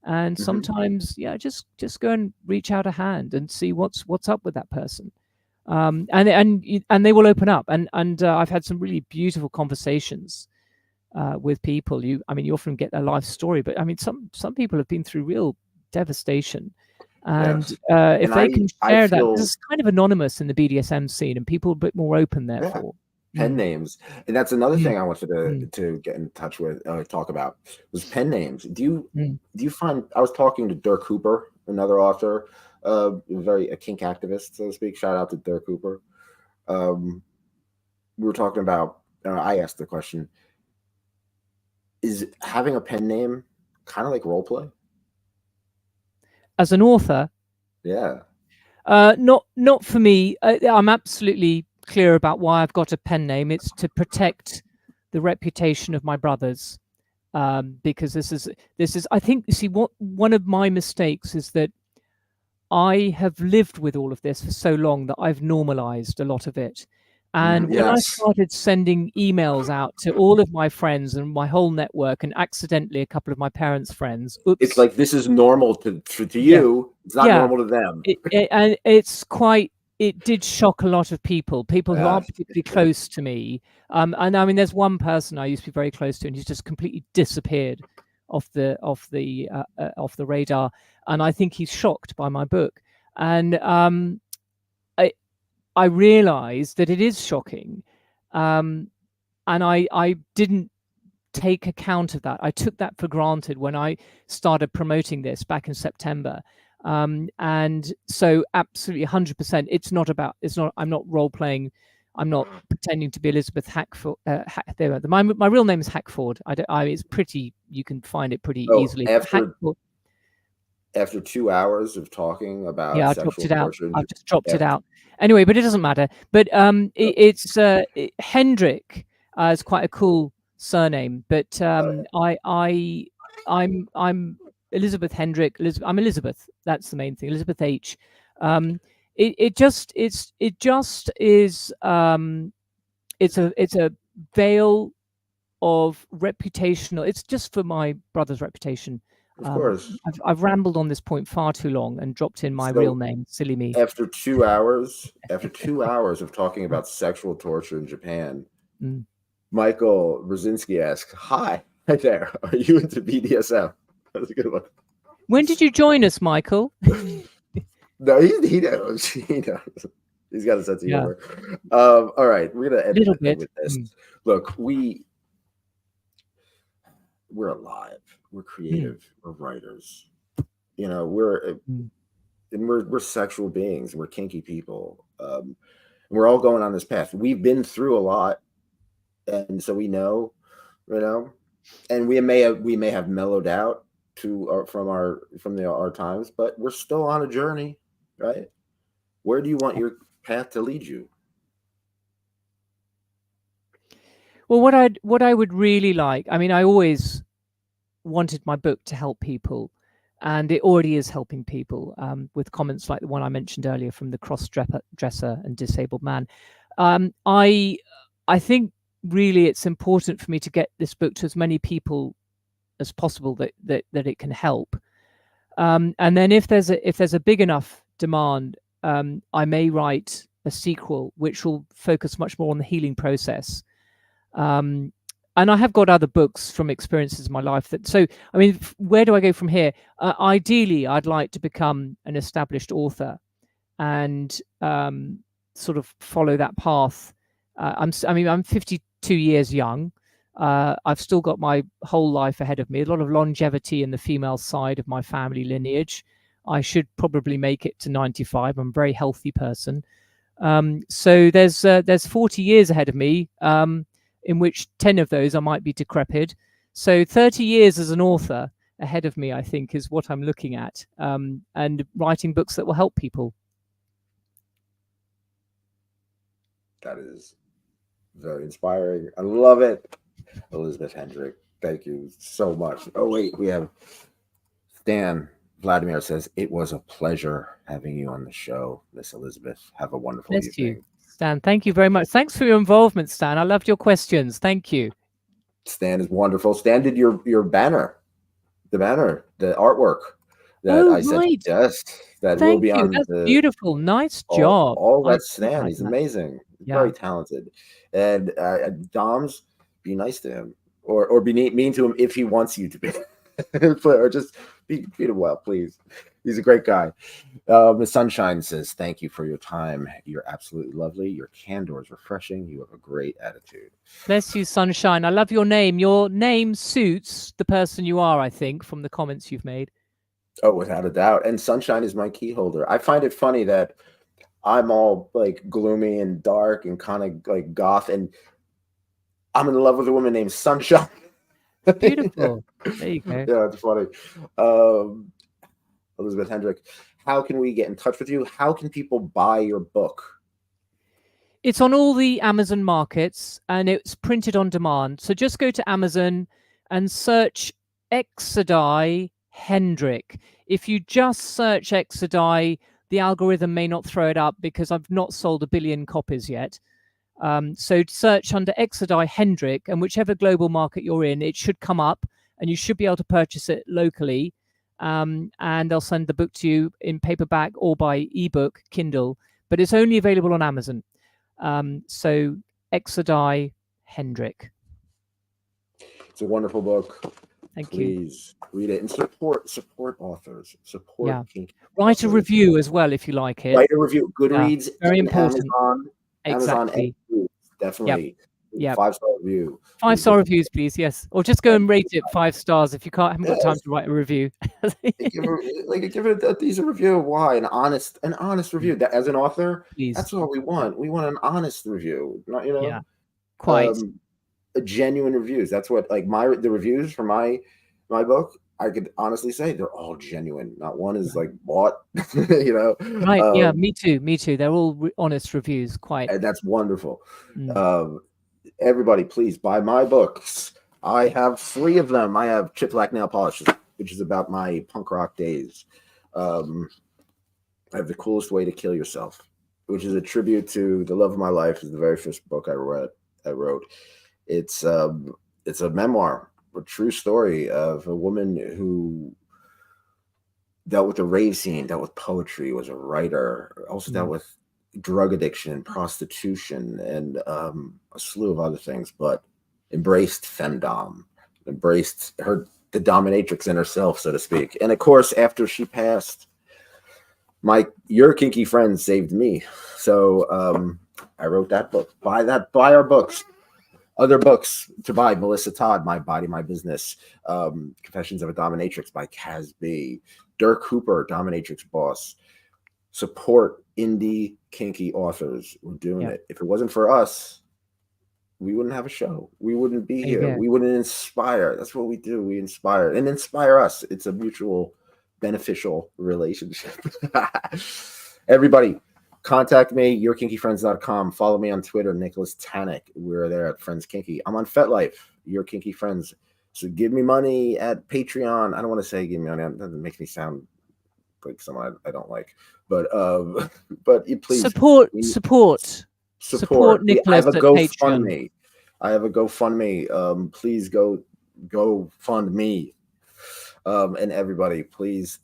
And sometimes just go and reach out a hand and see what's up with that person. And they will open up, and I've had some really beautiful conversations with people. You often get their life story, but I mean, some people have been through real devastation, and if they can share that, this is kind of anonymous in the BDSM scene, and people are a bit more open therefore. Pen names, and that's another thing I wanted to get in touch with, talk about, was pen names. Do you find, I was talking to Dirk Cooper, another author, a kink activist, so to speak. Shout out to Dirk Cooper. We were talking about, I asked the question, is having a pen name kind of like role play? As an author? Yeah. Not for me. I'm absolutely clear about why I've got a pen name. It's to protect the reputation of my brothers, because this is I think, you see, one of my mistakes is that I have lived with all of this for so long that I've normalized a lot of it. And when I started sending emails out to all of my friends and my whole network, and accidentally a couple of my parents' friends, it's like, this is normal to you. It's not normal to them. And it did shock a lot of people who aren't particularly close to me. And I mean, there's one person I used to be very close to, and he's just completely disappeared off the radar. And I think he's shocked by my book. And I realized that it is shocking. And I didn't take account of that. I took that for granted when I started promoting this back in September. And so absolutely 100%, I'm not role playing. I'm not pretending to be Elizabeth Hackford. My real name is Hackford. It's pretty, you can find it pretty easily. After 2 hours of talking about I sexual dropped it out. torture, I've just dropped it out. Anyway, but it doesn't matter. But it's Hendrick is quite a cool surname. But I'm Elizabeth Hendrick. I'm Elizabeth. That's the main thing. Elizabeth H. It just is. It's a veil of reputational. It's just for my brother's reputation. Of course. I've rambled on this point far too long and dropped in my real name. Silly me. After 2 hours of talking about sexual torture in Japan, Michael Brzezinski asks, "Hi there. Are you into BDSM?" That's a good one. When did you join us, Michael? No, he knows. He knows. He's got a sense of humor. All right, we're gonna end with this. Look, we're alive. We're creative. We're writers. You know, we're sexual beings. We're kinky people. We're all going on this path. We've been through a lot, and so we know, you know, and we may have mellowed out from our times, but we're still on a journey, right? Where do you want your path to lead you? Well, what I would really like, I mean, I always wanted my book to help people, and it already is helping people with comments like the one I mentioned earlier from the cross-dresser and disabled man. I think really it's important for me to get this book to as many people as possible that it can help. And then if there's a big enough demand, I may write a sequel which will focus much more on the healing process. And I have got other books from experiences in my life so, I mean, where do I go from here? Ideally, I'd like to become an established author and sort of follow that path. I'm 52 years young. I've still got my whole life ahead of me, a lot of longevity in the female side of my family lineage. I should probably make it to 95. I'm a very healthy person. So there's 40 years ahead of me, in which 10 of those I might be decrepit. So 30 years as an author ahead of me, I think, is what I'm looking at, and writing books that will help people. That is very inspiring. I love it. Elizabeth Hendrick, thank you so much. Oh, wait, we have Stan Vladimir says, "It was a pleasure having you on the show, Miss Elizabeth. Have a wonderful evening." You, Stan. Thank you very much. Thanks for your involvement, Stan. I loved your questions. Thank you. Stan is wonderful. Stan did your banner, the artwork that I sent. Yes, that will be on. That's beautiful. Nice job. All that's Stan. He's amazing. He's very talented. And Doms, be nice to him, or be mean to him if he wants you to be, or just treat him well, please. He's a great guy. Miss Sunshine says, "Thank you for your time. You're absolutely lovely. Your candor is refreshing. You have a great attitude." Bless you, Sunshine. I love your name. Your name suits the person you are, I think, from the comments you've made. Oh, without a doubt. And Sunshine is my key holder. I find it funny that I'm all like gloomy and dark and kind of like goth, and I'm in love with a woman named Sunshine. Beautiful. There you go. Yeah, it's funny. Elizabeth Hendrick, how can we get in touch with you? How can people buy your book? It's on all the Amazon markets and it's printed on demand. So just go to Amazon and search EXODAI Hendrick. If you just search EXODAI, the algorithm may not throw it up because I've not sold 1 billion copies yet. So search under EXODAI Hendrick, and whichever global market you're in, it should come up and you should be able to purchase it locally. And they'll send the book to you in paperback or by ebook, Kindle, but it's only available on Amazon. So EXODAI Hendrick. It's a wonderful book. Thank you. Please read it and support authors. Support kink. Write a review as well if you like it. Write a review. Goodreads, very important. Amazon, exactly. Amazon, definitely. Yeah. 5-star review. 5-star reviews, please. Yes, or just go and rate it 5 stars if you haven't got time to write a review. Give it a decent review. Why? An honest review. That as an author, Please. that's what we want. We want an honest review, not Yeah, quite. A genuine reviews. That's what like the reviews for my book. I could honestly say they're all genuine. Not one is like bought, you know. Right. Yeah. Me too. Me too. They're all honest reviews. Quite. And that's wonderful. Everybody, please buy my books. I have 3 of them. I have Chip Black Nail Polish, which is about my punk rock days. I have The Coolest Way to Kill Yourself, which is a tribute to the love of my life. Is the very first book I wrote. It's a memoir, a true story of a woman who dealt with the rave scene, dealt with poetry, was a writer, also dealt with drug addiction, prostitution, and a slew of other things, but embraced femdom, embraced the dominatrix in herself, so to speak. And of course, after she passed, your kinky friend saved me. So I wrote that book. Buy our books. Other books to buy: Melissa Todd, My Body, My Business, Confessions of a Dominatrix by Kaz B, Dirk Hooper, Dominatrix Boss. Support indie kinky authors. We're doing it. If it wasn't for us, we wouldn't have a show. We wouldn't be here. We wouldn't inspire. That's what we do. We inspire and inspire us. It's a mutual beneficial relationship. Everybody, contact me, yourkinkyfriends.com. Follow me on Twitter, Nicholas Tanek. We're there at Friends Kinky. I'm on FetLife, Your Kinky Friends. So give me money at Patreon. I don't want to say give me money. That makes me sound like someone I don't like. But please support Nicholas. I have a GoFundMe. Please go fund me. And everybody, please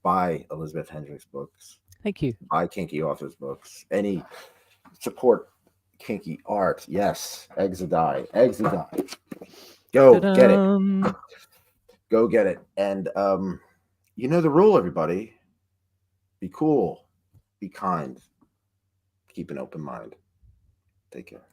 buy Elizabeth Hendrick's books. Thank you. Buy kinky authors' books. Support kinky art. Yes, EXODAI. Go get it. Go get it. And you know the rule, everybody. Be cool. Be kind. Keep an open mind. Take care.